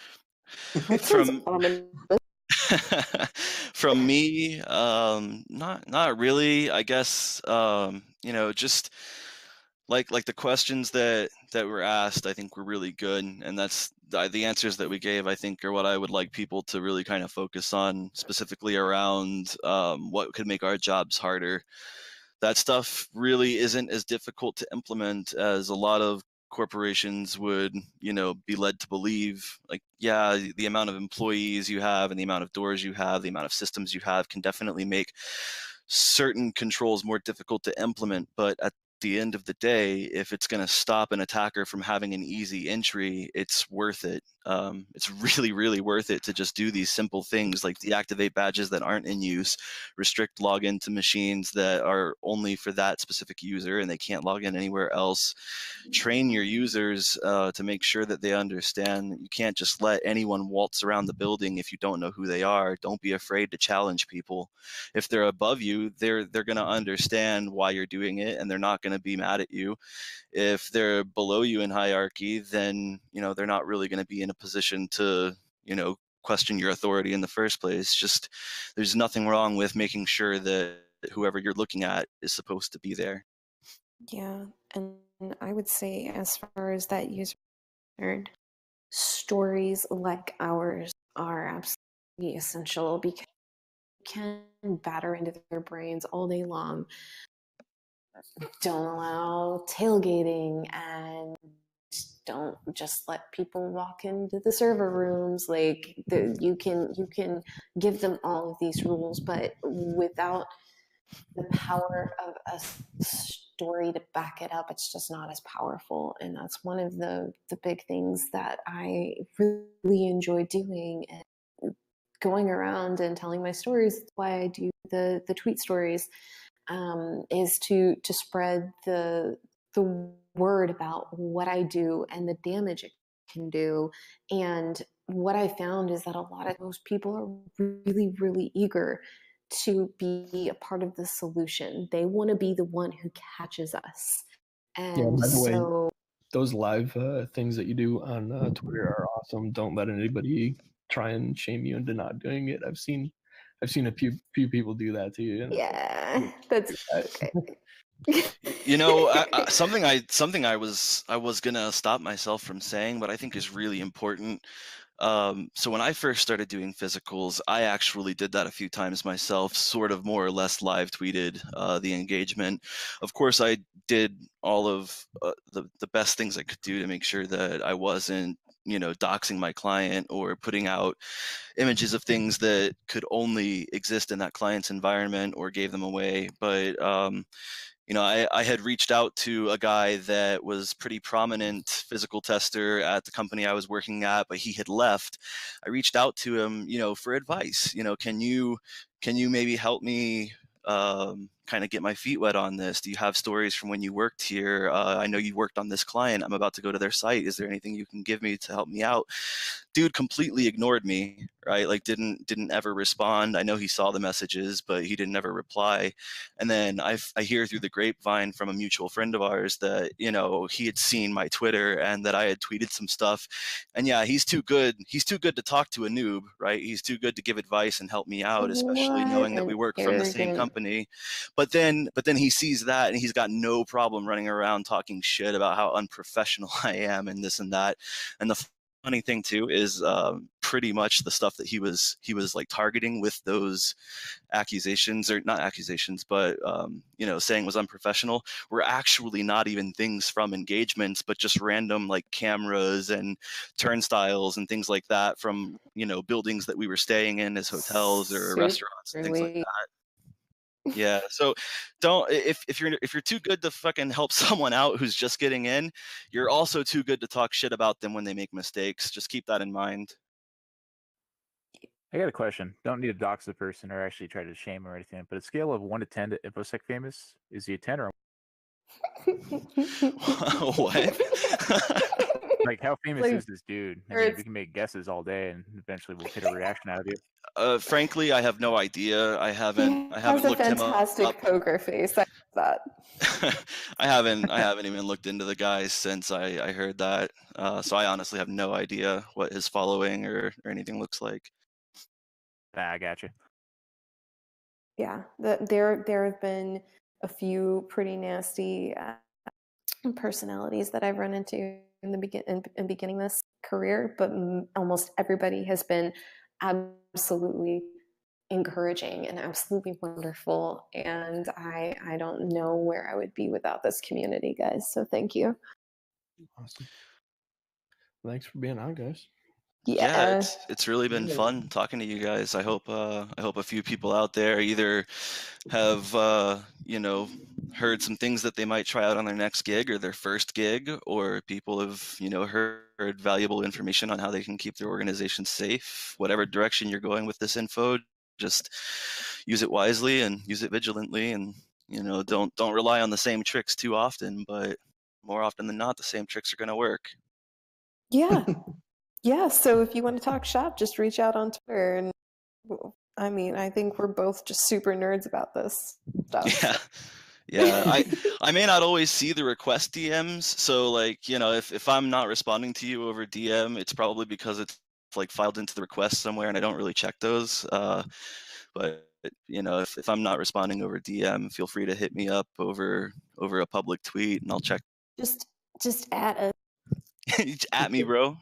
From me, not really. I guess you know, just like the questions that were asked, I think were really good, and that's the answers that we gave, I think, are what I would like people to really kind of focus on, specifically around what could make our jobs harder. That stuff really isn't as difficult to implement as a lot of corporations would, you know, be led to believe. Like, yeah, the amount of employees you have and the amount of doors you have, the amount of systems you have can definitely make certain controls more difficult to implement, but at the end of the day, if it's going to stop an attacker from having an easy entry, it's worth it. It's really, really worth it to just do these simple things like deactivate badges that aren't in use, restrict login to machines that are only for that specific user and they can't log in anywhere else. Train your users to make sure that they understand that you can't just let anyone waltz around the building if you don't know who they are. Don't be afraid to challenge people. If they're above you, they're going to understand why you're doing it, and they're not going to be mad at you. If they're below you in hierarchy, then, you know, they're not really going to be in a position to question your authority in the first place. Just there's nothing wrong with making sure that whoever you're looking at is supposed to be there. Yeah, and I would say as far as that user concerned, stories like ours are absolutely essential because you can batter into their brains all day long. Don't allow tailgating and don't just let people walk into the server rooms. Like you can give them all of these rules, but without the power of a story to back it up, it's just not as powerful. And that's one of the big things that I really enjoy doing, and going around and telling my stories. That's why I do the tweet stories, is to spread the word about what I do and the damage it can do. And what I found is that a lot of those people are really, really eager to be a part of the solution. They want to be the one who catches us. And Yeah, by the way, so those live things that you do on Twitter are awesome. Don't let anybody try and shame you into not doing it. I've seen a few people do that to you. yeah, that's okay. Something I was gonna stop myself from saying, but I think is really important. So when I first started doing physicals, I actually did that a few times myself, sort of more or less live tweeted the engagement. Of course, I did all of the best things I could do to make sure that I wasn't, doxing my client or putting out images of things that could only exist in that client's environment or gave them away. But I had reached out to a guy that was pretty prominent physical tester at the company I was working at, but he had left. I reached out to him, for advice. Can you maybe help me kind of get my feet wet on this? Do you have stories from when you worked here? I know you worked on this client. I'm about to go to their site. Is there anything you can give me to help me out? Dude completely ignored me, right? Like didn't ever respond. I know he saw the messages, but he didn't ever reply. And then I hear through the grapevine from a mutual friend of ours that, he had seen my Twitter and that I had tweeted some stuff. And yeah, he's too good. He's too good to talk to a noob, right? He's too good to give advice and help me out, especially What knowing that we an work from the same arrogant. company. But then he sees that and he's got no problem running around talking shit about how unprofessional I am and this and that. And the funny thing too is pretty much the stuff that he was like targeting with those accusations, or not accusations, but saying was unprofessional, were actually not even things from engagements, but just random like cameras and turnstiles and things like that from buildings that we were staying in as hotels or restaurants and things like that. Yeah, so don't, if you're too good to fucking help someone out who's just getting in, you're also too good to talk shit about them when they make mistakes. Just keep that in mind. I got a question. Don't need to dox the person or actually try to shame or anything, but a scale of 1 to 10 to InfoSec famous, is he a 10 or what? like how famous is this dude? I mean, we can make guesses all day and eventually we'll get a reaction out of you. Frankly, I have no idea. I haven't looked him up. He has a fantastic poker face. I love that. I haven't even looked into the guy since I heard that. So I honestly have no idea what his following or anything looks like. I got you. Yeah, there have been a few pretty nasty personalities that I've run into in the beginning this career, but almost everybody has been absolutely encouraging and absolutely wonderful. And I don't know where I would be without this community, guys. So thank you. Awesome. Thanks for being on, guys. Yeah, it's really been fun talking to you guys. I hope a few people out there either have heard some things that they might try out on their next gig or their first gig, or people have heard valuable information on how they can keep their organization safe. Whatever direction you're going with this info, just use it wisely and use it vigilantly, and don't rely on the same tricks too often, but more often than not the same tricks are going to work. Yeah. Yeah, so if you want to talk shop, just reach out on Twitter. And I mean, I think we're both just super nerds about this stuff. Yeah. I may not always see the request DMs, so like if I'm not responding to you over DM, it's probably because it's like filed into the request somewhere, and I don't really check those. But you know, if I'm not responding over DM, feel free to hit me up over a public tweet, and I'll check. Just at us. At me, bro.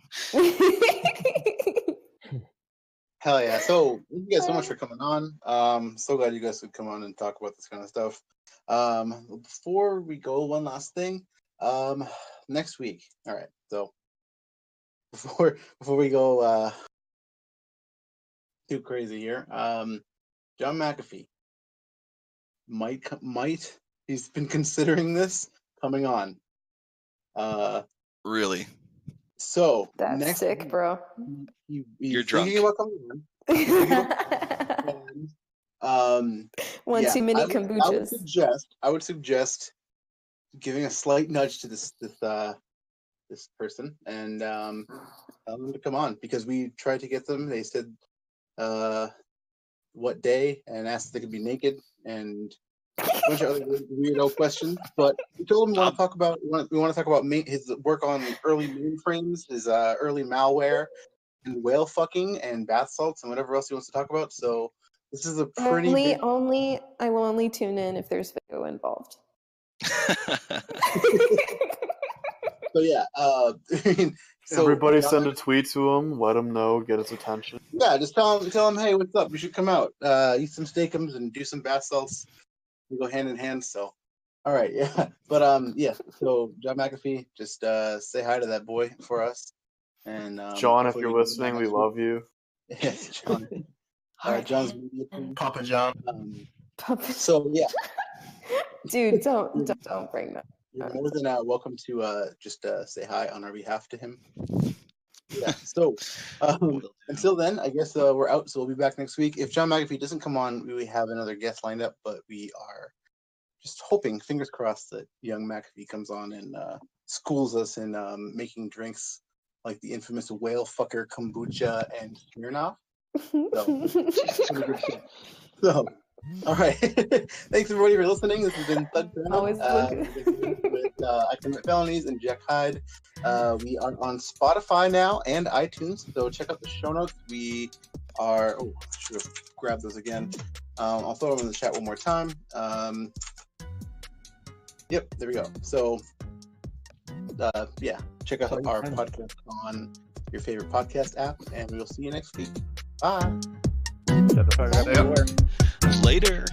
Hell yeah. So thank you guys so much for coming on. So glad you guys could come on and talk about this kind of stuff. Before we go, one last thing. Next week. All right. So before we go too crazy here, John McAfee might he's been considering this coming on. Really? So that's next sick, week, bro. You're drunk. About coming on. One too many kombuchas. I would suggest giving a slight nudge to this person and tell them to come on, because we tried to get them. They said what day and asked if they could be naked and a bunch of other weirdo questions. But we told him we want to talk about his work on early mainframes, his early malware, and whale fucking and bath salts and whatever else he wants to talk about. So this is a pretty I will only tune in if there's video involved. So yeah, so everybody send a tweet to him, let him know, get his attention. Yeah, just tell him, hey, what's up? You should come out, eat some steakums and do some bath salts. We go hand in hand. So, all right, yeah. But yeah. So John McAfee, just say hi to that boy for us. And John, if you're listening, we love you. Yes, John. John's Papa John. So yeah, dude, don't bring that. You're more than welcome to just say hi on our behalf to him. Yeah. So until then, I guess we're out. So we'll be back next week. If John McAfee doesn't come on, we have another guest lined up, but we are just hoping, fingers crossed, that young McAfee comes on and schools us in making drinks like the infamous whale fucker kombucha and Smirnoff. So, all right. Thanks everybody for listening. This has been ThugCrowd with icommitfelonies and JekHyde. We are on Spotify now and iTunes, so check out the show notes. We are. Oh, I should have grabbed those again. I'll throw them in the chat one more time. Yep, there we go. So, yeah, check out our podcast on your favorite podcast app, and we'll see you next week. Bye. Shut the fuck up. Later.